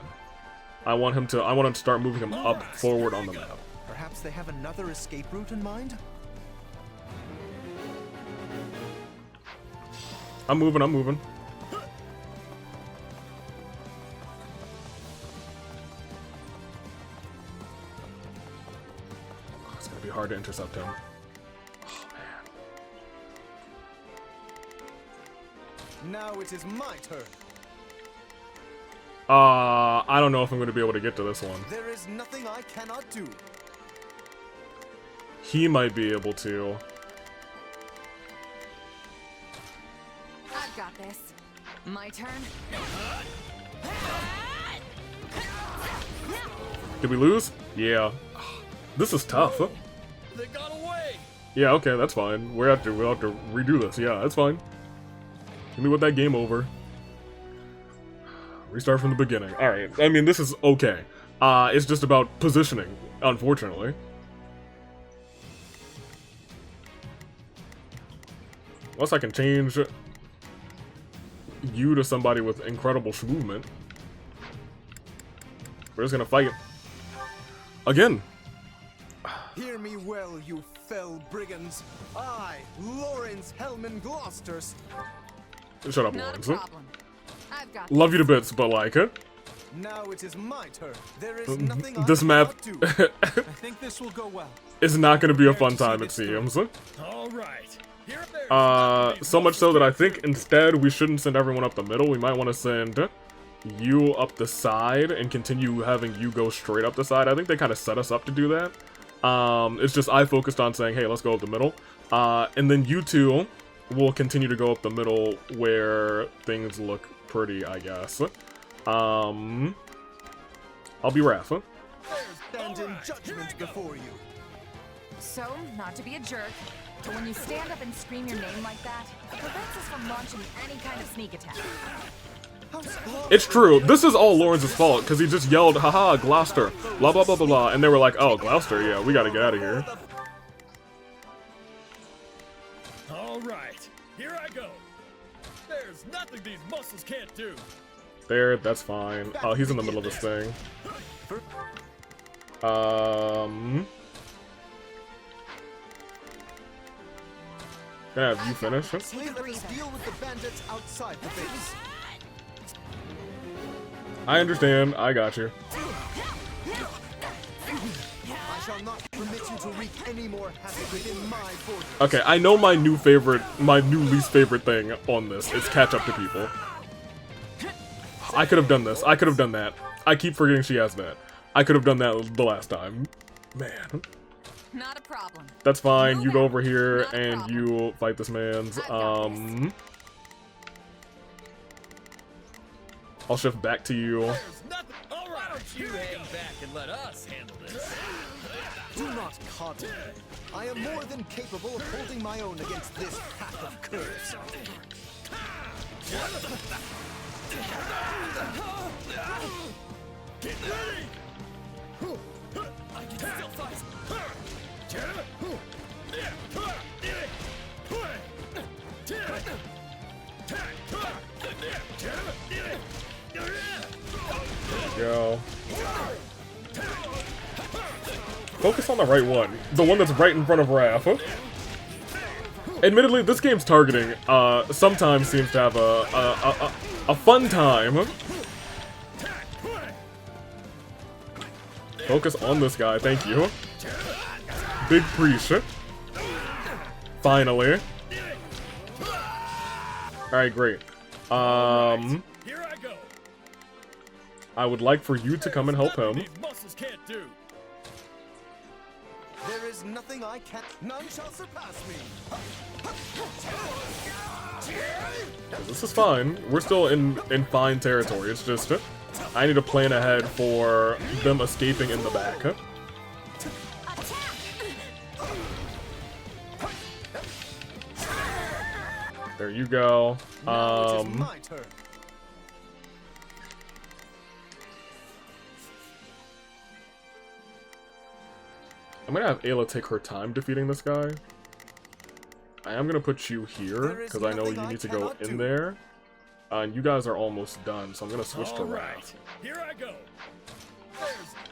I want him to start moving him up forward on the map. Perhaps they have another escape route in mind? I'm moving, I'm moving. Oh, it's gonna be hard to intercept him. Oh, man. Now it is my turn. I don't know if I'm gonna be able to get to this one. There is nothing I cannot do. He might be able to. I've got this. My turn. Did we lose? Yeah. This is tough. They got away. Yeah, okay, that's fine. We'll have to redo this. Yeah, that's fine. Give me with that game over. Restart from the beginning. Alright, I mean, this is okay. It's just about positioning, unfortunately. Unless I can change you to somebody with incredible movement. We're just gonna fight. Again. Hear me well, you fell brigands. I, Lawrence Hellman Gloucester. Shut up, Not Lawrence. a problem. I've got Love you to bits, but like, now it is my turn. There is nothing this I map cannot do. I think this will go well. is not gonna be a fun time, it seems. All right. Here So much so that I think instead we shouldn't send everyone up the middle. We might want to send you up the side and continue having you go straight up the side. I think they kind of set us up to do that. It's just I focused on saying, hey, let's go up the middle. And then you two will continue to go up the middle where things look pretty, I guess. I'll be Raph. Stand in judgment before you. So, not to be a jerk, but when you stand up and scream your name like that, it prevents us from launching any kind of sneak attack. It's true. This is all Lawrence's fault, because he just yelled, haha, Gloucester, blah, blah, blah, blah, blah, and they were like, oh, Gloucester, yeah, we gotta get out of here. All right. Here I go. There's nothing these muscles can't do. There, that's fine. Oh, he's in the middle of this thing. Gonna have you finish. Let us deal with the bandits outside the base. I understand. I got you. I shall not permit you to wreak any more havoc within my borders. Okay, I know my new least favorite thing on this is catch up to people. I could have done this. I could have done that. I keep forgetting she has that. I could have done that the last time. Man. Not a problem. That's fine. You go over here and you fight this man's. I'll shift back to you. All right, you hang back and let us handle this. Do not coddle. I am more than capable of holding my own against this pack of curs. Get ready! I can still fight. Go. Focus on the right one. The one that's right in front of Raph. Admittedly, this game's targeting sometimes seems to have a fun time. Focus on this guy, thank you. Big preach. Finally. Alright, great. Here I go. I would like for you to come and help him. These muscles can't do. There is nothing I can't. None shall surpass me. This is fine. We're still in fine territory. It's just I need to plan ahead for them escaping in the back. There you go. Now it is my turn. I'm gonna have Ayla take her time defeating this guy. I am gonna put you here, because I know you need to go in there. And you guys are almost done, so I'm gonna switch to Raph. Here I go.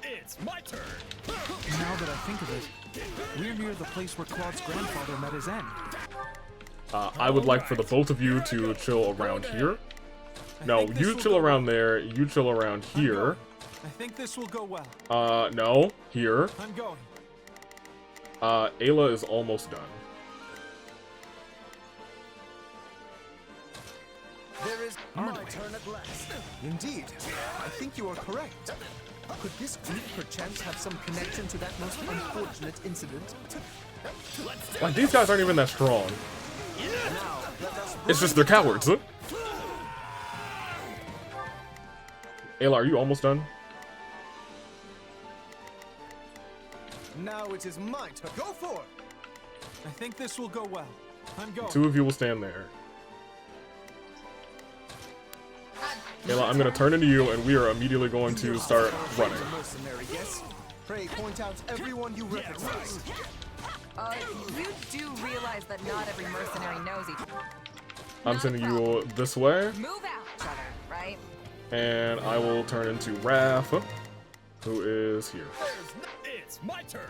It's my turn. Now that I think of it, we're near the place where Claude's grandfather met his end. I would like for the both of you to chill around here. No, you chill around there, you chill around here. I think this will go well. No, here. I'm going. Ayla is almost done. There is my turn at last. Indeed, I think you are correct. Could this group perchance have some connection to that most unfortunate incident? Like, these guys aren't even that strong. It's just they're cowards. Huh? Ayla, are you almost done? Now it is my turn. Go for it. I think this will go well. I'm going. Two of you will stand there. Ayla, I'm gonna turn into you, and we are immediately going to start running. Mercenary, yes? Pray point out everyone you recognize. You do realize that not every mercenary knows each other. I'm sending you this way, Move out each other, right? and I will turn into Raph, who is here. It's my turn.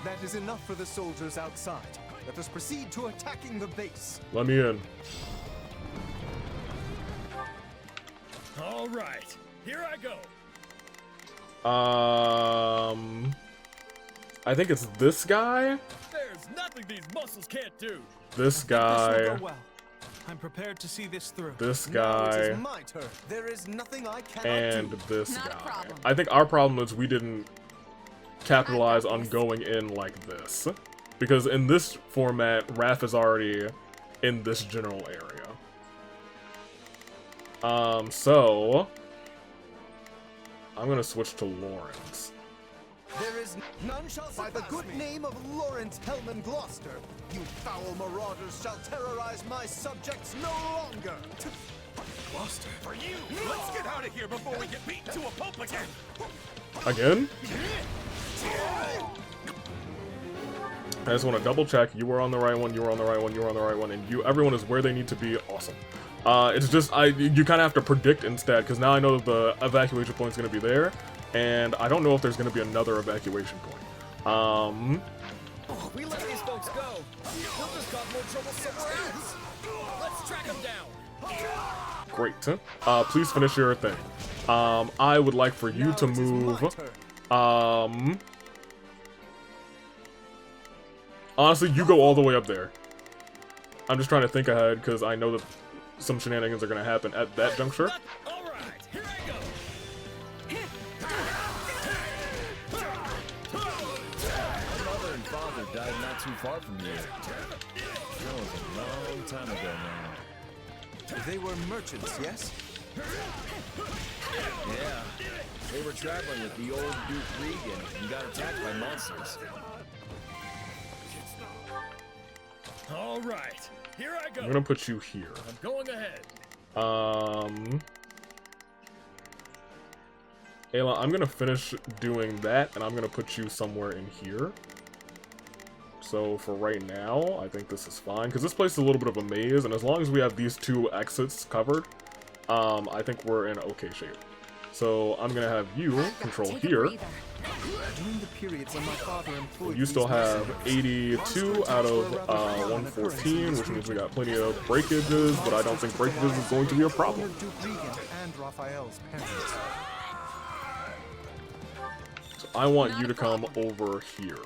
That is enough for the soldiers outside. Let us proceed to attacking the base. Let me in. All right, here I go. I think it's this guy. There's nothing these muscles can't do. This This will guy. go well. I'm prepared to see this through. This Now it guy. is my turn. There is nothing I cannot And do. this Not a guy. problem. I think our problem is we didn't capitalize on going in like this. Because in this format, Raph is already in this general area. So I'm gonna switch to Lawrence. There is none shall by the good name of Lawrence Hellman Gloucester. You foul marauders shall terrorize my subjects no longer. Gloucester, for you. Let's get out of here before we get beaten to a pulp again. Again? I just want to double check. You were on the right one, you were on the right one, you were on the right one, and everyone is where they need to be. Awesome. It's just, you kind of have to predict instead, because now I know that the evacuation point is going to be there, and I don't know if there's going to be another evacuation point. We let these folks go. We'll just cause more trouble somewhere else. Let's track them down. Great. Please finish your thing. I would like for you to move. Honestly, you go all the way up there. I'm just trying to think ahead, because I know that some shenanigans are going to happen at that juncture. All right, here I go. My mother and father died not too far from here. That was a long time ago now. They were merchants, yes? Yeah, they were traveling with the old Duke Regan and got attacked by monsters. All right, here I go. I'm going to put you here. I'm going ahead. Ayla, I'm gonna finish doing that, and I'm gonna put you somewhere in here. So for right now, I think this is fine, because this place is a little bit of a maze, and as long as we have these two exits covered, I think we're in okay shape. So I'm gonna have you control here. During the period when my father employed You still these have mercenaries, 82 out of 114, which means we got plenty of breakages, but I don't think breakages is going to be a problem. Duke Regan and Raphael's parents. So I want you to come over here.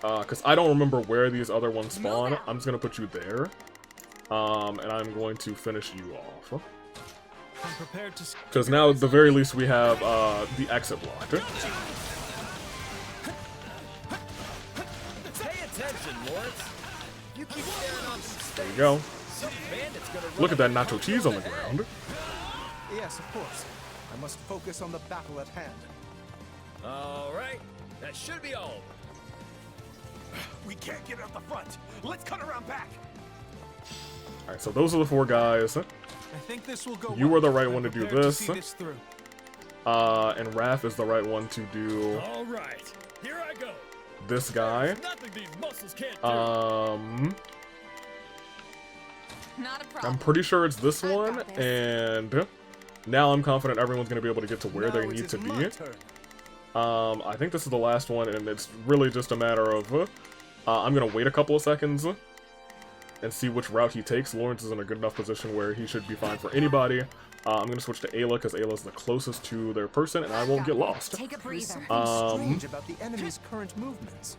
Because I don't remember where these other ones spawn. I'm just going to put you there. And I'm going to finish you off. I'm prepared to. Because now, at the very least, we have the exit blocked. Pay attention, Lawrence. You keep staring off some There you go. some bandit's gonna Look at that run nacho cheese on the ground. Yes, of course. I must focus on the battle at hand. All right, that should be all. We can't get out the front. Let's cut around back. Alright, so those are the 4 guys. I think this will go. You well. were the right I'm one to do prepared this. see this through. And Raph is the right one to do All right, here I go. this guy. There's nothing these muscles can't do. Not a problem. I'm pretty sure it's this one, and now I'm confident everyone's going to be able to get to where they need to be. I think this is the last one, and it's really just a matter of, I'm going to wait a couple of seconds and see which route he takes. Lawrence is in a good enough position where he should be fine for anybody. I'm going to switch to Ayla, because Ayla's the closest to their person, and I won't get lost. Take a breather. Strange about the enemy's current movements.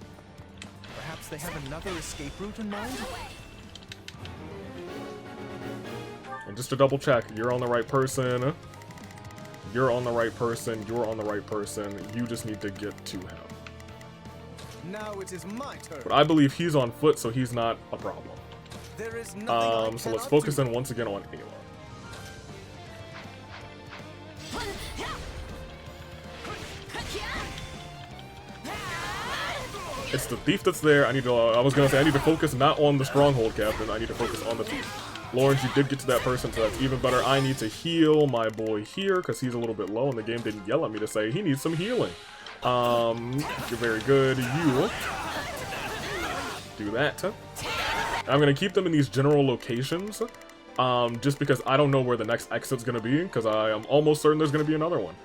Perhaps they have another escape route in mind? And just to double check, you're on the right person. You're on the right person. You're on the right person. You just need to get to him. Now it is my turn. But I believe he's on foot, so he's not a problem. There is nothing So let's focus in once again on Ayla. It's the thief that's there. I need to. I was gonna say I need to focus not on the stronghold captain. I need to focus on the thief. Lawrence, you did get to that person, so that's even better. I need to heal my boy here because he's a little bit low, and the game didn't yell at me to say he needs some healing. You're very good. You do that. I'm gonna keep them in these general locations, just because I don't know where the next exit's gonna be, because I am almost certain there's gonna be another one.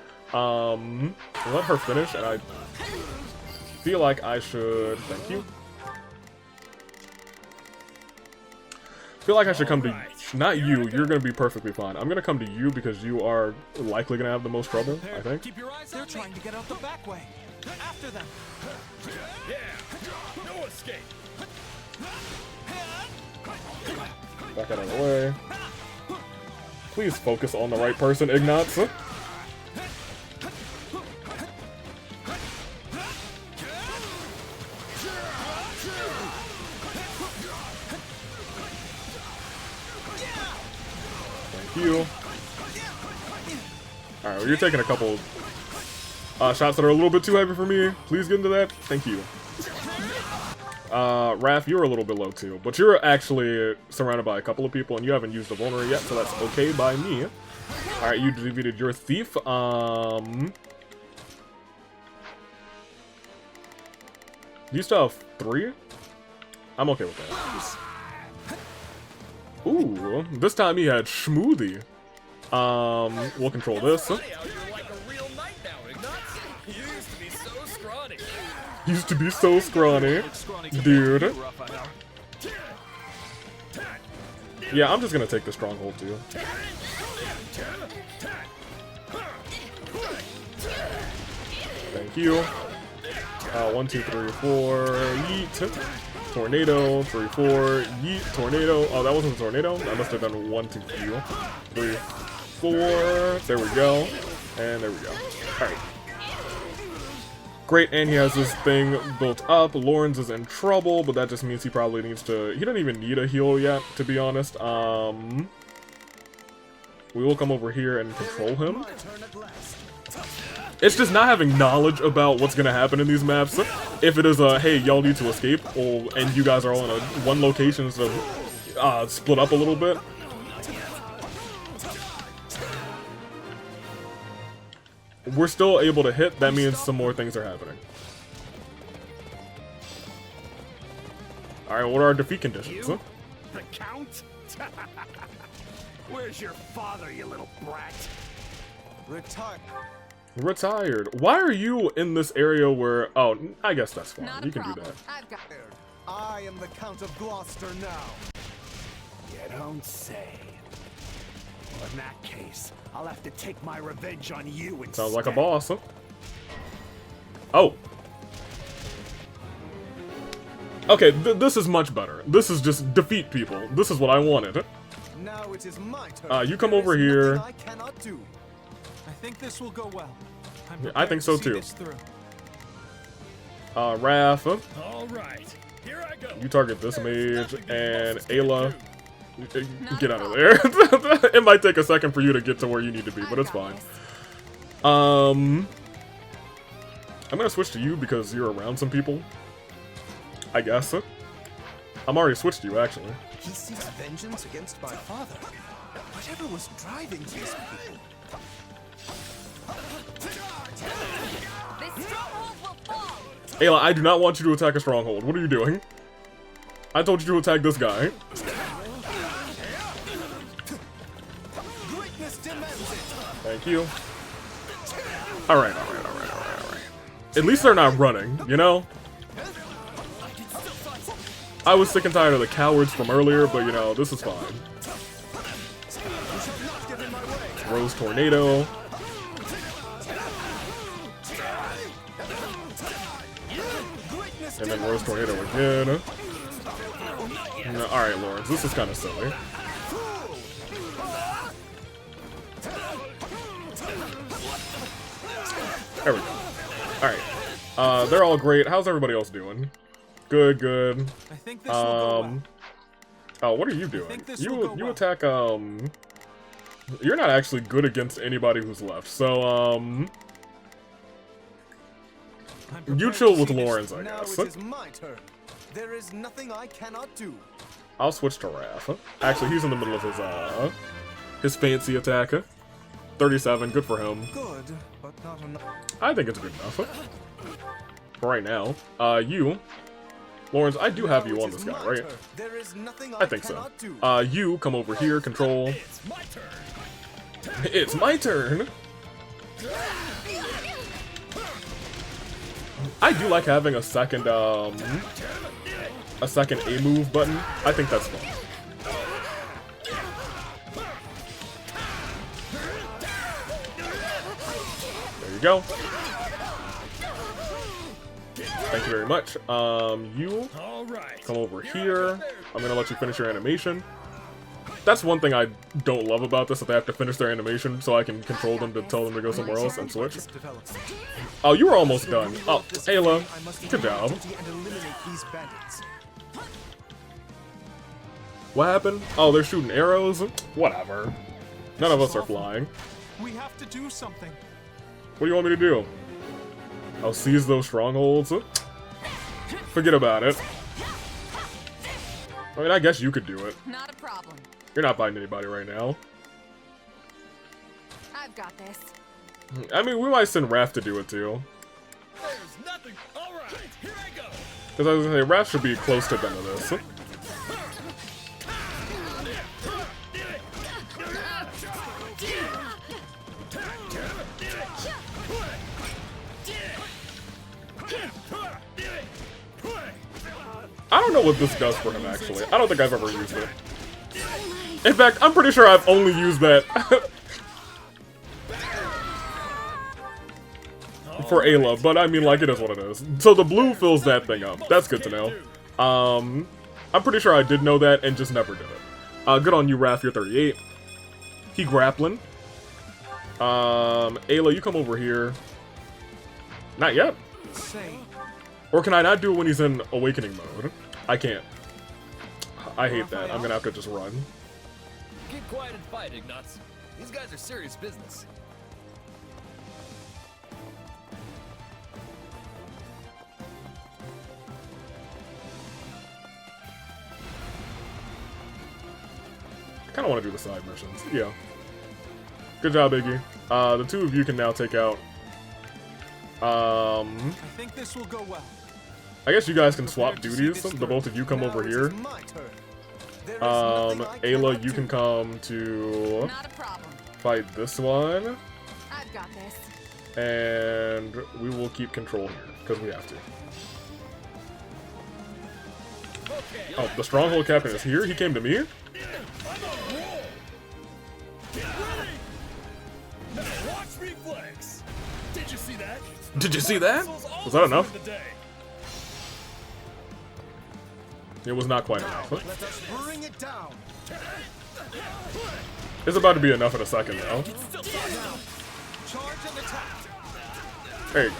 Let her finish, and I feel like I should. Thank you. Feel like I should come to not you. You're gonna be perfectly fine. I'm gonna come to you because you are likely gonna have the most trouble. I think. Keep your eyes. They're trying to get out the back way. After them. Yeah, no escape. Back out of the way. Please focus on the right person, Ignatz. Thank you. Alright, well, you're taking a couple shots that are a little bit too heavy for me. Please get into that. Thank you. Raph, you're a little bit low too, but you're actually surrounded by a couple of people and you haven't used the vulnerary yet, so that's okay by me. Alright, you defeated your thief. You still have 3? I'm okay with that. Ooh, this time he had Schmoothie. We'll control this. You're like a real knight now, Ignatz. You used to be so scrawny. Used to be so scrawny, dude. Yeah, I'm just gonna take the stronghold too. Thank you. 1, 2, 3, 4, yeet. Tornado, 3, 4, yeet, tornado. Oh, that wasn't a tornado? I must have done 1, 2, 3, 4. There we go. And there we go. Alright. Great, and he has this thing built up. Lawrence is in trouble, but that just means he probably needs to... He doesn't even need a heal yet, to be honest. We will come over here and control him. It's just not having knowledge about what's gonna happen in these maps. If it is a, hey, y'all need to escape, and you guys are all in one location instead of split up a little bit. We're still able to hit, that means some more things are happening. Alright, what are our defeat conditions? You? The Count? Where's your father, you little brat? Retired. Why are you in this area where... Oh, I guess that's fine. You can do that. I am the Count of Gloucester now. You don't say. Well, in that case, I'll have to take my revenge on you instead. Sounds like a boss, huh? Oh. Okay, this is much better. This is just defeat people. This is what I wanted. Now it is my turn. You come over here. I cannot do. I think this will go well. I think so too. Through. Raph. All right, here I go. You target this mage, and Ayla, get out of there. It might take a second for you to get to where you need to be, but it's fine. I'm gonna switch to you because you're around some people. I guess. I'm already switched to you, actually. He seeks vengeance against my father. Whatever was driving these people. This stronghold will fall. Ayla, I do not want you to attack a stronghold. What are you doing? I told you to attack this guy. Thank you. Alright. At least they're not running, you know? I was sick and tired of the cowards from earlier, but you know, this is fine. Rose Tornado. And then Rose Tornado again. Alright, Lawrence, this is kind of silly. There we go. Alright. They're all great. How's everybody else doing? Good. I think this will go well. Oh, what are you doing? You attack, you're not actually good against anybody who's left, so, you chill with Lawrence, I guess. Now it is my turn. There is nothing I cannot do. I'll switch to Raph. Actually, he's in the middle of his fancy attack. 37, good for him. Good, but not enough. I think it's good enough. For right now. You. Lawrence, I do have you on this guy, right? There is nothing I think so. You come over here, control. It's my turn. It's my turn. I do like having a second A move button. I think that's fun. There you go. Thank you very much. You come over here. I'm gonna let you finish your animation. That's one thing I don't love about this, that they have to finish their animation so I can control them to tell them to go somewhere else and switch. Oh, you were almost done. Oh, Ayla, good job. What happened? Oh, they're shooting arrows? Whatever. None of us are flying. We have to do something. What do you want me to do? I'll seize those strongholds? Forget about it. I mean, I guess you could do it. Not a problem. You're not fighting anybody right now. I've got this. I mean, we might send Raph to do it too. There's nothing. All right, here I go. Because I was gonna say, Raph should be close to done with this. I don't know what this does for him, actually. I don't think I've ever used it. In fact, I'm pretty sure I've only used that for Ayla, but I mean, like, it is what it is. So the blue fills that thing up. That's good to know. I'm pretty sure I did know that and just never did it. Good on you, Raph, you're 38. He grappling. Ayla, you come over here. Not yet. Or can I not do it when he's in awakening mode? I can't. I hate that. I'm gonna have to just run. Keep quiet and fight, Ignatz. These guys are serious business. I kind of want to do the side missions. Yeah. Good job, Iggy. The two of you can now take out. I think this will go well. I guess you guys can swap duties. The both of you come over here. Ayla, you can come to fight this one. I've got this. And we will keep control here, because we have to. Oh, the stronghold captain is here? He came to me? Watch reflex. Did you see that? Did you see that? Was that enough? It was not quite enough. Let us bring it down. It's about to be enough in a second, though. Charge and attack. There you go.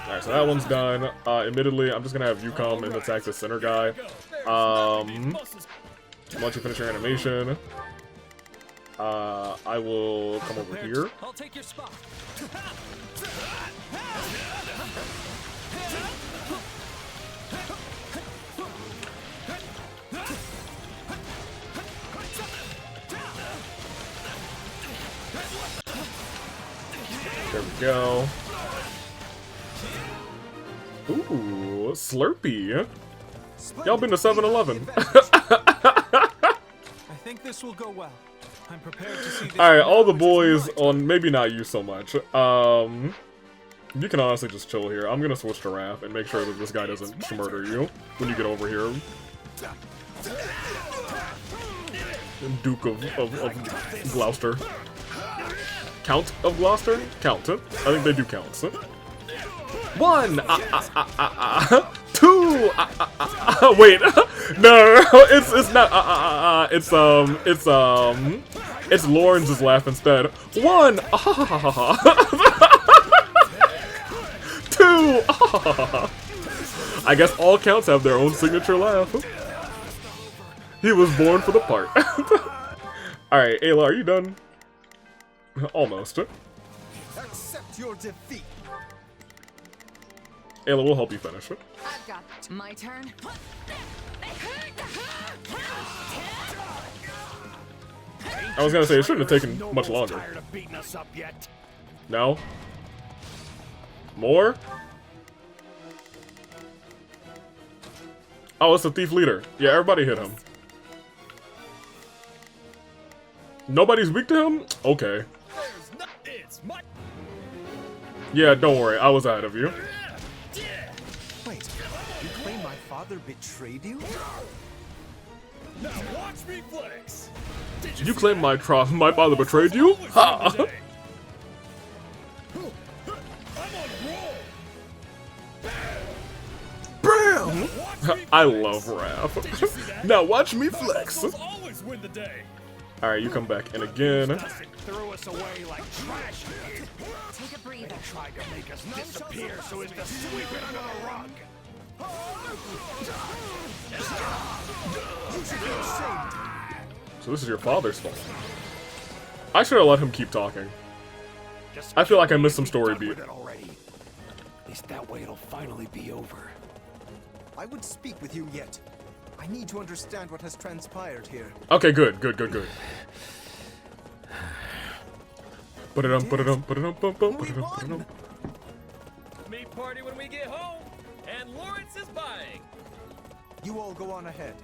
Alright, so that one's done. Admittedly, I'm just gonna have you come and attack the center guy. Once you finish your animation, I will come over here. I'll take your spot. There we go. Ooh, Slurpee. Y'all been to 7-Eleven. I think this will go well. I'm prepared to see this. Alright, all the boys on, maybe not you so much. You can honestly just chill here. I'm gonna switch to Raph and make sure that this guy doesn't murder you when you get over here. Duke of Gloucester. Count of Gloucester? Count. I think they do count. 1! Two! Wait. No, it's not. It's Lawrence's laugh instead. 1! 2! I guess all counts have their own signature laugh. He was born for the part. Alright, Ayla, are you done? Almost. Accept your defeat. Ayla, we'll help you finish it. I've got my turn. I was gonna say, it shouldn't have taken much longer. Tired of beating us up yet? No? More? Oh, it's the thief leader. Yeah, everybody hit him. Nobody's weak to him? Okay. Yeah, don't worry. I was ahead of you. Wait, you claim my father betrayed you? Now watch me flex. You claim my father betrayed you? Ha! Bam! I love Raph. Now watch me flex. Alright, you come back in again. Threw us away like trash. Take a breather. They tried to make us disappear so as to sweep it under the rug. So this is your father's fault. I should have let him keep talking. I feel like I missed some story beat. Already. At least that way it'll finally be over. I would speak with you yet. I need to understand what has transpired here. Okay, good. Me party when we get home, and Lawrence is buying. You all go on ahead.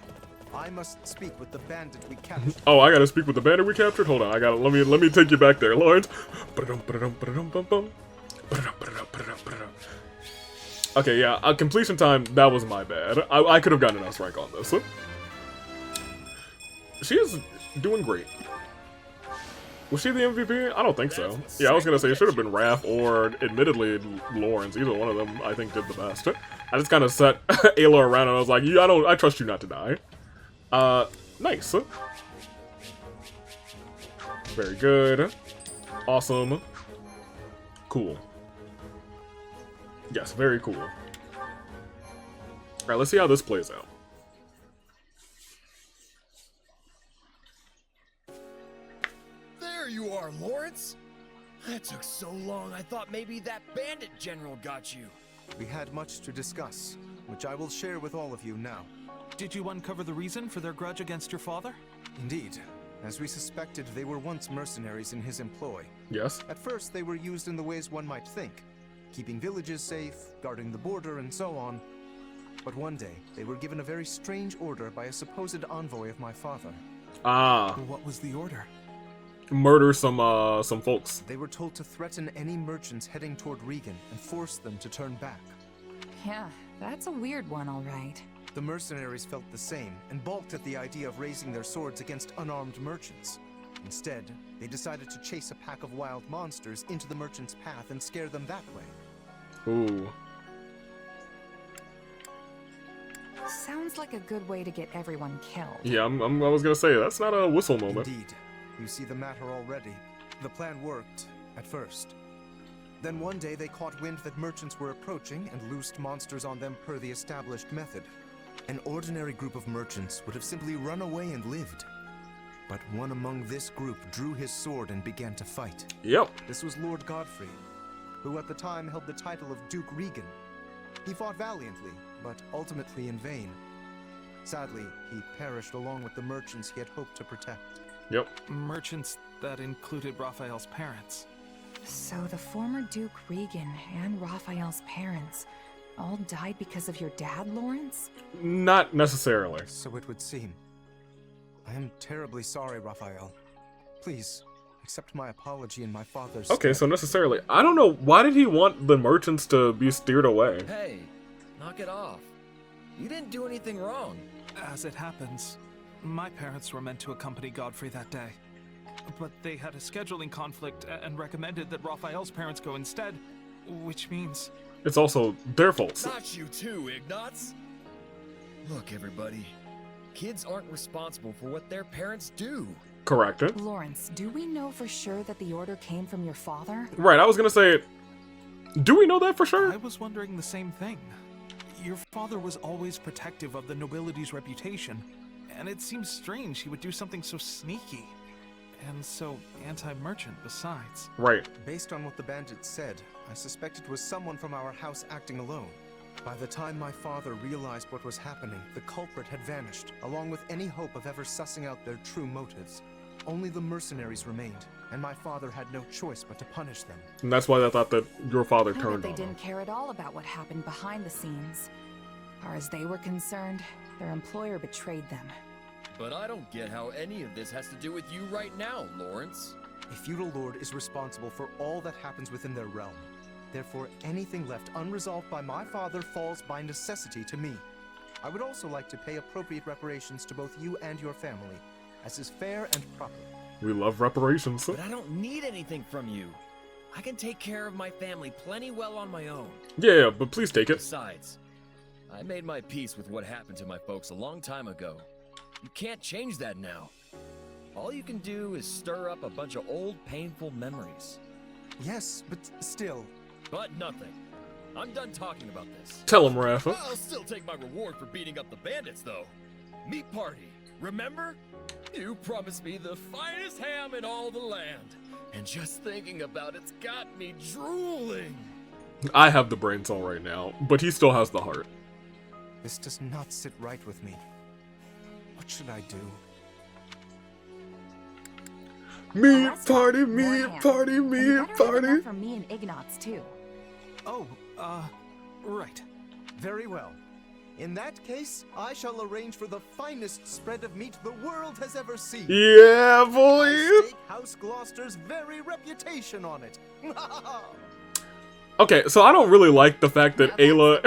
I must speak with the bandit we captured. Oh, I gotta speak with the bandit we captured? Hold on, let me take you back there, Lawrence. Okay, yeah, completion time, that was my bad. I could have gotten an S rank on this. She is doing great. Was she the MVP? I don't think so. Yeah, I was gonna say it should have been Raph or, admittedly, Lawrence. Either one of them, I think, did the best. I just kind of set Ayla around and I was like, I trust you not to die. Nice. Very good. Awesome. Cool. Yes, very cool. Alright, let's see how this plays out. There you are, Lawrence. That took so long, I thought maybe that bandit general got you. We had much to discuss, which I will share with all of you now. Did you uncover the reason for their grudge against your father? Indeed. As we suspected, they were once mercenaries in his employ. Yes. At first, they were used in the ways one might think. Keeping villages safe, guarding the border, and so on. But one day, they were given a very strange order by a supposed envoy of my father. Ah. What was the order? Murder some folks. They were told to threaten any merchants heading toward Regan and force them to turn back. Yeah, that's a weird one, all right. The mercenaries felt the same and balked at the idea of raising their swords against unarmed merchants. Instead, they decided to chase a pack of wild monsters into the merchants' path and scare them that way. Ooh. Sounds like a good way to get everyone killed. Yeah, I was gonna say, that's not a whistle moment. Indeed. You see the matter already. The plan worked, at first. Then one day they caught wind that merchants were approaching and loosed monsters on them per the established method. An ordinary group of merchants would have simply run away and lived. But one among this group drew his sword and began to fight. Yep. This was Lord Godfrey, who at the time held the title of Duke Regan. He fought valiantly, but ultimately in vain. Sadly, he perished along with the merchants he had hoped to protect. Yep. Merchants that included Raphael's parents. So the former Duke Regan and Raphael's parents all died because of your dad, Lawrence? Not necessarily. So it would seem. I am terribly sorry, Raphael. Please, accept my apology in my father's Okay, stead. so necessarily. I don't know, why did he want the merchants to be steered away? Hey, knock it off. You didn't do anything wrong. As it happens, my parents were meant to accompany Godfrey that day. But they had a scheduling conflict and recommended that Raphael's parents go instead, which means... It's also their fault. Not you too, Ignatz. Look, everybody. Kids aren't responsible for what their parents do. Correct. Lawrence, do we know for sure that the order came from your father? Right, I was gonna say, do we know that for sure? I was wondering the same thing. Your father was always protective of the nobility's reputation, and it seems strange he would do something so sneaky. And so anti-merchant besides. Right. Based on what the bandit said, I suspect it was someone from our house acting alone. By the time my father realized what was happening, the culprit had vanished, along with any hope of ever sussing out their true motives. Only the mercenaries remained, and my father had no choice but to punish them. And that's why I thought that your father I bet turned they on him. didn't care at all about what happened behind the scenes. Far as they were concerned, their employer betrayed them. But I don't get how any of this has to do with you right now, Lawrence. A feudal lord is responsible for all that happens within their realm. Therefore, anything left unresolved by my father falls by necessity to me. I would also like to pay appropriate reparations to both you and your family, as is fair and proper. We love reparations. But I don't need anything from you. I can take care of my family plenty well on my own. Yeah, but please take it. Besides, I made my peace with what happened to my folks a long time ago. You can't change that now. All you can do is stir up a bunch of old, painful memories. Yes, but still... But nothing. I'm done talking about this. Tell him, Rafa. I'll still take my reward for beating up the bandits, though. Meat party, remember? You promised me the finest ham in all the land. And just thinking about it's got me drooling. I have the brain cell right now, but he still has the heart. This does not sit right with me. What should I do? Meat party, meat party, meat party. For me and Ignatz, too. Oh, right. Very well. In that case, I shall arrange for the finest spread of meat the world has ever seen. Yeah, boy! I stake House Gloucester's very reputation on it. Okay, so I don't really like the fact that Ayla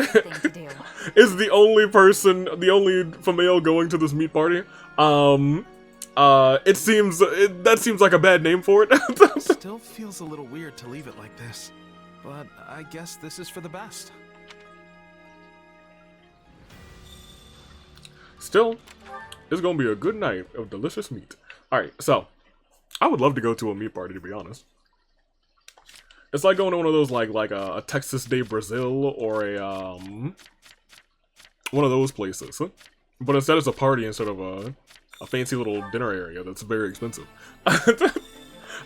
is the only person, the only female going to this meat party. It seems, that seems like a bad name for it. Still feels a little weird to leave it like this, but I guess this is for the best. Still, it's gonna be a good night of delicious meat. Alright, so, I would love to go to a meat party, to be honest. It's like going to one of those, like a Texas Day Brazil, or a, one of those places. But instead it's a party instead of a fancy little dinner area that's very expensive.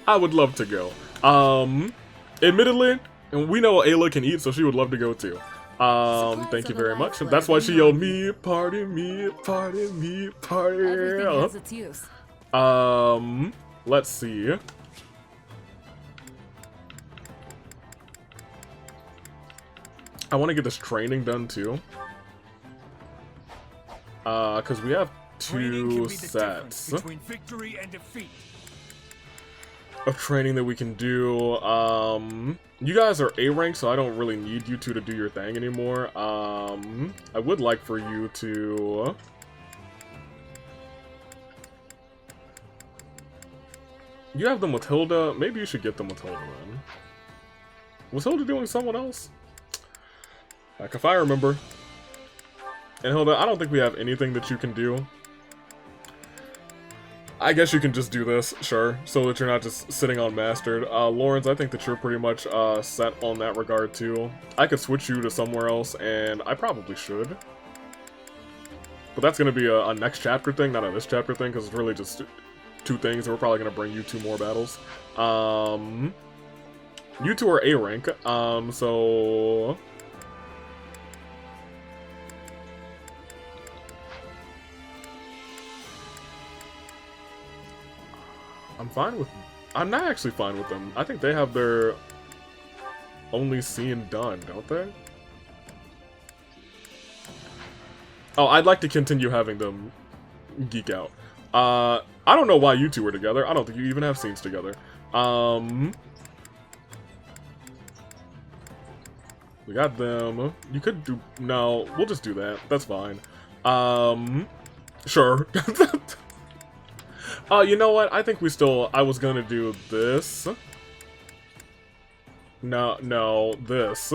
I would love to go. Admittedly, and we know Ayla can eat, so she would love to go too. Thank you very much. That's why she yelled, meat party, meat party, meat party. Everything has its use. Let's see. I want to get this training done too. Cause we have two sets between victory and defeat. of training that we can do. You guys are A rank, so I don't really need you two to do your thing anymore. I would like for you to... You have them with Hilda. Maybe you should get them with Hilda then. Was Hilda doing someone else? Like, if I remember. And Hilda, I don't think we have anything that you can do. I guess you can just do this, sure, so that you're not just sitting on Mastered. Lawrence, I think that you're pretty much set on that regard too. I could switch you to somewhere else, and I probably should. But that's going to be a next chapter thing, not a this chapter thing, because it's really just 2 things, and we're probably going to bring you 2 more battles. You 2 are A rank, so... I'm fine with... I'm not actually fine with them. I think they have their only scene done, don't they? Oh, I'd like to continue having them geek out. I don't know why you 2 are together. I don't think you even have scenes together. We got them. You could do... No, we'll just do that. That's fine. Sure. You know what? I think we still... I was gonna do this. No, this.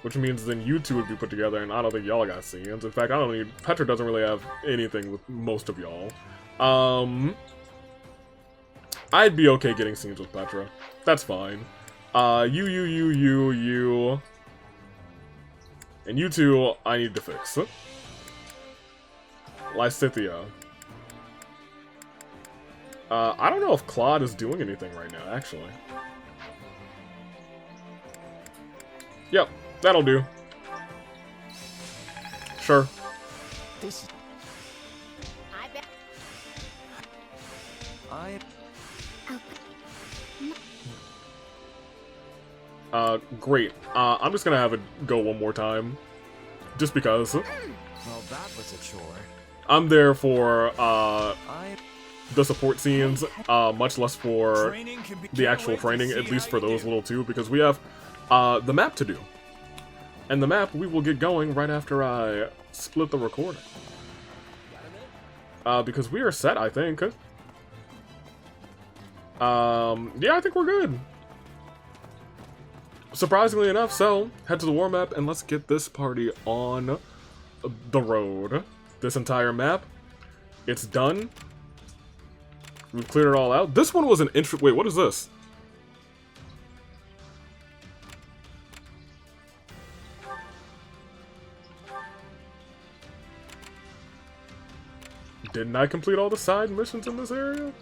Which means then you 2 would be put together, and I don't think y'all got scenes. In fact, I don't need... Petra doesn't really have anything with most of y'all. I'd be okay getting scenes with Petra. That's fine. You. And you 2, I need to fix. Lysithia. I don't know if Claude is doing anything right now, actually. Yep, that'll do. Sure. This. I bet. Great. I'm just gonna have it go one more time. Just because. Well, that was a chore. I'm there for, the support scenes, much less for the actual training, at least for those little 2, because we have, the map to do. And the map, we will get going right after I split the recording. Because we are set, I think. Yeah, I think we're good. Surprisingly enough, so, head to the war map and let's get this party on the road. This entire map, it's done. We've cleared it all out. This one was an wait, what is this? Didn't I complete all the side missions in this area?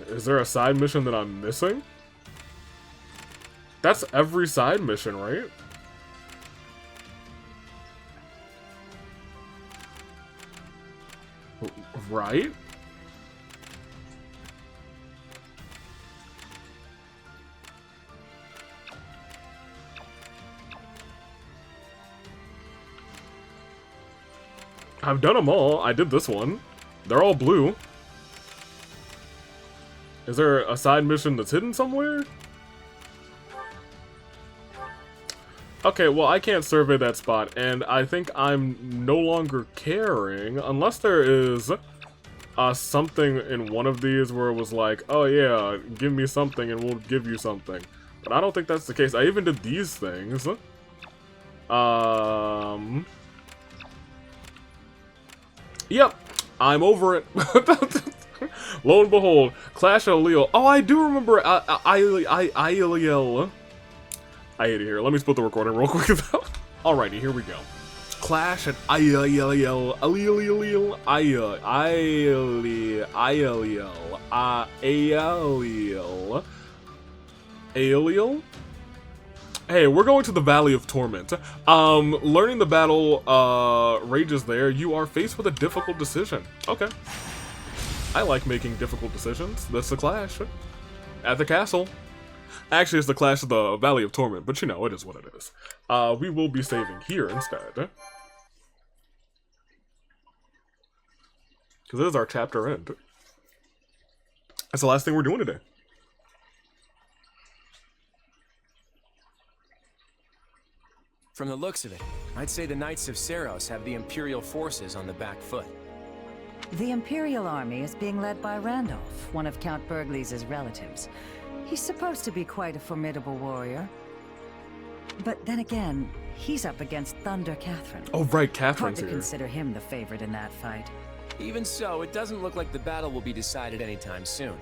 Is there a side mission that I'm missing? That's every side mission, right? Right? I've done them all. I did this one. They're all blue. Is there a side mission that's hidden somewhere? Okay, well, I can't survey that spot, and I think I'm no longer caring, unless there is something in one of these where it was like, oh yeah, give me something and we'll give you something. But I don't think that's the case. I even did these things. Yep, I'm over it. Lo and behold, Clash of Leo. Oh, I do remember Ieliel. I hate it here. Let me split the recording real quick. Alrighty, here we go. Clash at Ieliel. Aeliel? Hey, we're going to the Valley of Torment. Learning the battle rages there, you are faced with a difficult decision. Okay. I like making difficult decisions. That's the clash. At the castle. Actually, it's the Clash of the Valley of Torment, but you know, it is what it is. We will be saving here instead. Because it is our chapter end. That's the last thing we're doing today. From the looks of it, I'd say the Knights of Seros have the Imperial forces on the back foot. The Imperial Army is being led by Randolph, one of Count Burgleys' relatives. He's supposed to be quite a formidable warrior. But then again, he's up against Thunder Catherine. Oh, right, Hard Catherine's to here. consider him the favorite in that fight. Even so, it doesn't look like the battle will be decided anytime soon.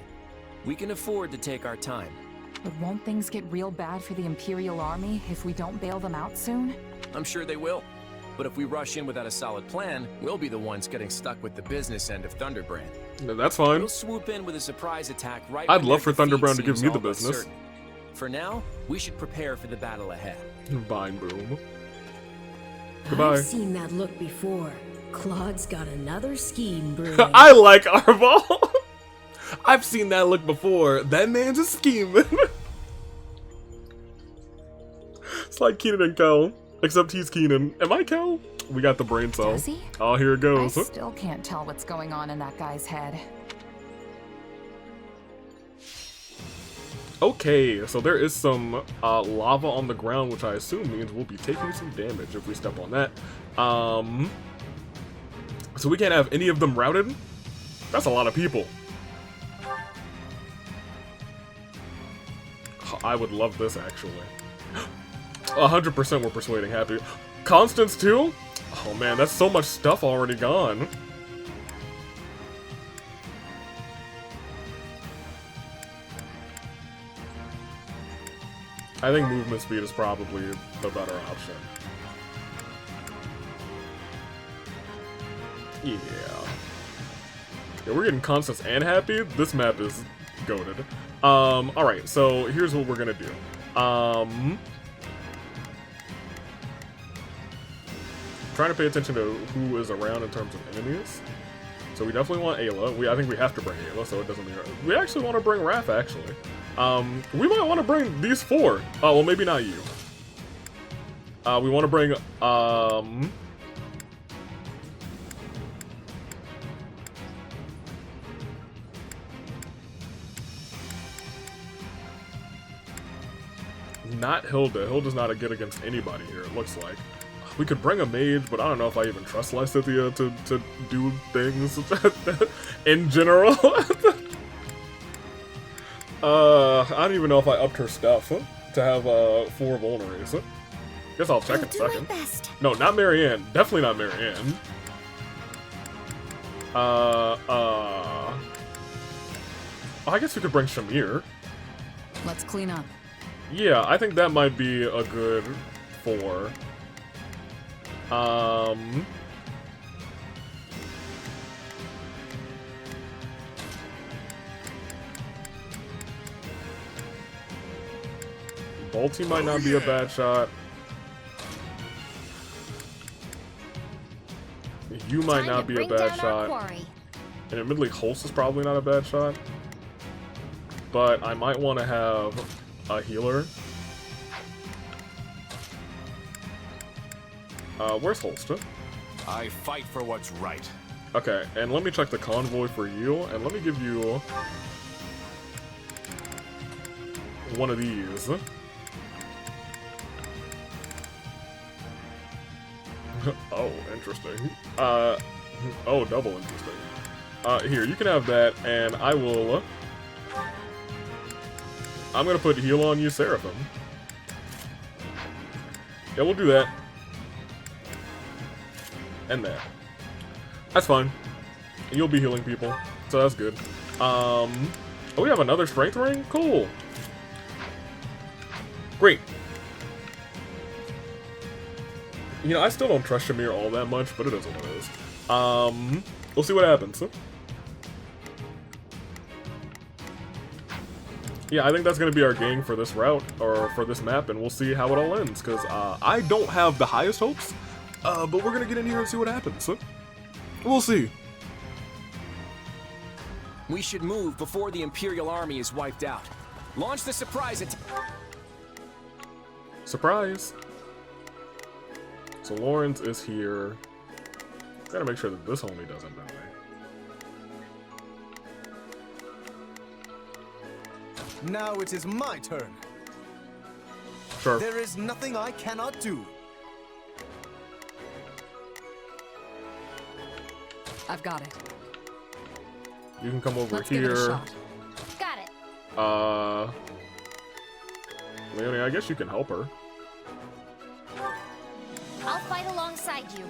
We can afford to take our time. But won't things get real bad for the Imperial Army if we don't bail them out soon? I'm sure they will. But if we rush in without a solid plan, we'll be the ones getting stuck with the business end of Thunderbrand. No, that's fine. We'll swoop in with a surprise attack right I'd when love their for defeat Thunderbrand to give seems me the all but business. certain. For now, we should prepare for the battle ahead. Vine boom. Goodbye. I've seen that look before. Claude's got another scheme brewing. I like Arval. I've seen that look before. That man's a scheming. It's like Keenan and Kel, except he's Keenan. Am I Kel? We got the brain cell. Does he? Oh, here it I goes. still can't tell what's going on in that guy's head. Okay, so there is some lava on the ground, which I assume means we'll be taking some damage if we step on that. So we can't have any of them routed? That's a lot of people. I would love this, actually. 100% we're persuading Happy. Constance, too? Oh, man, that's so much stuff already gone. I think movement speed is probably the better option. Yeah. Yeah, we're getting Constance and Happy. This map is goated. Alright, so here's what we're gonna do. Trying to pay attention to who is around in terms of enemies. So we definitely want Ayla. I think we have to bring Ayla, so it doesn't mean... We actually want to bring Raph, actually. We might want to bring these four. Oh, well, maybe not you. We want to bring, not Hilda. Hilda's not a good against anybody here, it looks like. We could bring a mage, but I don't know if I even trust Lysithea to do things in general. I don't even know if I upped her stuff to have 4 vulneraries. Guess I'll check in a second. No, not Marianne. Definitely not Marianne. Oh, I guess we could bring Shamir. Let's clean up. Yeah, I think that might be a good 4. Bolty might not be a bad shot. You might not be a bad shot. And admittedly, Holst is probably not a bad shot. But I might want to have a healer. Where's Holst? I fight for what's right. Okay, and let me check the convoy for you, and let me give you one of these. Oh, interesting. Oh, double interesting. Here, you can have that, and I will... I'm gonna put heal on you, Seraphim. Yeah, we'll do that. And that. That's fine. You'll be healing people, so that's good. Oh, we have another strength ring? Cool. Great. You know, I still don't trust Shamir all that much, but it is what it is. We'll see what happens. Yeah, I think that's going to be our gang for this route, or for this map, and we'll see how it all ends, because I don't have the highest hopes, but we're going to get in here and see what happens. We'll see. We should move before the Imperial Army is wiped out. Launch the surprise attack. Surprise! So Lawrence is here. Gotta make sure that this homie doesn't die. Now it is my turn. Sure. There is nothing I cannot do. I've got it. You can come over Let's give it a here. shot. Got it. Leonie, I guess you can help her. I'll fight alongside you.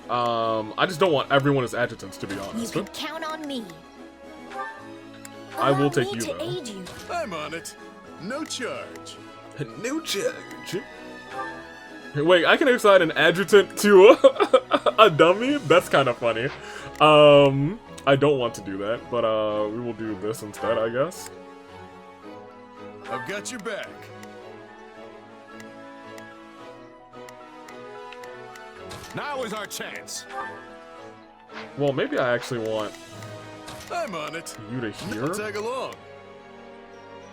I just don't want everyone as adjutants, to be You honest. can count on me. I will Allow take me you, to though. aid you. I'm on it. No charge. No charge. Wait, I can assign an adjutant to a dummy? That's kind of funny. I don't want to do that, but we will do this instead, I guess. I've got your back. Now is our chance. Well, maybe I actually want I'm on it. you to here. Tag along.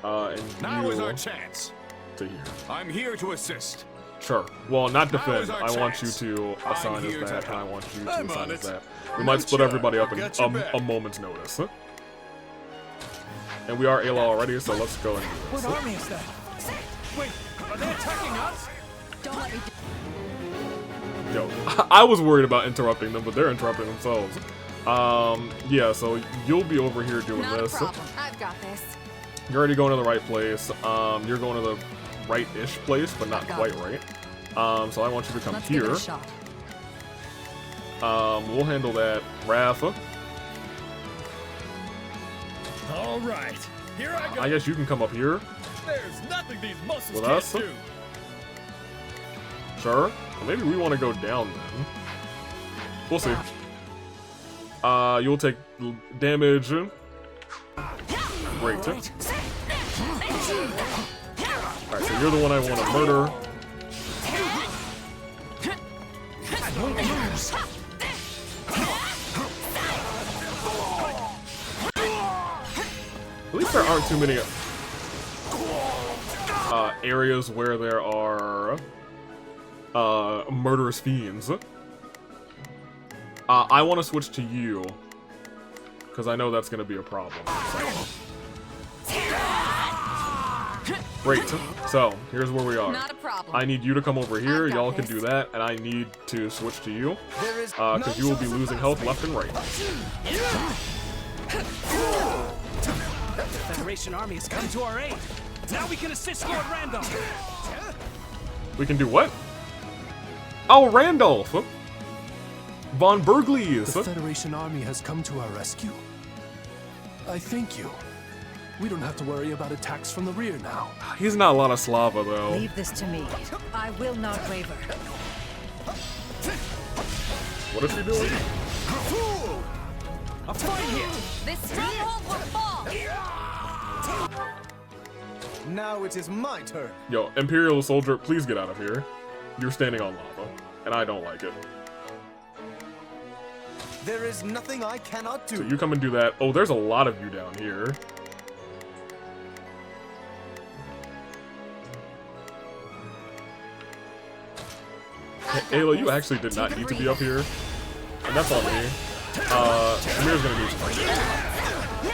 And Now you is our chance. to here. I'm here to assist. Sure. Well, not Now defend. is our I want you chance. to assign I'm as here to that, and I help. want you to I'm assign on as it. that. We No might split charge. everybody up in Got your back. a moment's notice. And we are Ayla already, so let's go and do What this. army is that? Wait, are they attacking us? Don't let me do Yo, I was worried about interrupting them, but they're interrupting themselves. Yeah, so you'll be over here doing Not a this. problem. I've got this. You're already going to the right place. You're going to the right-ish place, but not I've got quite it. right. So I want you to come Let's give it here. a shot. We'll handle that. Rafa, All right, here I go. I guess you can come up here. There's nothing these muscles With can't us? do. Sure. Well, maybe we want to go down then. We'll see. You'll take damage. Great. Alright, so you're the one I want to murder. At least there aren't too many areas where there are murderous fiends. I want to switch to you because I know that's going to be a problem. So. Great. So here's where we are. Not a problem. I need you to come over here. I've got Y'all can this. do that, and I need to switch to you There is because you will be losing health left and right. The Federation army has come to our aid. Now we can assist Lord Randolph. We can do what? Oh, Randolph! Von Berglies! The Federation army has come to our rescue. I thank you. We don't have to worry about attacks from the rear now. He's not a lot of Slava, though. Leave this to me. I will not waver. What is he doing? A fight here. This stronghold will fall. Now it is my turn. Yo, Imperial Soldier, please get out of here. You're standing on lava, and I don't like it. There is nothing I cannot do. So you come and do that. Oh, there's a lot of you down here. Ayla, you actually did not need to be up here. And that's on me. Amir's gonna do something.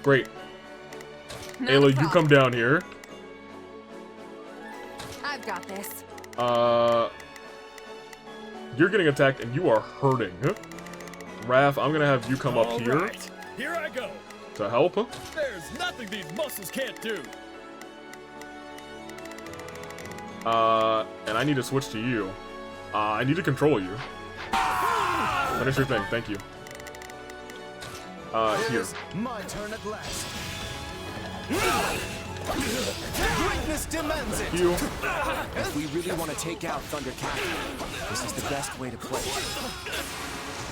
Great. Ayla, you come down here. I've got this. You're getting attacked and you are hurting. Raph, I'm gonna have you come up here Right, here I go. to help. There's nothing these muscles can't do. And I need to switch to you. I need to control you. Finish your thing, thank you. Here. My turn at last. Greatness demands it. You. If we really want to take out Thundercat, this is the best way to play.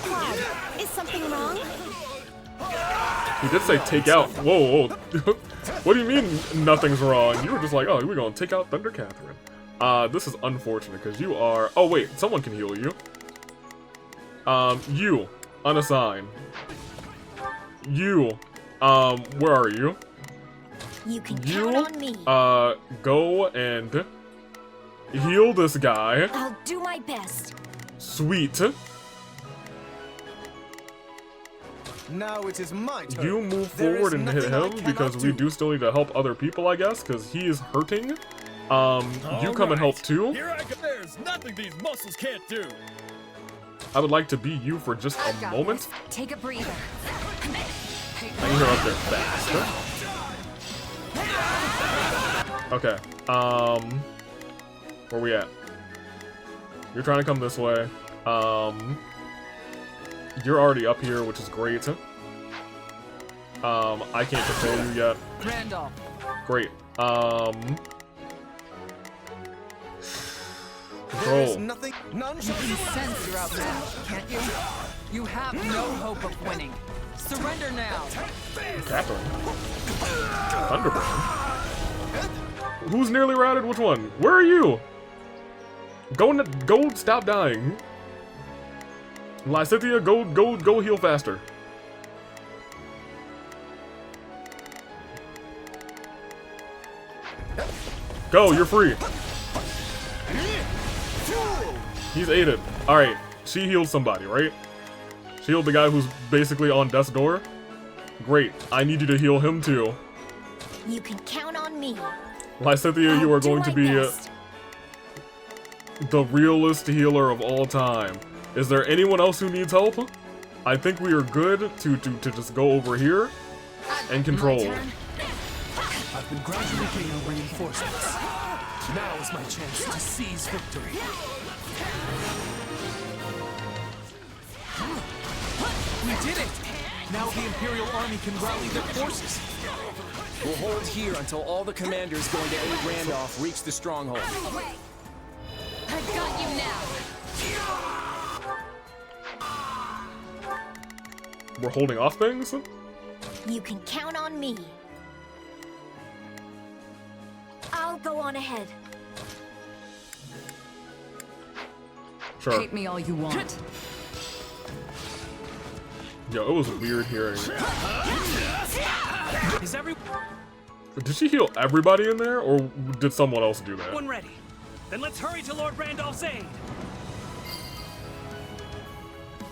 Cloud, is something wrong? He did say take out. Whoa, whoa. What do you mean nothing's wrong? You were just like, oh, we're gonna take out Thunder Catherine. This is unfortunate because you are. Oh wait, someone can heal you. You unassigned. You, where are you? You can You, count on me. go and heal this guy. I'll do my best. Sweet. Now it is my turn. You move There is forward and hit nothing I him cannot because we do still need to help other people, I guess, because he is hurting. You come and help too. Here I go. There's nothing these muscles can't do. I would like to be you for just a moment. Take a breather. I need her up there fast. Okay. Where we at? You're trying to come this way. You're already up here, which is great. I can't control you yet. Randolph. Great. Control. There's nothing. None shall you can sense you're outmatched, can't you? You have no hope of winning. Surrender now. Catherine. Thunderbrand. Who's nearly routed? Which one? Where are you? Go! Stop dying. Lysithea, go heal faster. Go, you're free. He's aided. Alright, she healed somebody, right? She healed the guy who's basically on death's door. Great, I need you to heal him too. You can count on me. Lysithea, you are going to be the realest healer of all time. Is there anyone else who needs help? I think we are good to just go over here and control. I've been gradually gaining reinforcements. Now is my chance to seize victory. We did it! Now the Imperial Army can rally their forces. We'll hold here until all the commanders going to aid Randolph reach the stronghold. I've got you now. We're holding off things? You can count on me. I'll go on ahead. Sure. Hate me all you want. Yo, it was weird hearing. Is Did she heal everybody in there, or did someone else do that? everyone ready? Then let's hurry to Lord Randolph's aid.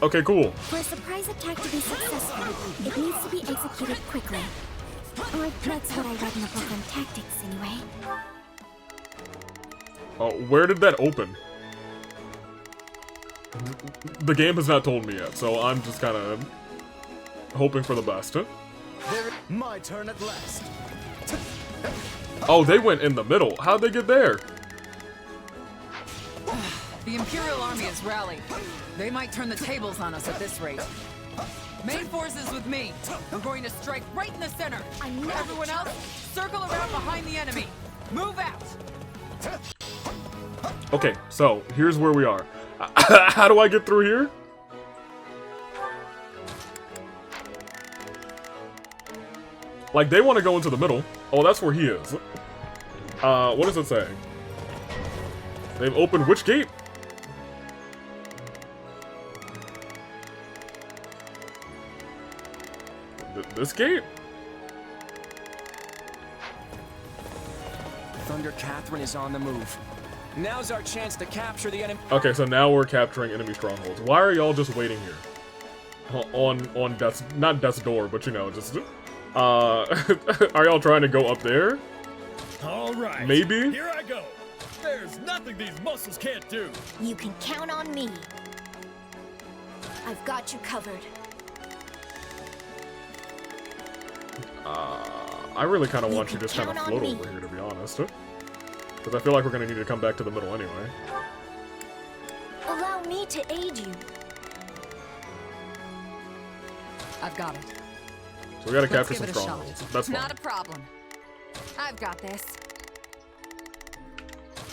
Okay, cool. For a surprise attack to be successful, it needs to be executed quickly. Or that's what I read in the book on tactics, anyway. Oh, where did that open? The game has not told me yet, so I'm just kind of hoping for the best. Huh? My turn at last. Oh, they went in the middle. How'd they get there? The Imperial Army is rallied. They might turn the tables on us at this rate. Main forces with me. We're going to strike right in the center. Everyone else, circle around behind the enemy. Move out. Okay, so here's where we are. How do I get through here? Like, they want to go into the middle. Oh, that's where he is. What does it say? They've opened which gate? This gate? Thunder Catherine is on the move. Now's our chance to capture the enemy. Okay, so now we're capturing enemy strongholds. Why are y'all just waiting here? On death's, not death's door, but you know, just, are y'all trying to go up there? All right. Maybe? Here I go. There's nothing these muscles can't do. You can count on me. I've got you covered. I really kind of want you to just kind of float over here, to be honest. Because I feel like we're going to need to come back to the middle anyway. Allow me to aid you. I've got it. So we got to Let's capture give some it a strongholds. shot. That's fine. Not a problem. I've got this.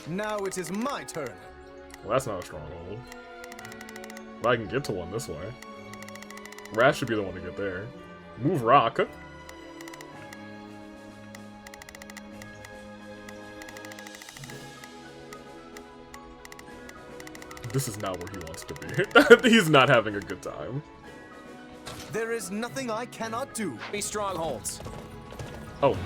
Now it is my turn. Well, that's not a stronghold. But I can get to one this way. Rat should be the one to get there. Move rock. This is not where he wants to be. He's not having a good time. There is nothing I cannot do. Be strongholds. Oh.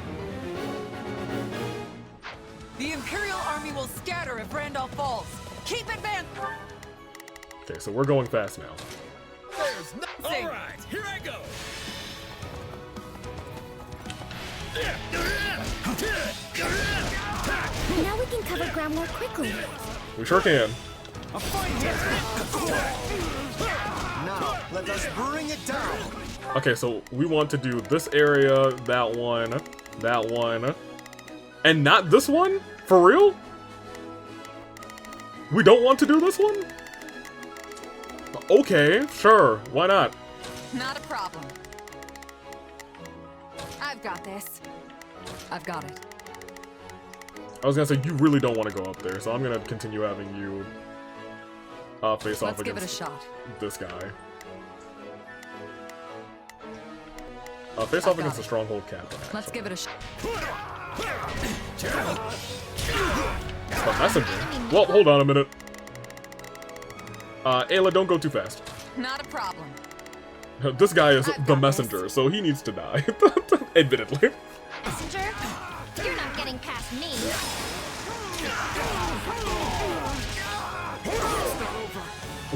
The Imperial Army will scatter if Randolph falls. Keep advancing. Okay, so we're going fast now. There's no. All right, here I go. Now we can cover ground more quickly. We sure can. Now, let us bring it down. Okay, so we want to do this area, that one, and not this one? For real? We don't want to do this one? Okay, sure, why not? Not a problem. I've got this. I've got it. I was gonna say, you really don't want to go up there, so I'm gonna continue having you face off Let's give it a against shot. this guy. Face off against the Stronghold Captain, actually. Let's give it a shot. The messenger? Well, hold on a minute. Ayla, don't go too fast. Not a problem. This guy is the messenger, so he needs to die. Admittedly. Messenger, you're not getting past me.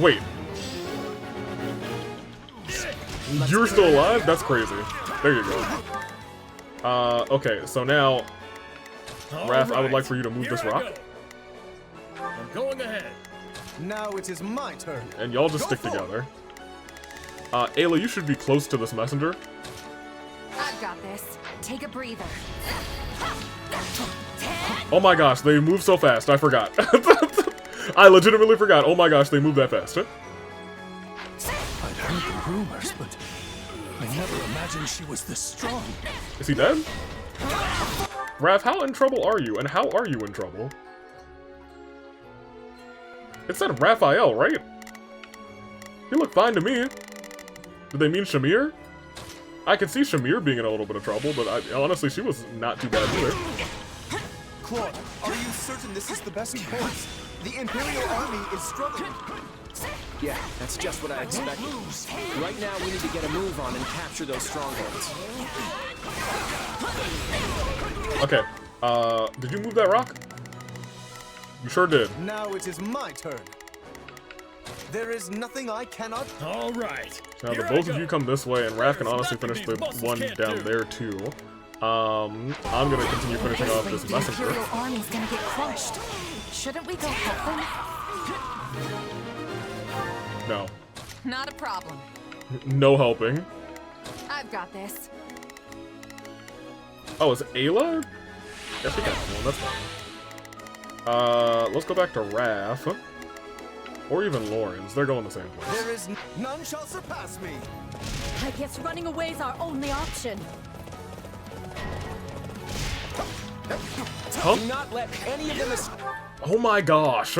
Wait. You're still alive? That's crazy. There you go. Okay, so now, Raph, I would like for you to move this rock. I'm going ahead. Now it is my turn. And y'all just stick together. Ayla, you should be close to this messenger. I've got this. Take a breather. Oh my gosh, they move so fast, I forgot. I legitimately forgot. Oh my gosh, they move that fast. I'd heard the rumors, but I never imagined she was this strong. Is he dead? Raph, how in trouble are you? And how are you in trouble? It said Raphael, right? He looked fine to me. Did they mean Shamir? I could see Shamir being in a little bit of trouble, but honestly, she was not too bad either. Claude, are you certain this is the best course? The Imperial Army is struggling. Yeah, that's just what I expected. Right now, we need to get a move on and capture those strongholds. Okay, did you move that rock? You sure did. Now it is my turn. There is nothing I cannot. All right. Now the both of you come this way, and Raph can honestly finish the one down there too. I'm gonna continue finishing off this messenger. The Imperial Army's gonna get crushed. Shouldn't we go help them? No. Not a problem. No helping. I've got this. Oh, is it Ayla? Yes, we can have one. That's fine. Let's go back to Raph. Or even Lawrence. They're going the same place. There is none shall surpass me. I guess running away is our only option. Huh? Do not let any of them escape. Oh my gosh.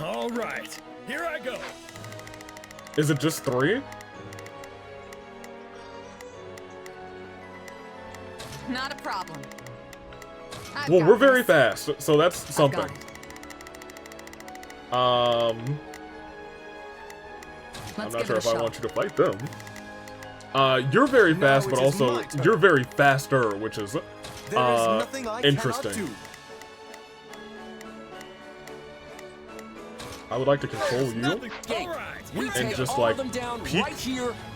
All right. Here I go. Is it just 3? Not a problem. Well, we're very fast, so that's something. I'm not sure if I want you to fight them. You're very fast, but also you're very faster, which is interesting. I would like to control you and just like peek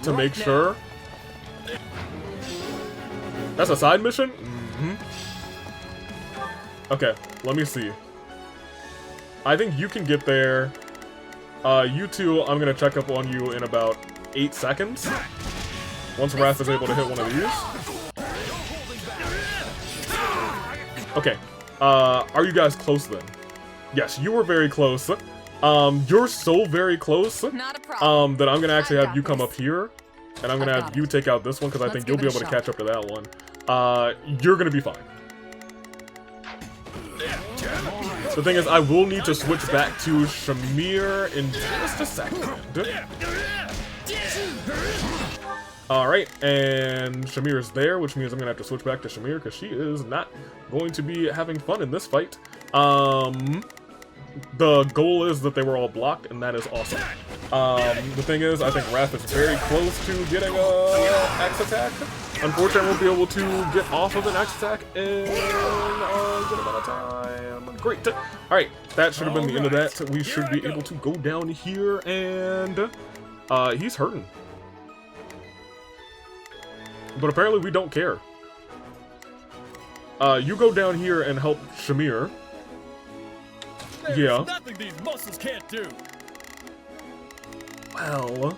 to make sure. That's a side mission? Mm-hmm. Okay, let me see. I think you can get there. You two, I'm gonna check up on you in about 8 seconds. Once Raph is able to hit one of these. Okay, are you guys close then? Yes, you were very close. You're so very close that I'm gonna actually have you come up here, and I'm gonna have you take out this one because I think you'll be able to catch up to that one. You're gonna be fine. The thing is, I will need to switch back to Shamir in just a second. Alright, and Shamir is there, which means I'm gonna have to switch back to Shamir because she is not going to be having fun in this fight. The goal is that they were all blocked, and that is awesome. The thing is, I think Raph is very close to getting a axe attack. Unfortunately, I won't be able to get off of an axe attack in a good amount of time. Great. Alright, that should have been the end of that. We should be able to go down here, and he's hurting. But apparently we don't care. You go down here and help Shamir. There's nothing these muscles can't do. Well.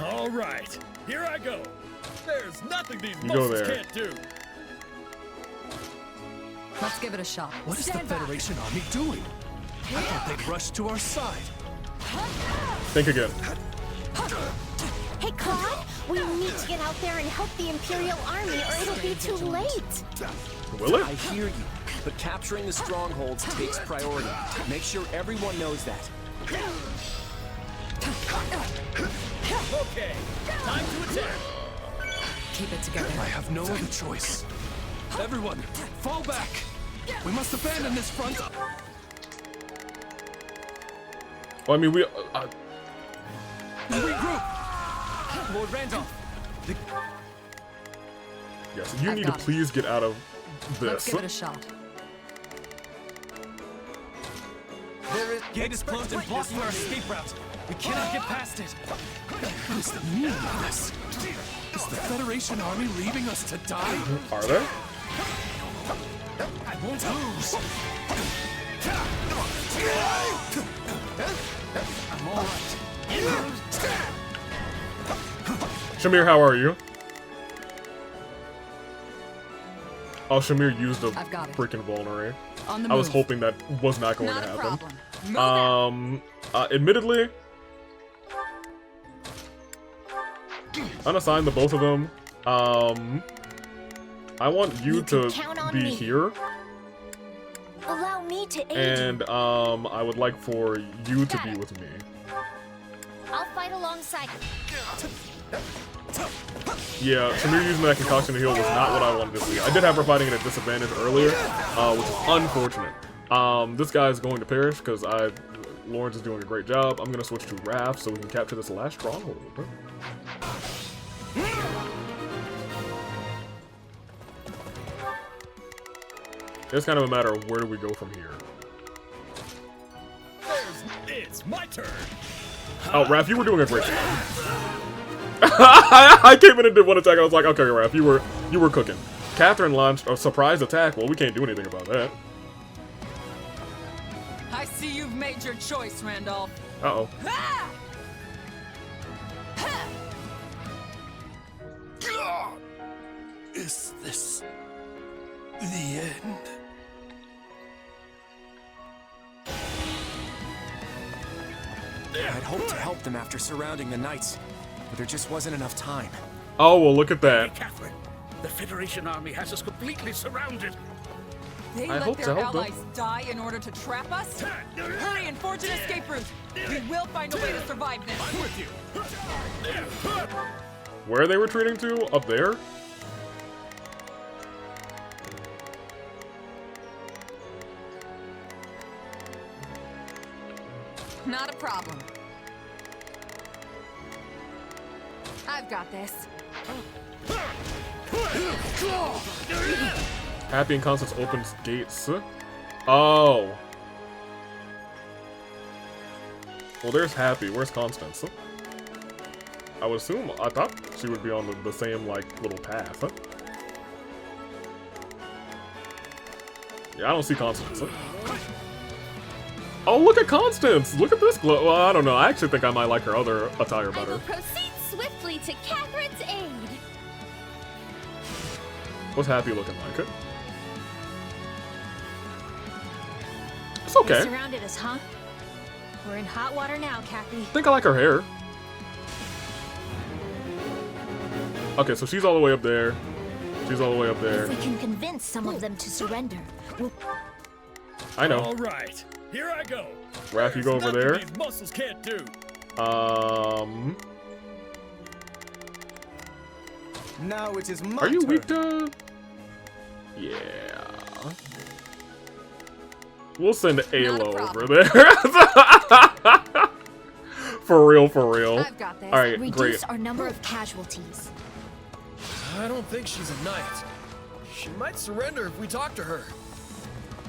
All right, here I go. There's nothing these You go muscles there. can't do. Let's give it a shot. What is the Federation Army doing? I thought they'd rush to our side. Think again. Hey, Claude, we need to get out there and help the Imperial Army or it'll be too late. Will it? I hear you, but capturing the strongholds takes priority. Make sure everyone knows that. Okay, time to attack. Keep it together. I have no other choice. Everyone, fall back. We must abandon this front. Well, I mean, we. Regroup. Lord Randolph. Yes, you I've need to got it. please get out of Let's this. give it a shot. Gate is closed and blocking our escape route. We cannot get past it. What is the meaning of this? Is the Federation Army leaving us to die? Are there? I won't lose. I'm all right. Shamir, how are you? Oh, Shamir used a I've got it. freaking vulnerary. On the I was move. hoping that was not going Not to a happen. problem. Move out. Admittedly, unassign the both of them. I want you can to count on be me. here, Allow me to aid and you. I would like for you to be with me. I'll fight alongside Yeah, Shamir using that concoction to heal was not what I wanted to see. I did have her fighting at a disadvantage earlier, which is unfortunate. This guy is going to perish because Lawrence is doing a great job. I'm gonna switch to Raph so we can capture this last stronghold. It's kind of a matter of where do we go from here. It's my turn. Oh, Raph, you were doing a great job. I came in and did one attack. I was like, okay, Raph, you were cooking. Catherine launched a surprise attack. Well, we can't do anything about that. I see you've made your choice, Randolph. Uh-oh. Ah! Is this the end? I'd hoped to help them after surrounding the Knights, but there just wasn't enough time. Oh, well, look at that. Catherine, the Federation Army has us completely surrounded. They I let hope their to help them. allies die in order to trap us? Hurry and forge an escape route. We will find a way to survive this. I'm with you. Where are they retreating to? Up there? Not a problem. I've got this. Happy and Constance opens gates. Oh. Well, there's Happy. Where's Constance? I would assume, I thought she would be on the same, like, little path. Yeah, I don't see Constance. Oh, look at Constance! Look at this glow. Well, I don't know. I actually think I might like her other attire I better. will proceed swiftly to Catherine's aid. What's Happy looking like? It's They okay. surrounded us, huh? We're in hot water now, Kathy. I think I like her hair. Okay, so she's all the way up there. She's all the way up there. If we can convince some of them to surrender, we'll... I know. All right, here I go. Raph, you go over Nothing there. These muscles can't do. Now it is my Are you turn. weak to... Yeah. We'll send Ayla over there. For real, for real. I've got this. Alright, Reduce great. our number of casualties. I don't think she's a knight. She might surrender if we talk to her.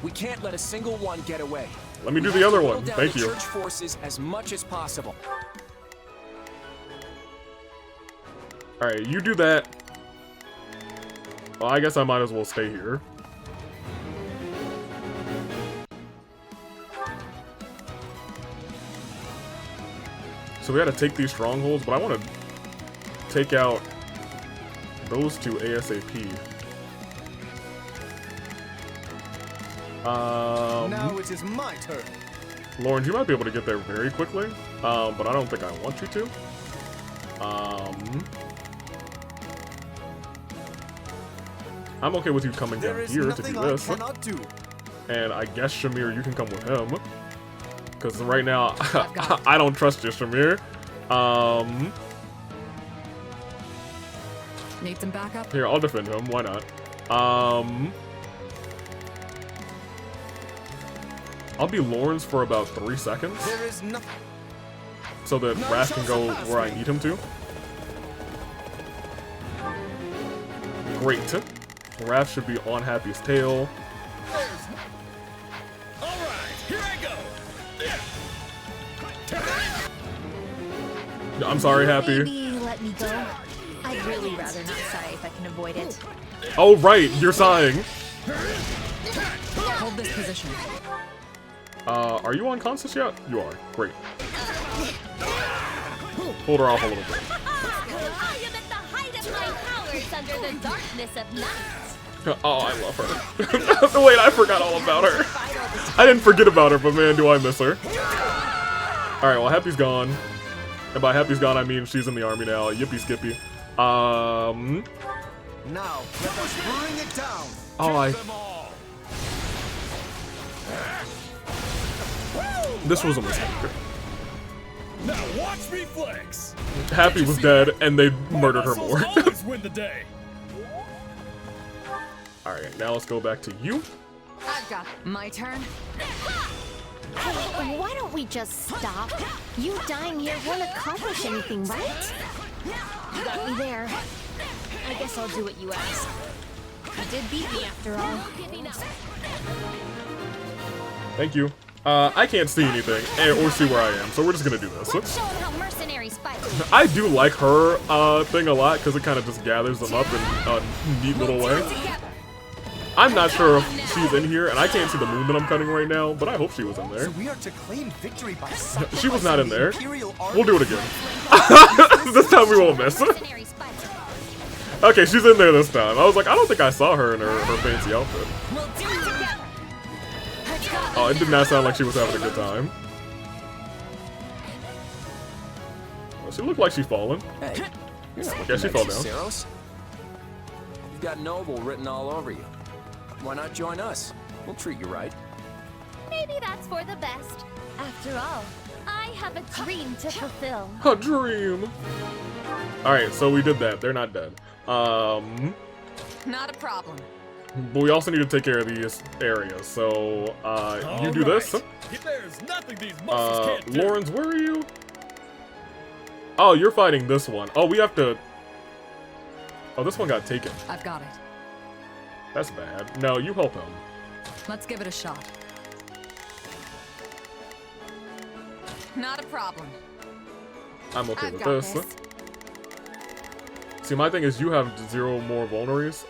We can't let a single one get away. Let me do We the have to other whittle one. down Thank the you. Church forces as much as possible. Alright, you do that. Well, I guess I might as well stay here. So we gotta take these strongholds, but I want to take out those two ASAP. Now it is my turn. Lauren, you might be able to get there very quickly, but I don't think I want you to. I'm okay with you coming down here to do this. And I guess, Shamir, you can come with him. Because right now, I don't trust you, Shamir. Need some backup? Here, I'll defend him. Why not? I'll be Lawrence for about 3 seconds. There is nothing. So that Raph can go where I need him to. Great. Raph should be on Happy's tail. I'm sorry, Happy. Maybe let me go. I'd really rather not sigh if I can avoid it. Oh, right. You're sighing. Hold this position. Are you unconscious yet? You are. Great. Hold her off a little bit. I am at the height of my powers under the darkness of night. Oh, I love her. Wait, I forgot all about her. I didn't forget about her, but man, do I miss her. Alright, well, Happy's gone. And by Happy's gone, I mean she's in the army now. Yippee skippy. Now, let us bring it down. Oh, This was a mistake. Now watch me flex. Happy was dead, and they murdered her more. Always win the day. Alright, now let's go back to you. I've got my turn. Hey, why don't we just stop? You dying here won't accomplish anything, right? You got me there. I guess I'll do what you ask. You did beat me after all. Thank you. I can't see anything, or see where I am, so we're just gonna do this. Let's show them how mercenaries fight. I do like her thing a lot, because it kind of just gathers them up in a neat little way. I'm not sure if she's in here, and I can't see the moon that I'm cutting right now, but I hope she was in there. So we are to claim victory by She was not in there. We'll do it again. This time we won't miss. Okay, she's in there this time. I was like, I don't think I saw her in her fancy outfit. Oh, it did not sound like she was having a good time. Well, she looked like she's fallen. Hey, you're not Yeah, she fell down. Saros. You've got Noble written all over you. Why not join us? We'll treat you right. Maybe that's for the best. After all, I have a dream to fulfill. A dream. Alright, so we did that. They're not dead. Not a problem. But we also need to take care of these areas. So, you do this. There's nothing these muscles can't do. Lawrence, where are you? Oh, you're fighting this one. Oh, we have to... Oh, this one got taken. I've got it. That's bad. No, you help him. Let's give it a shot. Not a problem. I'm okay I've with got this. this. See, my thing is you have 0 more vulneries.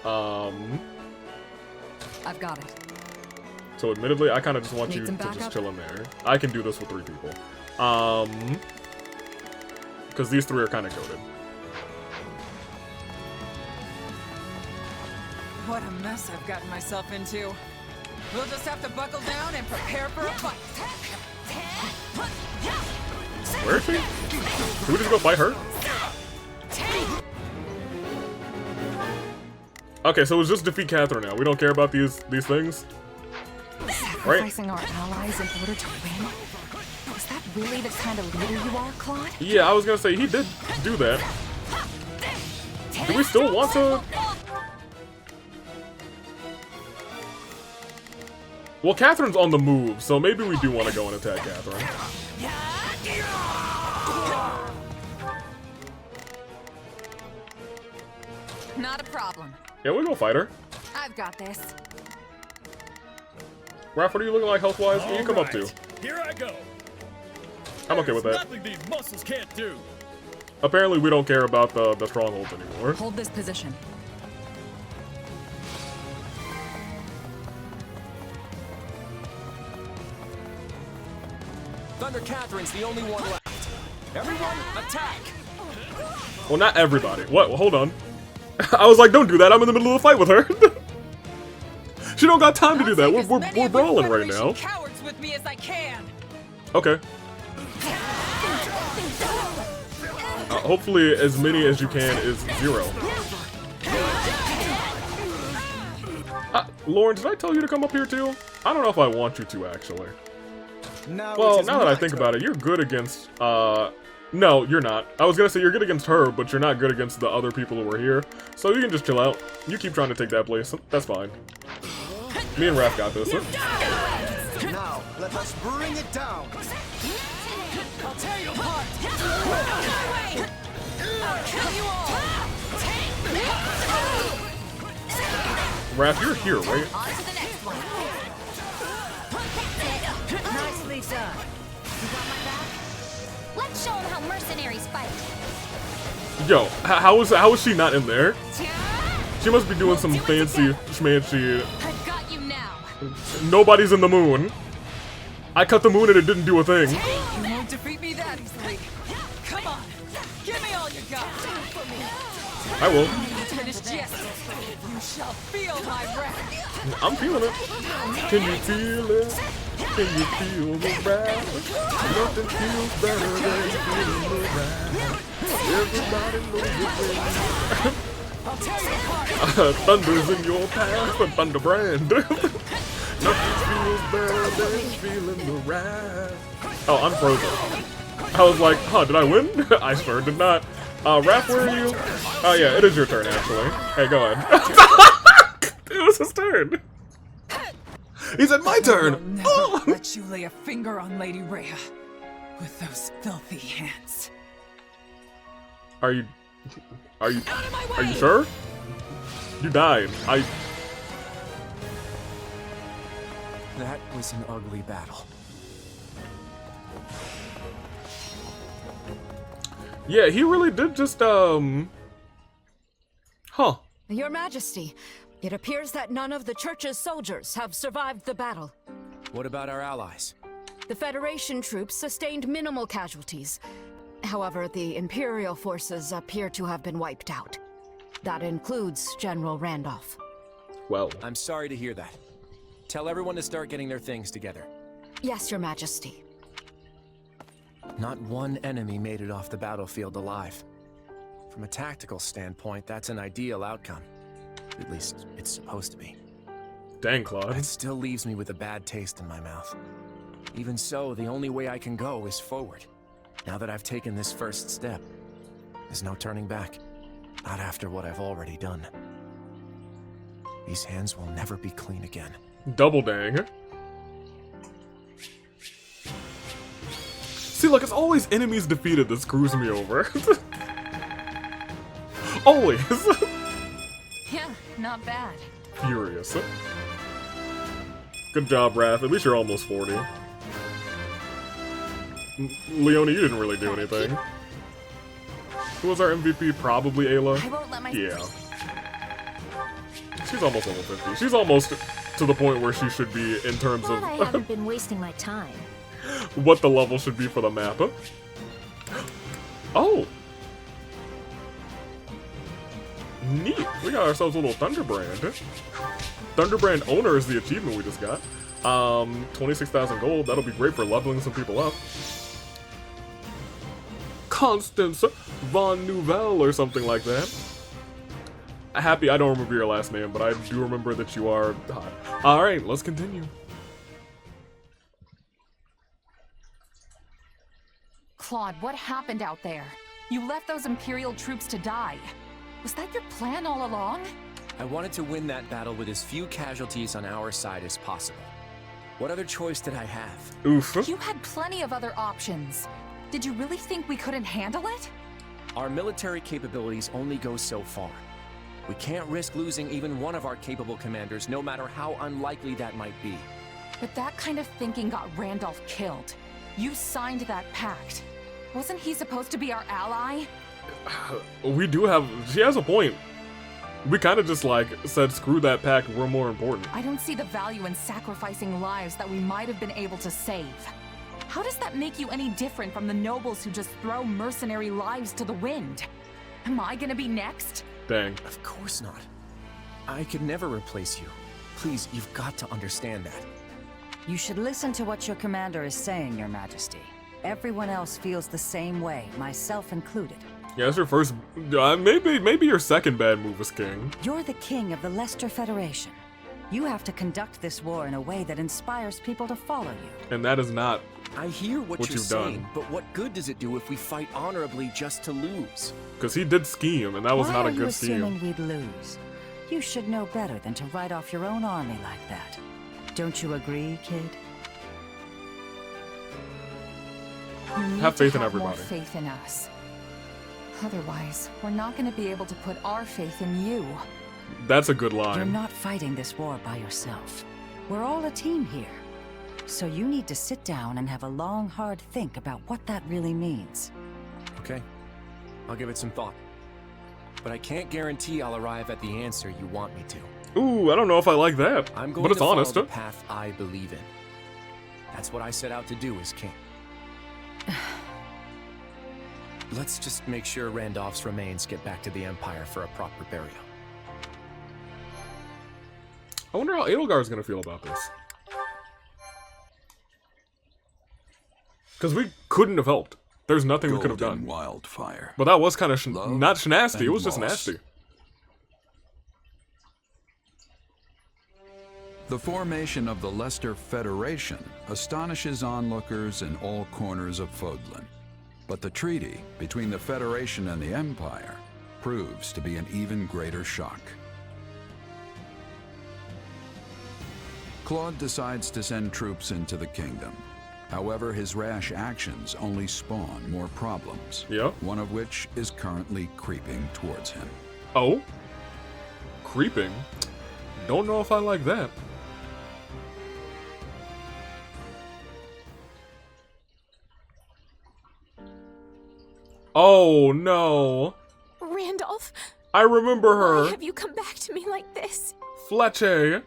I've got it. So admittedly, I kind of just want Need you to some just backup? chill in there. I can do this with 3 people. Because these 3 are kind of goated. What a mess I've gotten myself into. We'll just have to buckle down and prepare for a fight. Where is she? Can we just go fight her? Okay, so it's just defeat Catherine now. We don't care about these things? Right? Sacrificing our allies in order to win? Is that really the kind of leader you are, Claude? Yeah, I was gonna say, he did do that. Do we still want to... Well, Catherine's on the move, so maybe we do want to go and attack Catherine. Not a problem. Yeah, we'll go fight her. I've got this. Raph, what are you looking like health-wise? What do you come up to? Here I go. I'm okay with that. Nothing these muscles can't do. Apparently, we don't care about the strongholds anymore. Hold this position. Thunder Catherine's the only one left. Everyone, attack! Well, not everybody. What? Hold on. I was like, don't do that. I'm in the middle of a fight with her. She don't got time to do that. We're brawling right now. Cowards with me as I can. Okay. Hopefully, as many as you can is 0. Lauren, did I tell you to come up here too? I don't know if I want you to, actually. Well, now that I think about it, you're good against, no, you're not. I was gonna say you're good against her, but you're not good against the other people who were here. So you can just chill out. You keep trying to take that place. That's fine. Me and Raph got this. Now, let us bring it down. I'll tear you apart. I'll kill you all. Raph, you're here, right? On to the next one. Nicely done. You got my back? Let's show them how mercenaries fight. Yo, how is she not in there? She must be doing some fancy schmancy. I've got you now. Nobody's in the moon. I cut the moon and it didn't do a thing. You won't defeat me that easily. Come on, give me all you got. I will. Finish jest. You shall feel my wrath. I'm feeling it. Can you feel it? Can you feel the wrath? Nothing feels better than feeling the wrath. Everybody knows it. I'll tear you apart. Thunder's in your path, and Thunder Brand. Nothing feels better than feeling the wrath. Oh, I'm frozen. I was like, huh, did I win? I sure did not. Raph, where are you? Oh yeah, it is your turn, actually. Hey, go ahead. It was his turn. He said my turn. Never let you lay a finger on Lady Rhea with those filthy hands. Are you sure? You died. That was an ugly battle. Yeah, he really did just, Huh. Your Majesty, it appears that none of the Church's soldiers have survived the battle. What about our allies? The Federation troops sustained minimal casualties. However, the Imperial forces appear to have been wiped out. That includes General Randolph. Well, I'm sorry to hear that. Tell everyone to start getting their things together. Yes, Your Majesty. Not one enemy made it off the battlefield alive. From a tactical standpoint, that's an ideal outcome. At least, it's supposed to be. Dang, Claude. It still leaves me with a bad taste in my mouth. Even so, the only way I can go is forward. Now that I've taken this first step, there's no turning back. Not after what I've already done. These hands will never be clean again. Double dang. See, look, it's always enemies defeated that screws me over. Always. Yeah, not bad. Furious. Good job, Raph. At least you're almost 40. Leonie, you didn't really do anything. Who was our MVP? Probably Ayla? I won't let my Yeah. She's almost level 50. She's almost to the point where she should be in terms Glad I of haven't been wasting my time. what the level should be for the map. Oh! Neat! We got ourselves a little Thunderbrand. Thunderbrand owner is the achievement we just got. 26,000 gold. That'll be great for leveling some people up. Constance Von Nouvelle or something like that. Happy I don't remember your last name, but I do remember that you are hot. Alright, let's continue. Claude, what happened out there? You left those Imperial troops to die. Was that your plan all along? I wanted to win that battle with as few casualties on our side as possible. What other choice did I have? Oof. You had plenty of other options. Did you really think we couldn't handle it? Our military capabilities only go so far. We can't risk losing even one of our capable commanders, no matter how unlikely that might be. But that kind of thinking got Randolph killed. You signed that pact. Wasn't he supposed to be our ally? We do have... She has a point. We kind of just, like, said, screw that pact, we're more important. I don't see the value in sacrificing lives that we might have been able to save. How does that make you any different from the nobles who just throw mercenary lives to the wind? Am I gonna be next? Dang. Of course not. I could never replace you. Please, you've got to understand that. You should listen to what your commander is saying, Your Majesty. Everyone else feels the same way, myself included. Yeah, that's your first... maybe your second bad move as king. You're the king of the Leicester Federation. You have to conduct this war in a way that inspires people to follow you. And that is not I hear what you're you've saying, done. but what good does it do if we fight honorably just to lose? Because he did scheme, and that was not a good scheme. Why are you assuming we'd lose? You should know better than to write off your own army like that. Don't you agree, kid? You need Have faith to in have everybody. More faith in us. Otherwise, we're not going to be able to put our faith in you. That's a good line. You're not fighting this war by yourself. We're all a team here. So you need to sit down and have a long, hard think about what that really means. Okay, I'll give it some thought. But I can't guarantee I'll arrive at the answer you want me to. Ooh, I don't know if I like that. I'm going but it's to follow honest. the path I believe in. That's what I set out to do as king. Let's just make sure Randolph's remains get back to the Empire for a proper burial. I wonder how Edelgar's gonna feel about this. Because we couldn't have helped. There's nothing we could have done. Wildfire. But that was kind of not nasty. It and was just loss. nasty. The formation of the Leicester Federation astonishes onlookers in all corners of Fodlan. But the treaty between the Federation and the Empire proves to be an even greater shock. Claude decides to send troops into the kingdom. However, his rash actions only spawn more problems. Yep. One of which is currently creeping towards him. Oh? Creeping? Don't know if I like that. Oh no. Randolph, I remember why her. have you come back to me like this? Fletcher.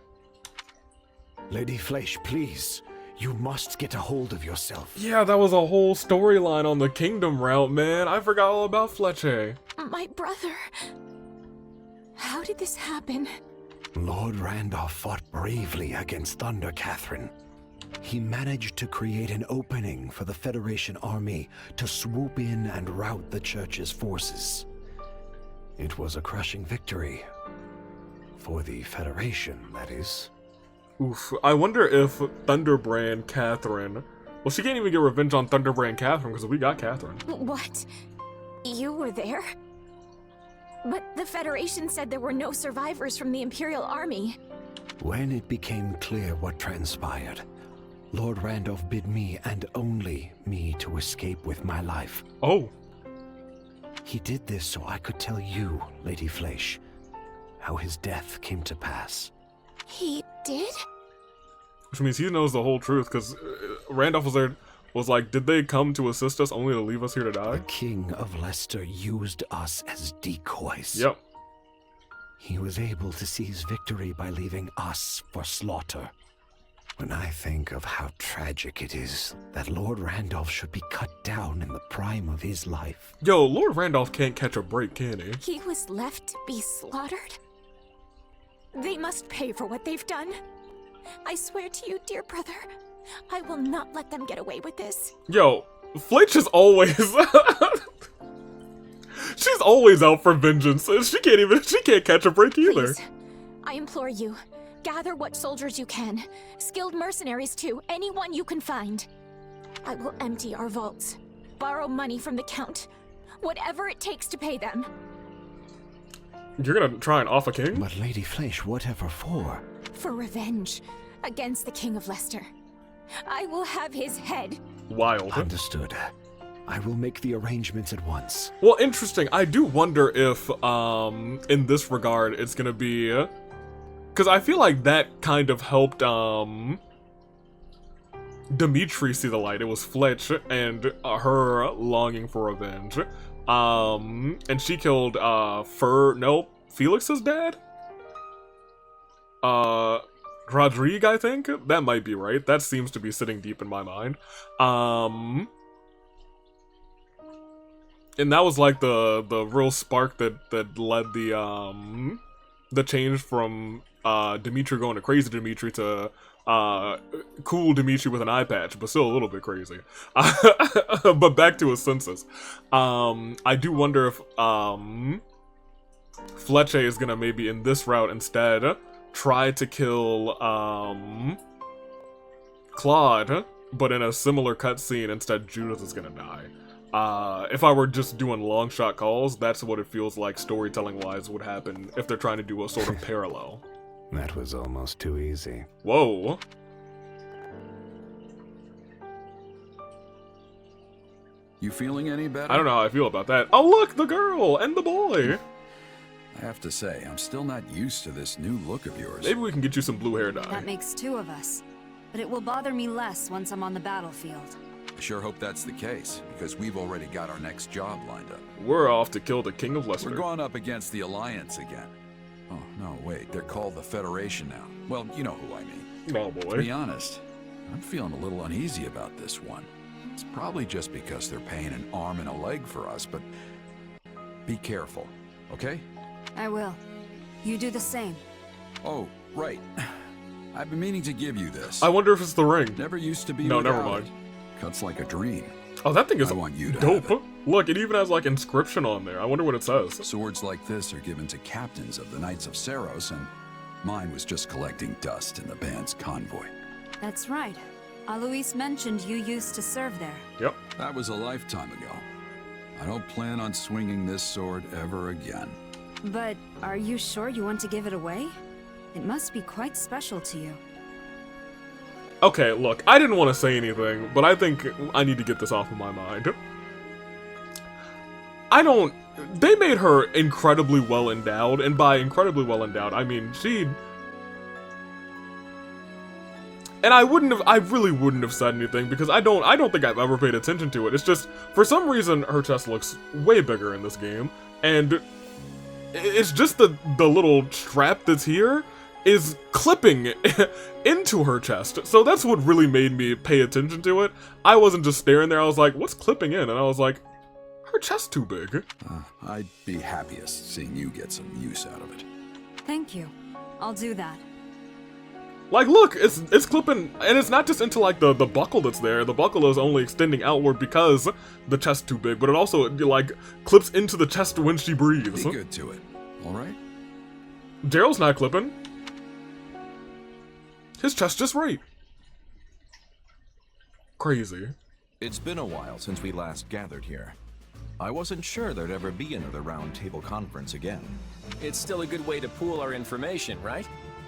Lady Flesh, please. You must get a hold of yourself. Yeah, that was a whole storyline on the kingdom route, man. I forgot all about Fletcher. My brother. How did this happen? Lord Randolph fought bravely against Thunder Catherine. He managed to create an opening for the Federation army to swoop in and rout the Church's forces. It was a crushing victory. For the Federation, that is. Oof. I wonder if Thunderbrand Catherine... Well, she can't even get revenge on Thunderbrand Catherine because we got Catherine. What? You were there? But the Federation said there were no survivors from the Imperial Army. When it became clear what transpired, Lord Randolph bid me and only me to escape with my life. Oh. He did this so I could tell you, Lady Flesh, how his death came to pass. He did? Which means he knows the whole truth, because Randolph was there, was like, did they come to assist us only to leave us here to die? The King of Leicester used us as decoys. Yep. He was able to seize victory by leaving us for slaughter. When I think of how tragic it is that Lord Randolph should be cut down in the prime of his life. Yo, Lord Randolph can't catch a break, can he? He was left to be slaughtered? They must pay for what they've done. I swear to you, dear brother, I will not let them get away with this. Yo, Fletch is always... She's always out for vengeance, and she can't catch a break either. Please, I implore you, gather what soldiers you can. Skilled mercenaries too, anyone you can find. I will empty our vaults, borrow money from the Count, whatever it takes to pay them. You're gonna try and off a king? But Lady Flesh, whatever for? For revenge against the King of Leicester. I will have his head. Wild. Understood. I will make the arrangements at once. Well, interesting. I do wonder if, in this regard, it's gonna be... Because I feel like that kind of helped, Dimitri see the light. It was Fletch and her longing for revenge. And she killed, Felix's dad? Rodrigue, I think? That might be right. That seems to be sitting deep in my mind. And that was like the real spark that led the change from Dimitri going to crazy Dimitri to cool Dimitri with an eye patch, but still a little bit crazy. But back to his senses. I do wonder if Fletcher is gonna maybe in this route instead try to kill Claude, but in a similar cutscene instead Judith is gonna die. If I were just doing long shot calls, that's what it feels like storytelling wise would happen if they're trying to do a sort of parallel. That was almost too easy. Whoa. You feeling any better? I don't know how I feel about that. Oh look, the girl and the boy! I have to say, I'm still not used to this new look of yours. Maybe we can get you some blue hair dye. That makes two of us. But it will bother me less once I'm on the battlefield. I sure hope that's the case, because we've already got our next job lined up. We're off to kill the King of Leicester. We're going up against the Alliance again. Oh, no, wait, they're called the Federation now. Well, you know who I mean. Oh, boy. To be honest, I'm feeling a little uneasy about this one. It's probably just because they're paying an arm and a leg for us, but be careful, okay? I will. You do the same. Oh, right. I've been meaning to give you this. I wonder if it's the ring. Never used to be No, never without mind. it. Cuts like a dream. Oh, that thing is I want you to dope. have it. Look, it even has like inscription on there. I wonder what it says. Swords like this are given to captains of the Knights of Saros, and mine was just collecting dust in the band's convoy. That's right. Alois mentioned you used to serve there. Yep. That was a lifetime ago. I don't plan on swinging this sword ever again. But are you sure you want to give it away? It must be quite special to you. Okay, look, I didn't want to say anything, but I think I need to get this off of my mind. They made her incredibly well endowed, and by incredibly well endowed, I mean and I really wouldn't have said anything because I don't think I've ever paid attention to it. It's just, for some reason, her chest looks way bigger in this game, and it's just the little strap that's here is clipping into her chest. So that's what really made me pay attention to it. I wasn't just staring there, I was like, what's clipping in? And I was like, her chest's too big. I'd be happiest seeing you get some use out of it. Thank you. I'll do that. Like, look, it's clipping, and it's not just into like the buckle that's there. The buckle is only extending outward because the chest's too big, but it also like clips into the chest when she breathes. Be good to it, all right? Daryl's not clipping. His chest just right. Crazy. It's been a while since we last gathered here. I wasn't sure there'd ever be another roundtable conference again. It's still a good way to pool our information, right?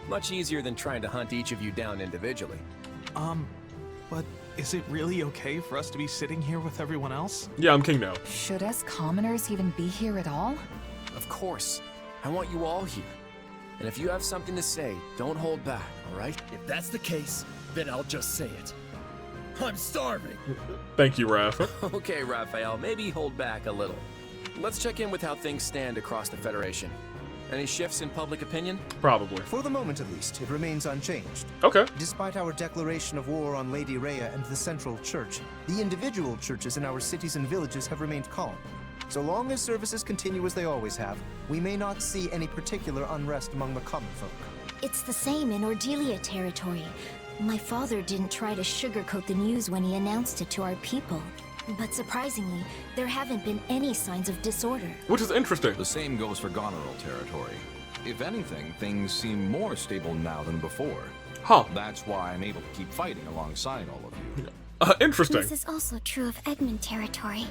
Much easier than trying to hunt each of you down individually. But is it really okay for us to be sitting here with everyone else? Yeah, I'm king now. Should us commoners even be here at all? Of course. I want you all here. And if you have something to say, don't hold back, all right? If that's the case, then I'll just say it. I'm starving. Thank you, Raph. Okay, Raphael, maybe hold back a little. Let's check in with how things stand across the Federation. Any shifts in public opinion? Probably. For the moment, at least, it remains unchanged. Okay. Despite our declaration of war on Lady Rhea and the Central Church, the individual churches in our cities and villages have remained calm. So long as services continue as they always have, we may not see any particular unrest among the common folk. It's the same in Ordelia territory. My father didn't try to sugarcoat the news when he announced it to our people. But surprisingly, there haven't been any signs of disorder. Which is interesting. The same goes for Goneril territory. If anything, things seem more stable now than before. Huh. That's why I'm able to keep fighting alongside all of you. Interesting. This is also true of Egmont territory.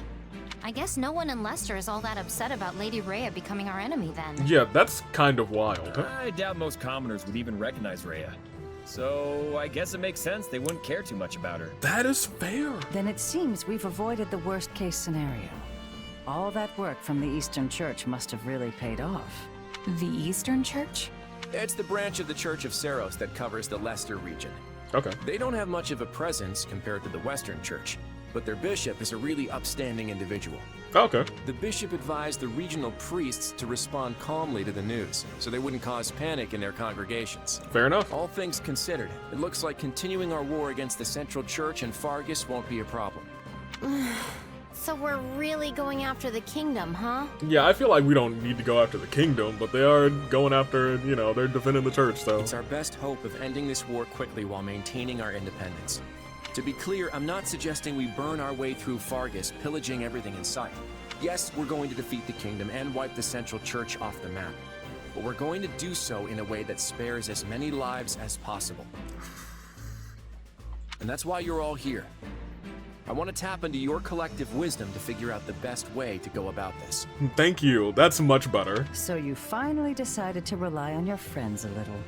I guess no one in Leicester is all that upset about Lady Rhea becoming our enemy then. Yeah, that's kind of wild. I doubt most commoners would even recognize Rhea. So I guess it makes sense they wouldn't care too much about her. That is fair. Then it seems we've avoided the worst-case scenario. All that work from the Eastern Church must have really paid off. The Eastern Church? It's the branch of the Church of Saros that covers the Leicester region. Okay. They don't have much of a presence compared to the Western Church. but their bishop is a really upstanding individual. Okay. The bishop advised the regional priests to respond calmly to the news, so they wouldn't cause panic in their congregations. Fair enough. All things considered, it looks like continuing our war against the Central Church and Fargus won't be a problem. So we're really going after the kingdom, huh? Yeah, I feel like we don't need to go after the kingdom, but they are going after, you know, they're defending the church, so. It's our best hope of ending this war quickly while maintaining our independence. To be clear, I'm not suggesting we burn our way through Fargus, pillaging everything in sight. Yes, we're going to defeat the kingdom and wipe the Central Church off the map. But we're going to do so in a way that spares as many lives as possible. And that's why you're all here. I want to tap into your collective wisdom to figure out the best way to go about this. Thank you. That's much better. So you finally decided to rely on your friends a little.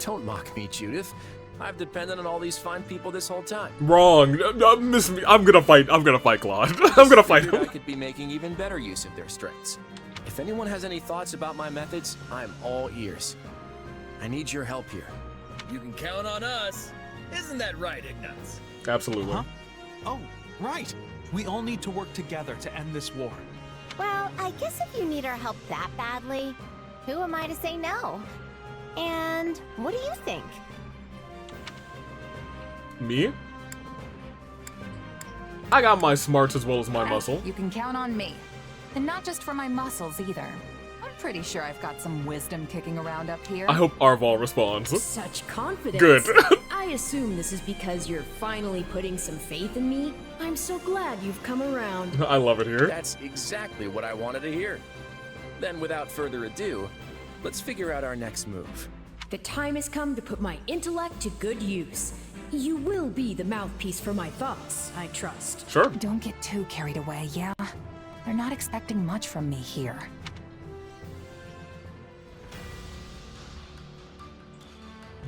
Don't mock me, Judith. I've depended on all these fine people this whole time. Wrong. Miss me. I'm gonna fight Claude. I'm gonna fight him. I could be making even better use of their strengths. If anyone has any thoughts about my methods, I'm all ears. I need your help here. You can count on us. Isn't that right, Ignatz? Absolutely. Huh? Oh, right. We all need to work together to end this war. Well, I guess if you need our help that badly, who am I to say no? And what do you think? Me? I got my smarts as well as my muscle. You can count on me. And not just for my muscles either. I'm pretty sure I've got some wisdom kicking around up here. I hope Arval responds. Such confidence. Good. I assume this is because you're finally putting some faith in me. I'm so glad you've come around. I love it here. That's exactly what I wanted to hear. Then, without further ado, let's figure out our next move. The time has come to put my intellect to good use. You will be the mouthpiece for my thoughts, I trust. Sure. Don't get too carried away, yeah? They're not expecting much from me here.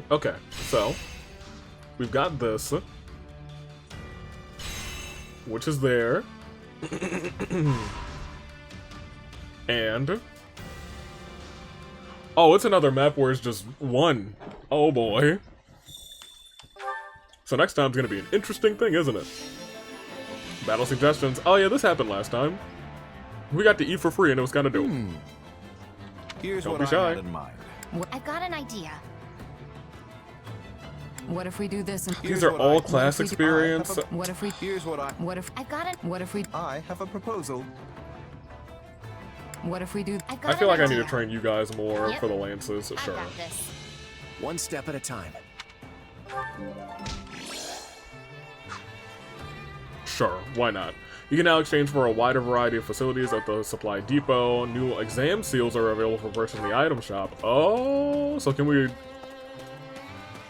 Okay, so we've got this, which is there, and oh, it's another map where it's just one. Oh boy. So next time's gonna be an interesting thing, isn't it? Battle suggestions. Oh yeah, this happened last time. We got to eat for free and it was kind of dope. Here's Don't what be I shy. had in mind. I've got an idea. What if we do this and These are all class experience. What if we Here's what I What if I've got it. What if we I have a proposal. What if we do I feel like I need to train you guys more for the lances. I Sure. got this. One step at a time. Sure, why not? You can now exchange for a wider variety of facilities at the supply depot. New exam seals are available for purchase in the item shop. Oh, so can we...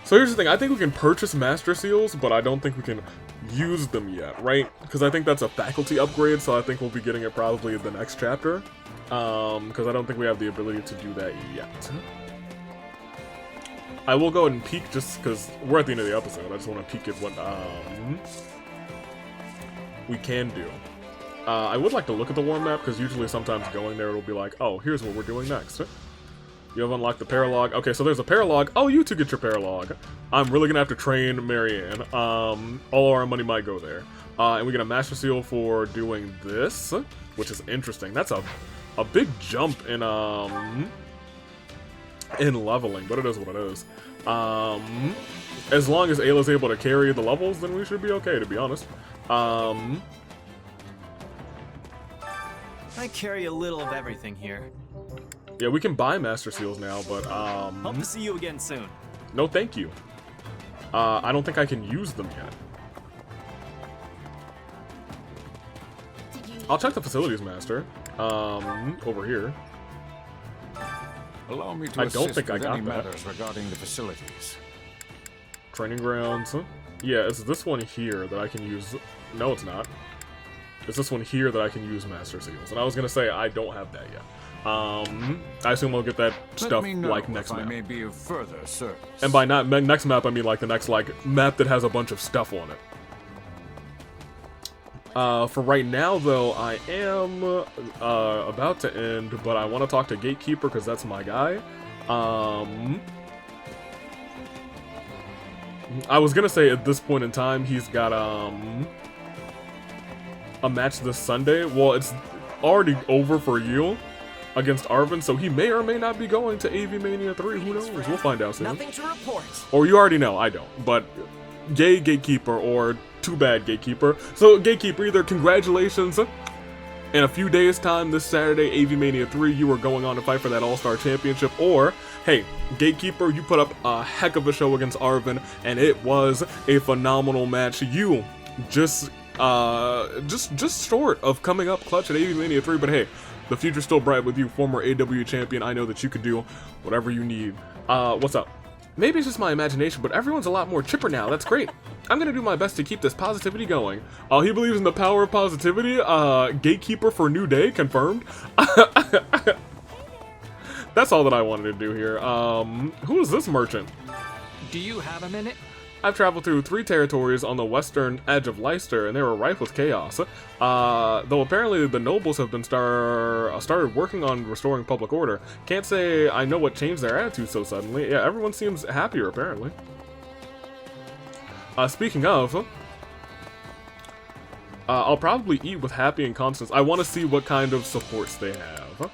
So here's the thing, I think we can purchase master seals, but I don't think we can use them yet, right? Because I think that's a faculty upgrade, so I think we'll be getting it probably in the next chapter. Because I don't think we have the ability to do that yet. I will go ahead and peek just because we're at the end of the episode. I just want to peek at what we can do. I would like to look at the war map because usually sometimes going there it'll be like, oh, here's what we're doing next. You have unlocked the paralog. Okay, so there's a paralog. Oh, you two get your paralog. I'm really gonna have to train Marianne. All our money might go there. And we get a master seal for doing this, which is interesting. That's a big jump in leveling, but it is what it is. As long as Ayla's able to carry the levels, then we should be okay, to be honest. I carry a little of everything here. Yeah, we can buy master seals now, but Hope to see you again soon. no thank you. I don't think I can use them yet. I'll check the facilities master. Over here. Allow me to I don't assist think I with got any that. matters regarding the facilities. Training grounds. Yeah, it's this one here that I can use. No, it's not. It's this one here that I can use master seals. And I was gonna say I don't have that yet. I assume I'll get that stuff Let me know like next if I map. may be of further service. And by not next map, I mean like the next map that has a bunch of stuff on it. For right now, though, I am about to end, but I want to talk to Gatekeeper because that's my guy. I was gonna say at this point in time, he's got a match this Sunday. Well, it's already over for you against Arvin, so he may or may not be going to AV Mania 3. Who knows? We'll find out soon. Nothing to report. Or you already know, I don't. But Gay Gatekeeper or Too Bad Gatekeeper. So Gatekeeper, either congratulations. In a few days' time, this Saturday, AV Mania 3, you are going on to fight for that All-Star Championship. Or, hey, Gatekeeper, you put up a heck of a show against Arvin, and it was a phenomenal match. You just short of coming up clutch at AV Mania 3, but hey, the future's still bright with you, former AW champion. I know that you can do whatever you need. What's up? Maybe it's just my imagination, but everyone's a lot more chipper now. That's great. I'm gonna do my best to keep this positivity going. He believes in the power of positivity. Gatekeeper for New Day, confirmed. That's all that I wanted to do here. Who is this merchant? Do you have a minute? I've traveled through 3 territories on the western edge of Leicester, and they were rife with chaos. Though apparently the nobles have been started working on restoring public order. Can't say I know what changed their attitude so suddenly. Yeah, everyone seems happier, apparently. Speaking of, I'll probably eat with Happy and Constance. I want to see what kind of supports they have.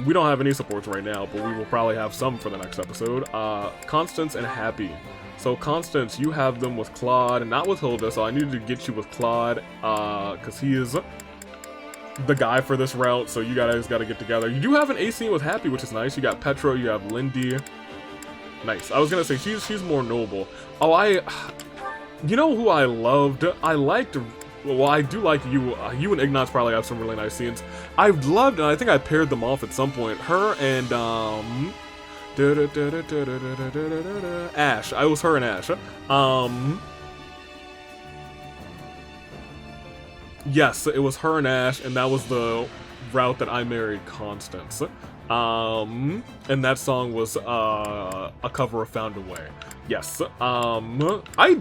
We don't have any supports right now, but we will probably have some for the next episode. Constance and Happy. So Constance, you have them with Claude and not with Hilda, so I needed to get you with Claude, because he is the guy for this route, so you guys gotta get together. You do have an AC with Happy, which is nice. You got Petro, you have Lindy. Nice. I was gonna say, she's more noble. Oh, you know who I loved? I liked... Well, I do like you. You and Ignatz probably have some really nice scenes. I loved, and I think I paired them off at some point. Her and Ash. I was her and Ash. Yes, it was her and Ash, and that was the route that I married Constance. And that song was a cover of Found a Way. Yes. I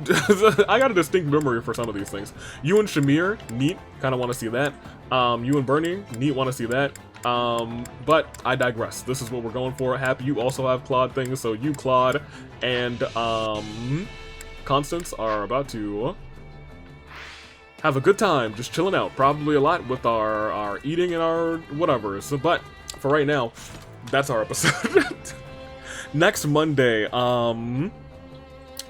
got a distinct memory for some of these things. You and Shamir, neat. Kind of want to see that. You and Bernie, neat. Want to see that. But I digress. This is what we're going for. Happy, you also have Claude things. So you, Claude, and Constance are about to have a good time, just chilling out. Probably a lot with our eating and our whatever. So, but for right now, that's our episode. Next Monday,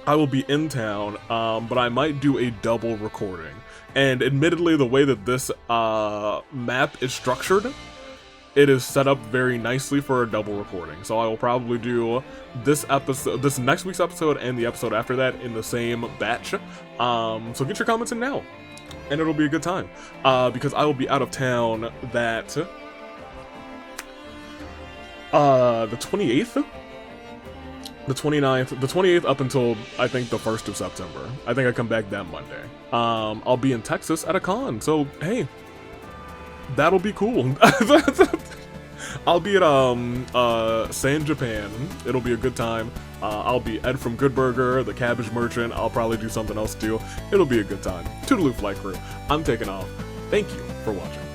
I will be in town, but I might do a double recording. And admittedly, the way that this map is structured, it is set up very nicely for a double recording. So I will probably do this episode, this next week's episode, and the episode after that in the same batch. So get your comments in now, and it'll be a good time. Because I will be out of town that the 28th. The 29th, the 28th up until, I think, the 1st of September. I think I come back that Monday. I'll be in Texas at a con, so, hey, that'll be cool. I'll be at, San Japan. It'll be a good time. I'll be Ed from Good Burger, the Cabbage Merchant. I'll probably do something else too. It'll be a good time. Toodaloo Flight Crew. I'm taking off. Thank you for watching.